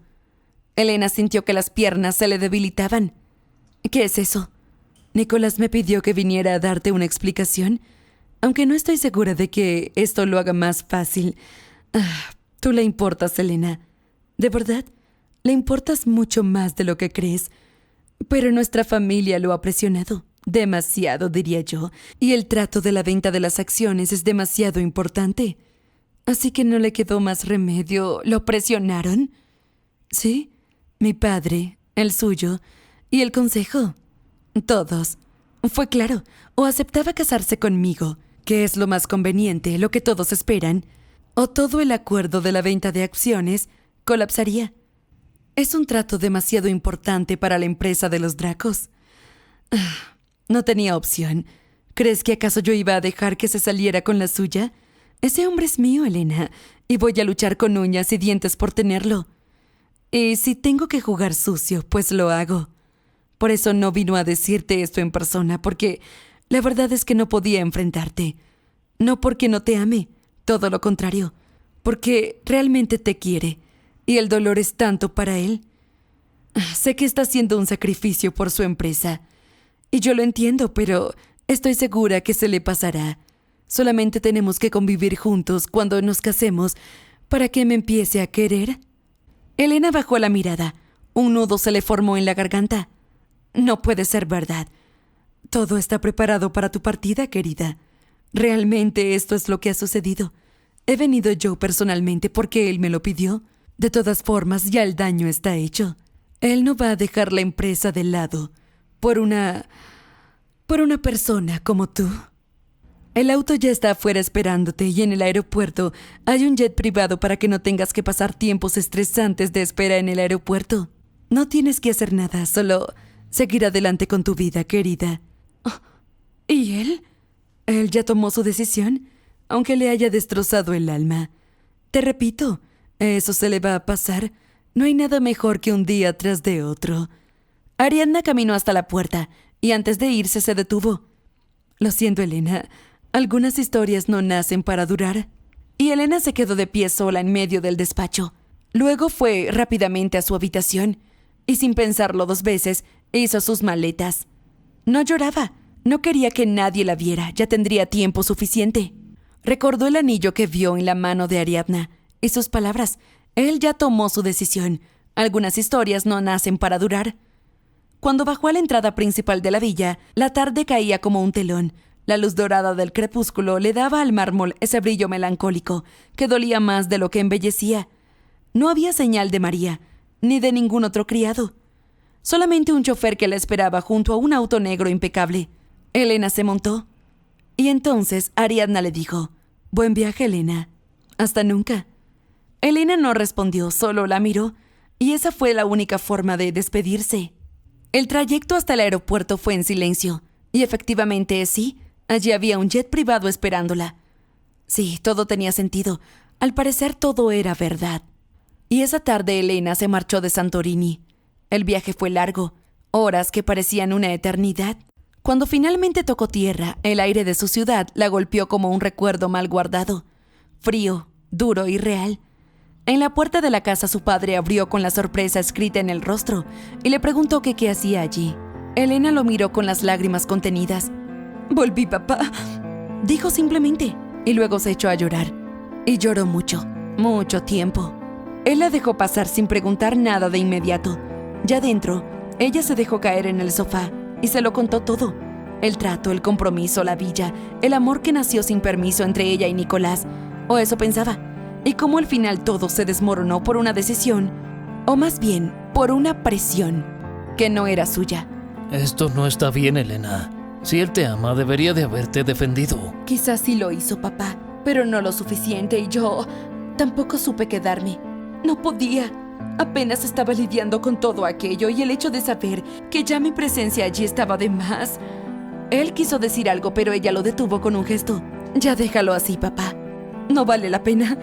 Elena sintió que las piernas se le debilitaban. «¿Qué es eso?» «Nicolás me pidió que viniera a darte una explicación, aunque no estoy segura de que esto lo haga más fácil. Tú le importas, Elena. De verdad, le importas mucho más de lo que crees. Pero nuestra familia lo ha presionado. Demasiado, diría yo. Y el trato de la venta de las acciones es demasiado importante. Así que no le quedó más remedio. ¿Lo presionaron?» «Sí, mi padre, el suyo y el consejo. Todos. Fue claro, o aceptaba casarse conmigo, ¿Qué es lo más conveniente, lo que todos esperan? O todo el acuerdo de la venta de acciones colapsaría. Es un trato demasiado importante para la empresa de los Dracos. No tenía opción. ¿Crees que acaso yo iba a dejar que se saliera con la suya? Ese hombre es mío, Elena, y voy a luchar con uñas y dientes por tenerlo. Y si tengo que jugar sucio, pues lo hago. Por eso no vino a decirte esto en persona, porque la verdad es que no podía enfrentarte. No porque no te ame, todo lo contrario, porque realmente te quiere, y el dolor es tanto para él. Sé que está haciendo un sacrificio por su empresa, y yo lo entiendo, pero estoy segura que se le pasará. Solamente tenemos que convivir juntos cuando nos casemos para que me empiece a querer. Elena bajó la mirada. Un nudo se le formó en la garganta. No puede ser verdad. Todo está preparado para tu partida, querida. Realmente esto es lo que ha sucedido. He venido yo personalmente porque él me lo pidió. De todas formas, ya el daño está hecho. Él no va a dejar la empresa de lado por una persona como tú. El auto ya está afuera esperándote y en el aeropuerto hay un jet privado para que no tengas que pasar tiempos estresantes de espera en el aeropuerto. No tienes que hacer nada, solo seguir adelante con tu vida, querida. ¿Y él? Él ya tomó su decisión, aunque le haya destrozado el alma. Te repito, eso se le va a pasar. No hay nada mejor que un día tras de otro. Ariadna caminó hasta la puerta y antes de irse se detuvo. Lo siento, Elena. Algunas historias no nacen para durar. Y Elena se quedó de pie sola en medio del despacho. Luego fue rápidamente a su habitación y sin pensarlo 2 veces hizo sus maletas. No lloraba. No quería que nadie la viera. Ya tendría tiempo suficiente. Recordó el anillo que vio en la mano de Ariadna y sus palabras. Él ya tomó su decisión. Algunas historias no nacen para durar. Cuando bajó a la entrada principal de la villa, la tarde caía como un telón. La luz dorada del crepúsculo le daba al mármol ese brillo melancólico que dolía más de lo que embellecía. No había señal de María, ni de ningún otro criado. Solamente un chofer que la esperaba junto a un auto negro impecable. Elena se montó. Y entonces Ariadna le dijo: «Buen viaje, Elena». «Hasta nunca». Elena no respondió, solo la miró, y esa fue la única forma de despedirse. El trayecto hasta el aeropuerto fue en silencio, y efectivamente sí, allí había un jet privado esperándola. Sí, todo tenía sentido. Al parecer todo era verdad. Y esa tarde Elena se marchó de Santorini. El viaje fue largo, horas que parecían una eternidad. Cuando finalmente tocó tierra, el aire de su ciudad la golpeó como un recuerdo mal guardado. Frío, duro y real. En la puerta de la casa su padre abrió con la sorpresa escrita en el rostro y le preguntó que qué hacía allí. Elena lo miró con las lágrimas contenidas. «Volví, papá», dijo simplemente, y luego se echó a llorar. Y lloró mucho, mucho tiempo. Él la dejó pasar sin preguntar nada de inmediato. Ya dentro, ella se dejó caer en el sofá y se lo contó todo. El trato, el compromiso, la villa, el amor que nació sin permiso entre ella y Nicolás, o eso pensaba, y cómo al final todo se desmoronó por una decisión, o más bien, por una presión, que no era suya. Esto no está bien, Elena. Si él te ama, debería de haberte defendido. Quizás sí lo hizo, papá, pero no lo suficiente, y yo tampoco supe quedarme. No podía. Apenas estaba lidiando con todo aquello y el hecho de saber que ya mi presencia allí estaba de más. Él quiso decir algo, pero ella lo detuvo con un gesto. «Ya déjalo así, papá. No vale la pena».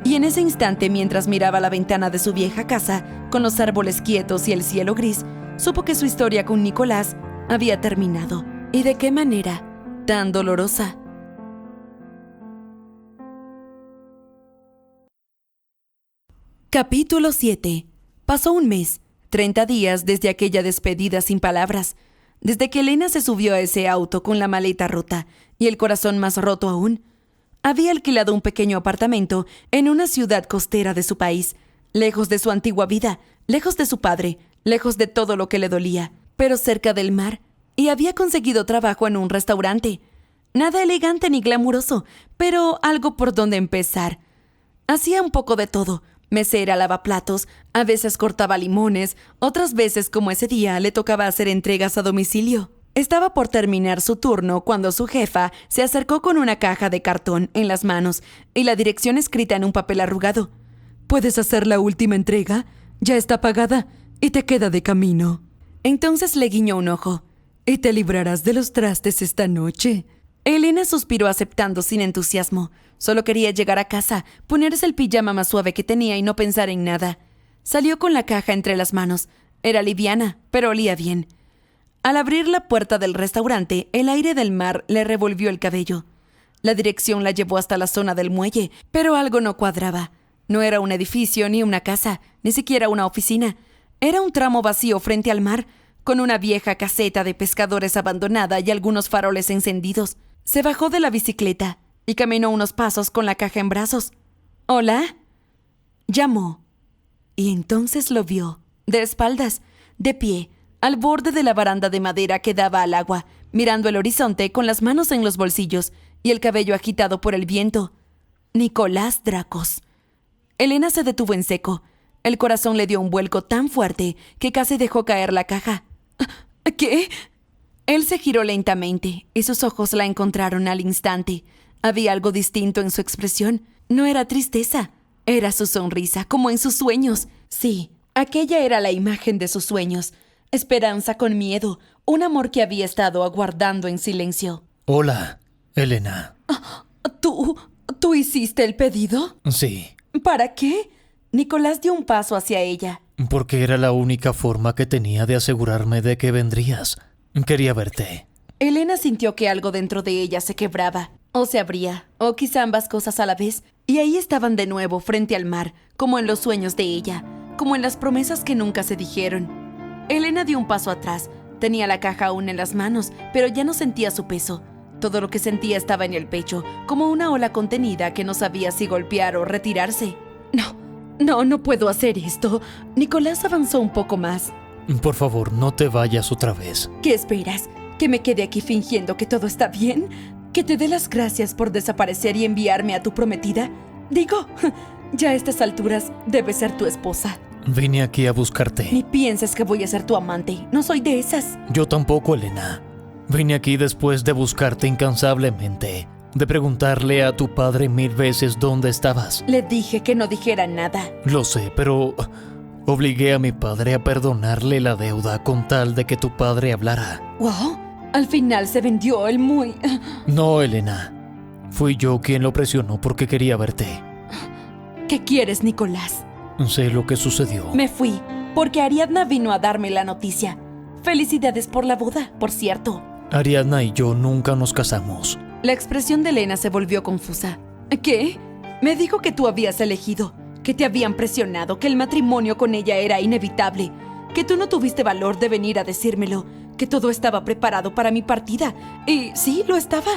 Y en ese instante, mientras miraba la ventana de su vieja casa, con los árboles quietos y el cielo gris, supo que su historia con Nicolás había terminado. ¿Y de qué manera tan dolorosa? Capítulo 7. Pasó un mes, 30 días desde aquella despedida sin palabras, desde que Elena se subió a ese auto con la maleta rota y el corazón más roto aún. Había alquilado un pequeño apartamento en una ciudad costera de su país, lejos de su antigua vida, lejos de su padre, lejos de todo lo que le dolía, pero cerca del mar, y había conseguido trabajo en un restaurante. Nada elegante ni glamuroso, pero algo por donde empezar. Hacía un poco de todo. Mesera, lavaplatos, a veces cortaba limones, otras veces, como ese día, le tocaba hacer entregas a domicilio. Estaba por terminar su turno cuando su jefa se acercó con una caja de cartón en las manos y la dirección escrita en un papel arrugado. ¿Puedes hacer la última entrega? Ya está pagada y te queda de camino. Entonces le guiñó un ojo. Y te librarás de los trastes esta noche. Elena suspiró aceptando sin entusiasmo. Solo quería llegar a casa, ponerse el pijama más suave que tenía y no pensar en nada. Salió con la caja entre las manos. Era liviana, pero olía bien. Al abrir la puerta del restaurante, el aire del mar le revolvió el cabello. La dirección la llevó hasta la zona del muelle, pero algo no cuadraba. No era un edificio ni una casa, ni siquiera una oficina. Era un tramo vacío frente al mar, con una vieja caseta de pescadores abandonada y algunos faroles encendidos. Se bajó de la bicicleta y caminó unos pasos con la caja en brazos. «¿Hola?» Llamó. Y entonces lo vio, de espaldas, de pie, al borde de la baranda de madera que daba al agua, mirando el horizonte con las manos en los bolsillos y el cabello agitado por el viento. Nicolás Dracos. Elena se detuvo en seco. El corazón le dio un vuelco tan fuerte que casi dejó caer la caja. ¿Qué? Él se giró lentamente y sus ojos la encontraron al instante. Había algo distinto en su expresión. No era tristeza, era su sonrisa, como en sus sueños. Sí, aquella era la imagen de sus sueños. Esperanza con miedo, un amor que había estado aguardando en silencio. Hola, Elena. ¿Tú hiciste el pedido? Sí. ¿Para qué? Nicolás dio un paso hacia ella. Porque era la única forma que tenía de asegurarme de que vendrías. Quería verte. Elena sintió que algo dentro de ella se quebraba, o se abría, o quizá ambas cosas a la vez, y ahí estaban de nuevo frente al mar, como en los sueños de ella, como en las promesas que nunca se dijeron. Elena dio un paso atrás. Tenía la caja aún en las manos, pero ya no sentía su peso. Todo lo que sentía estaba en el pecho, como una ola contenida que no sabía si golpear o retirarse. No puedo hacer esto. Nicolás avanzó un poco más. Por favor, no te vayas otra vez. ¿Qué esperas? ¿Que me quede aquí fingiendo que todo está bien? ¿Que te dé las gracias por desaparecer y enviarme a tu prometida? Digo, ya a estas alturas debes ser tu esposa. Vine aquí a buscarte. Ni pienses que voy a ser tu amante. No soy de esas. Yo tampoco, Elena. Vine aquí después de buscarte incansablemente, de preguntarle a tu padre 1000 veces dónde estabas. Le dije que no dijera nada. Lo sé, pero obligué a mi padre a perdonarle la deuda con tal de que tu padre hablara. Wow, al final se vendió el muy... No, Elena. Fui yo quien lo presionó porque quería verte. ¿Qué quieres, Nicolás? Sé lo que sucedió. Me fui porque Ariadna vino a darme la noticia. Felicidades por la boda, por cierto. Ariadna y yo nunca nos casamos. La expresión de Elena se volvió confusa. ¿Qué? Me dijo que tú habías elegido, que te habían presionado, que el matrimonio con ella era inevitable, que tú no tuviste valor de venir a decírmelo, que todo estaba preparado para mi partida. Y sí, lo estaba.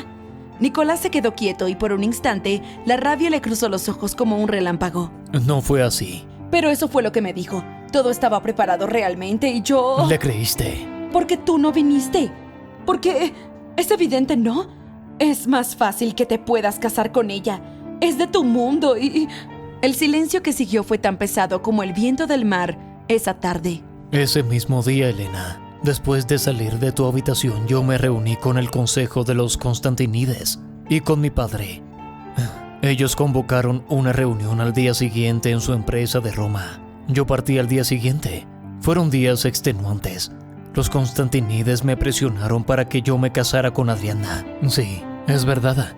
Nicolás se quedó quieto y por un instante la rabia le cruzó los ojos como un relámpago. No fue así. Pero eso fue lo que me dijo. Todo estaba preparado realmente y yo... ¿Le creíste? Porque tú no viniste. Porque es evidente, ¿no? Es más fácil que te puedas casar con ella. Es de tu mundo y... El silencio que siguió fue tan pesado como el viento del mar esa tarde. Ese mismo día, Elena, después de salir de tu habitación, yo me reuní con el consejo de los Constantinides y con mi padre. Ellos convocaron una reunión al día siguiente en su empresa de Roma. Yo partí al día siguiente. Fueron días extenuantes. Los Constantinides me presionaron para que yo me casara con Adriana. Sí, es verdad.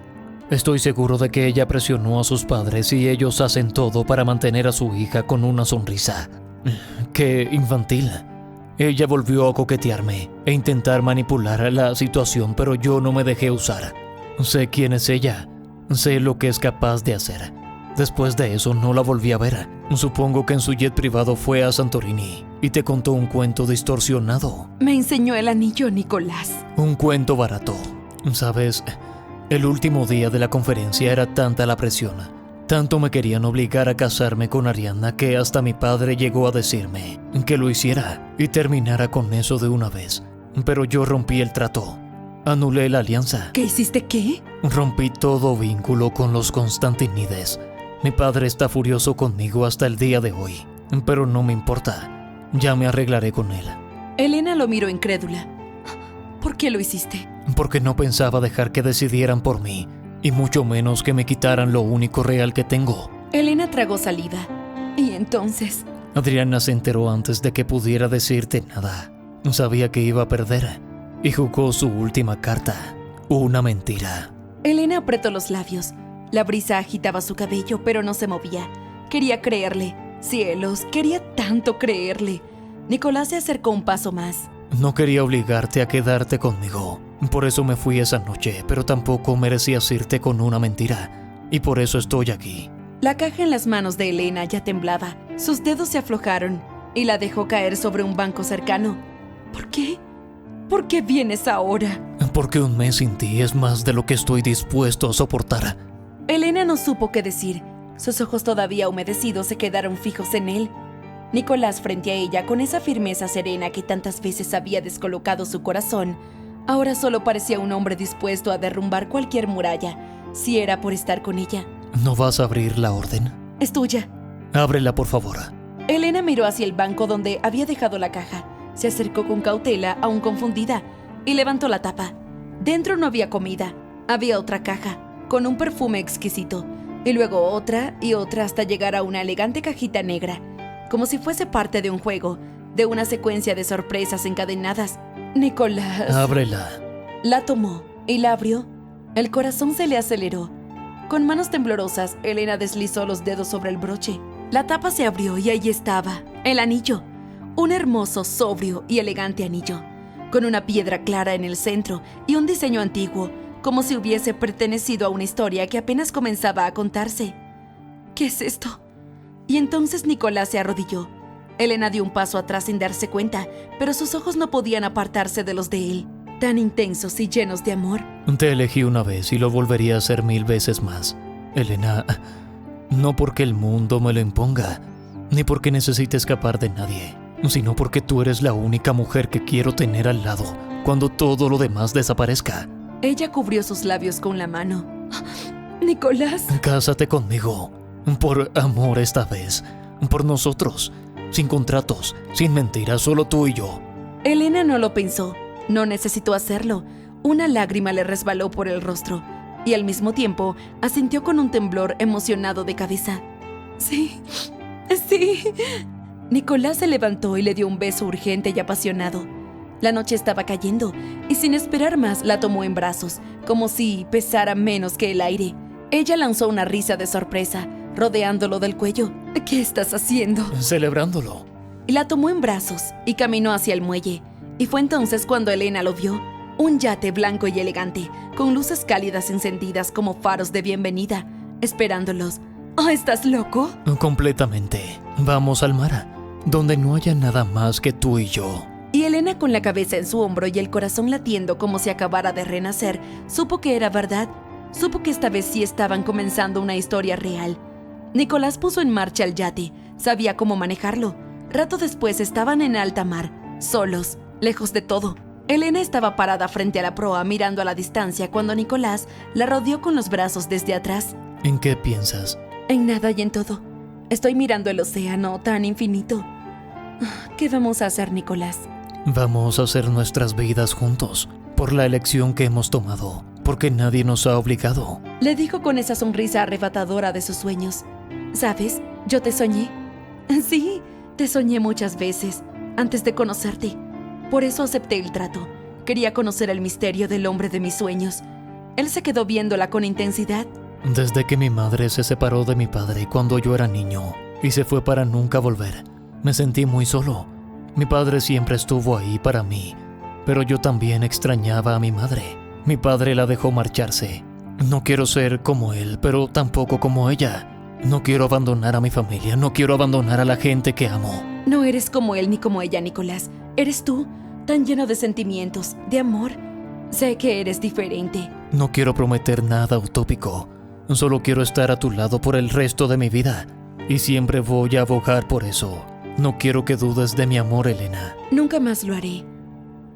Estoy seguro de que ella presionó a sus padres y ellos hacen todo para mantener a su hija con una sonrisa. ¡Qué infantil! Ella volvió a coquetearme e intentar manipular la situación, pero yo no me dejé usar. Sé quién es ella. Sé lo que es capaz de hacer. Después de eso no la volví a ver. Supongo que en su jet privado fue a Santorini y te contó un cuento distorsionado. Me enseñó el anillo, Nicolás. Un cuento barato. ¿Sabes? El último día de la conferencia era tanta la presión, tanto me querían obligar a casarme con Ariadna que hasta mi padre llegó a decirme que lo hiciera y terminara con eso de una vez. Pero yo rompí el trato. Anulé la alianza. ¿Qué hiciste qué? Rompí todo vínculo con los Constantinides. Mi padre está furioso conmigo hasta el día de hoy, pero no me importa. Ya me arreglaré con él. Elena lo miró incrédula. ¿Por qué lo hiciste? Porque no pensaba dejar que decidieran por mí, y mucho menos que me quitaran lo único real que tengo. Elena tragó saliva. ¿Y entonces? Adriana se enteró antes de que pudiera decirte nada. Sabía que iba a perder, y jugó su última carta, una mentira. Elena apretó los labios. La brisa agitaba su cabello, pero no se movía. Quería creerle. Cielos, quería tanto creerle. Nicolás se acercó un paso más. No quería obligarte a quedarte conmigo. Por eso me fui esa noche, pero tampoco merecías irte con una mentira. Y por eso estoy aquí. La caja en las manos de Elena ya temblaba. Sus dedos se aflojaron y la dejó caer sobre un banco cercano. ¿Por qué? ¿Por qué vienes ahora? Porque un mes sin ti es más de lo que estoy dispuesto a soportar. Elena no supo qué decir. Sus ojos todavía humedecidos se quedaron fijos en él. Nicolás, frente a ella, con esa firmeza serena que tantas veces había descolocado su corazón, ahora solo parecía un hombre dispuesto a derrumbar cualquier muralla, si era por estar con ella. ¿No vas a abrir la orden? Es tuya. Ábrela, por favor. Elena miró hacia el banco donde había dejado la caja. Se acercó con cautela, aún confundida, y levantó la tapa. Dentro no había comida. Había otra caja, con un perfume exquisito, y luego otra y otra hasta llegar a una elegante cajita negra, como si fuese parte de un juego, de una secuencia de sorpresas encadenadas. Nicolás. Ábrela. La tomó y la abrió. El corazón se le aceleró. Con manos temblorosas, Elena deslizó los dedos sobre el broche. La tapa se abrió y ahí estaba, el anillo. Un hermoso, sobrio y elegante anillo, con una piedra clara en el centro y un diseño antiguo, como si hubiese pertenecido a una historia que apenas comenzaba a contarse. ¿Qué es esto? Y entonces Nicolás se arrodilló. Elena dio un paso atrás sin darse cuenta, pero sus ojos no podían apartarse de los de él, tan intensos y llenos de amor. Te elegí una vez y lo volvería a hacer 1000 veces más. Elena, no porque el mundo me lo imponga, ni porque necesite escapar de nadie, sino porque tú eres la única mujer que quiero tener al lado cuando todo lo demás desaparezca. Ella cubrió sus labios con la mano. Nicolás. Cásate conmigo, por amor esta vez, por nosotros, sin contratos, sin mentiras, solo tú y yo. Elena no lo pensó, no necesitó hacerlo. Una lágrima le resbaló por el rostro y al mismo tiempo asintió con un temblor emocionado de cabeza. Sí, sí. Nicolás se levantó y le dio un beso urgente y apasionado. La noche estaba cayendo y sin esperar más la tomó en brazos, como si pesara menos que el aire. Ella lanzó una risa de sorpresa, rodeándolo del cuello. ¿Qué estás haciendo? Celebrándolo. Y la tomó en brazos y caminó hacia el muelle. Y fue entonces cuando Elena lo vio. Un yate blanco y elegante, con luces cálidas encendidas como faros de bienvenida, esperándolos. ¿Oh, estás loco? Completamente. Vamos al mar, donde no haya nada más que tú y yo. Y Elena, con la cabeza en su hombro y el corazón latiendo como si acabara de renacer, supo que era verdad. Supo que esta vez sí estaban comenzando una historia real. Nicolás puso en marcha el yate. Sabía cómo manejarlo. Rato después estaban en alta mar, solos, lejos de todo. Elena estaba parada frente a la proa mirando a la distancia cuando Nicolás la rodeó con los brazos desde atrás. ¿En qué piensas? En nada y en todo. Estoy mirando el océano tan infinito. ¿Qué vamos a hacer, Nicolás? Vamos a hacer nuestras vidas juntos, por la elección que hemos tomado, porque nadie nos ha obligado. Le dijo con esa sonrisa arrebatadora de sus sueños. ¿Sabes? Yo te soñé. Sí, te soñé muchas veces, antes de conocerte. Por eso acepté el trato. Quería conocer el misterio del hombre de mis sueños. Él se quedó viéndola con intensidad. Desde que mi madre se separó de mi padre cuando yo era niño y se fue para nunca volver, me sentí muy solo. Mi padre siempre estuvo ahí para mí, pero yo también extrañaba a mi madre. Mi padre la dejó marcharse. No quiero ser como él, pero tampoco como ella. No quiero abandonar a mi familia, no quiero abandonar a la gente que amo. No eres como él ni como ella, Nicolás. Eres tú, tan lleno de sentimientos, de amor. Sé que eres diferente. No quiero prometer nada utópico. Solo quiero estar a tu lado por el resto de mi vida. Y siempre voy a abogar por eso. No quiero que dudes de mi amor, Elena. Nunca más lo haré.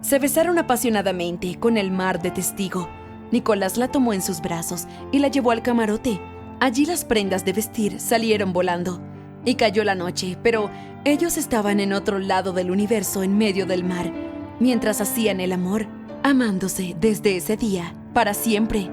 Se besaron apasionadamente, con el mar de testigo. Nicolás la tomó en sus brazos y la llevó al camarote. Allí las prendas de vestir salieron volando. Y cayó la noche, pero ellos estaban en otro lado del universo, en medio del mar, mientras hacían el amor. amándose desde ese día para siempre.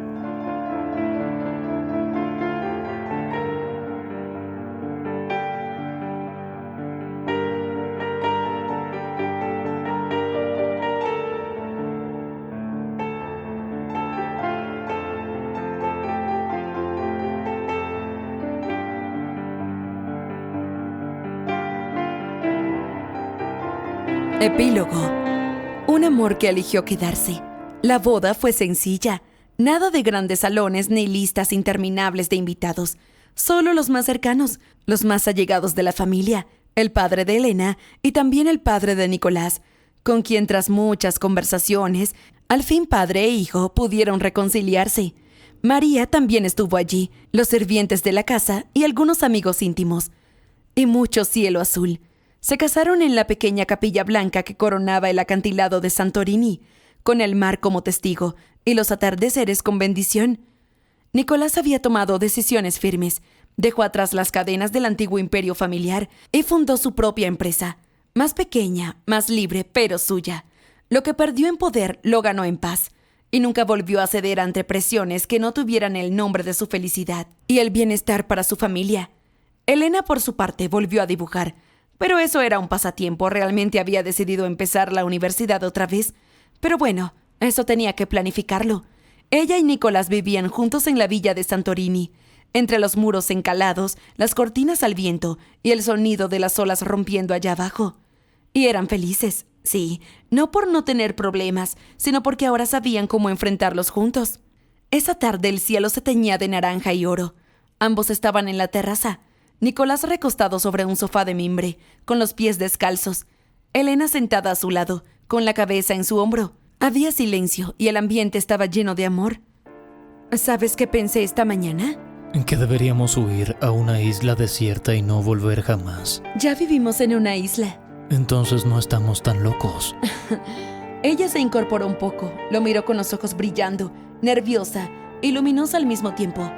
Epílogo. Un amor que eligió quedarse. La boda fue sencilla. Nada de grandes salones ni listas interminables de invitados. Solo los más cercanos, los más allegados de la familia, el padre de Elena y también el padre de Nicolás, con quien tras muchas conversaciones, al fin padre e hijo pudieron reconciliarse. María también estuvo allí, los sirvientes de la casa y algunos amigos íntimos. Y mucho cielo azul. Se casaron en la pequeña capilla blanca que coronaba el acantilado de Santorini, con el mar como testigo y los atardeceres con bendición. Nicolás había tomado decisiones firmes, dejó atrás las cadenas del antiguo imperio familiar y fundó su propia empresa, más pequeña, más libre, pero suya. Lo que perdió en poder lo ganó en paz, y nunca volvió a ceder ante presiones que no tuvieran el nombre de su felicidad y el bienestar para su familia. Elena, por su parte, volvió a dibujar, pero eso era un pasatiempo. Realmente había decidido empezar la universidad otra vez. Pero bueno, eso tenía que planificarlo. Ella y Nicolás vivían juntos en la villa de Santorini, entre los muros encalados, las cortinas al viento y el sonido de las olas rompiendo allá abajo. Y eran felices, sí, no por no tener problemas, sino porque ahora sabían cómo enfrentarlos juntos. Esa tarde el cielo se teñía de naranja y oro. Ambos estaban en la terraza. Nicolás recostado sobre un sofá de mimbre, con los pies descalzos. Elena sentada a su lado, con la cabeza en su hombro. Había silencio y el ambiente estaba lleno de amor. ¿Sabes qué pensé esta mañana? Que deberíamos huir a una isla desierta y no volver jamás. Ya vivimos en una isla. Entonces no estamos tan locos. Ella se incorporó un poco, lo miró con los ojos brillando, nerviosa y luminosa al mismo tiempo.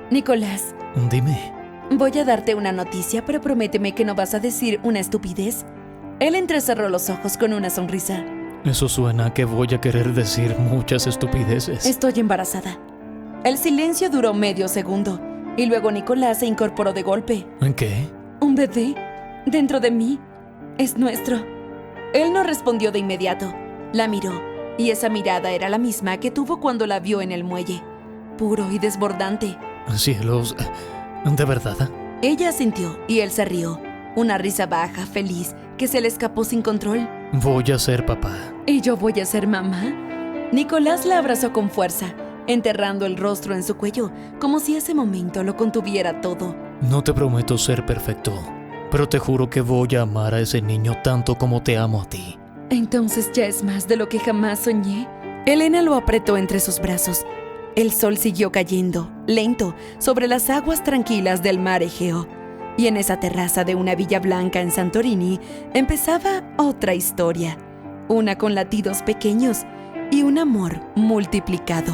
Nicolás. Dime. Voy a darte una noticia, pero prométeme que no vas a decir una estupidez. Él entrecerró los ojos con una sonrisa. Eso suena a que voy a querer decir muchas estupideces. Estoy embarazada. El silencio duró medio segundo, y luego Nicolás se incorporó de golpe. ¿En qué? Un bebé, dentro de mí, es nuestro. Él no respondió de inmediato. La miró, y esa mirada era la misma que tuvo cuando la vio en el muelle. Puro y desbordante. Cielos, ¿de verdad? Ella asintió y él se rió. Una risa baja, feliz, que se le escapó sin control. Voy a ser papá. ¿Y yo voy a ser mamá? Nicolás la abrazó con fuerza, enterrando el rostro en su cuello, como si ese momento lo contuviera todo. No te prometo ser perfecto, pero te juro que voy a amar a ese niño tanto como te amo a ti. Entonces ya es más de lo que jamás soñé. Elena lo apretó entre sus brazos. El sol siguió cayendo, lento, sobre las aguas tranquilas del mar Egeo. Y en esa terraza de una villa blanca en Santorini empezaba otra historia. Una con latidos pequeños y un amor multiplicado.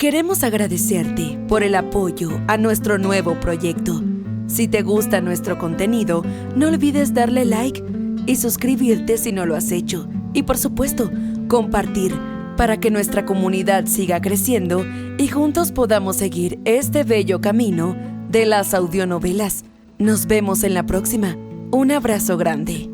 Queremos agradecerte por el apoyo a nuestro nuevo proyecto. Si te gusta nuestro contenido, no olvides darle like y suscribirte si no lo has hecho. Y por supuesto, compartir para que nuestra comunidad siga creciendo y juntos podamos seguir este bello camino de las audionovelas. Nos vemos en la próxima. Un abrazo grande.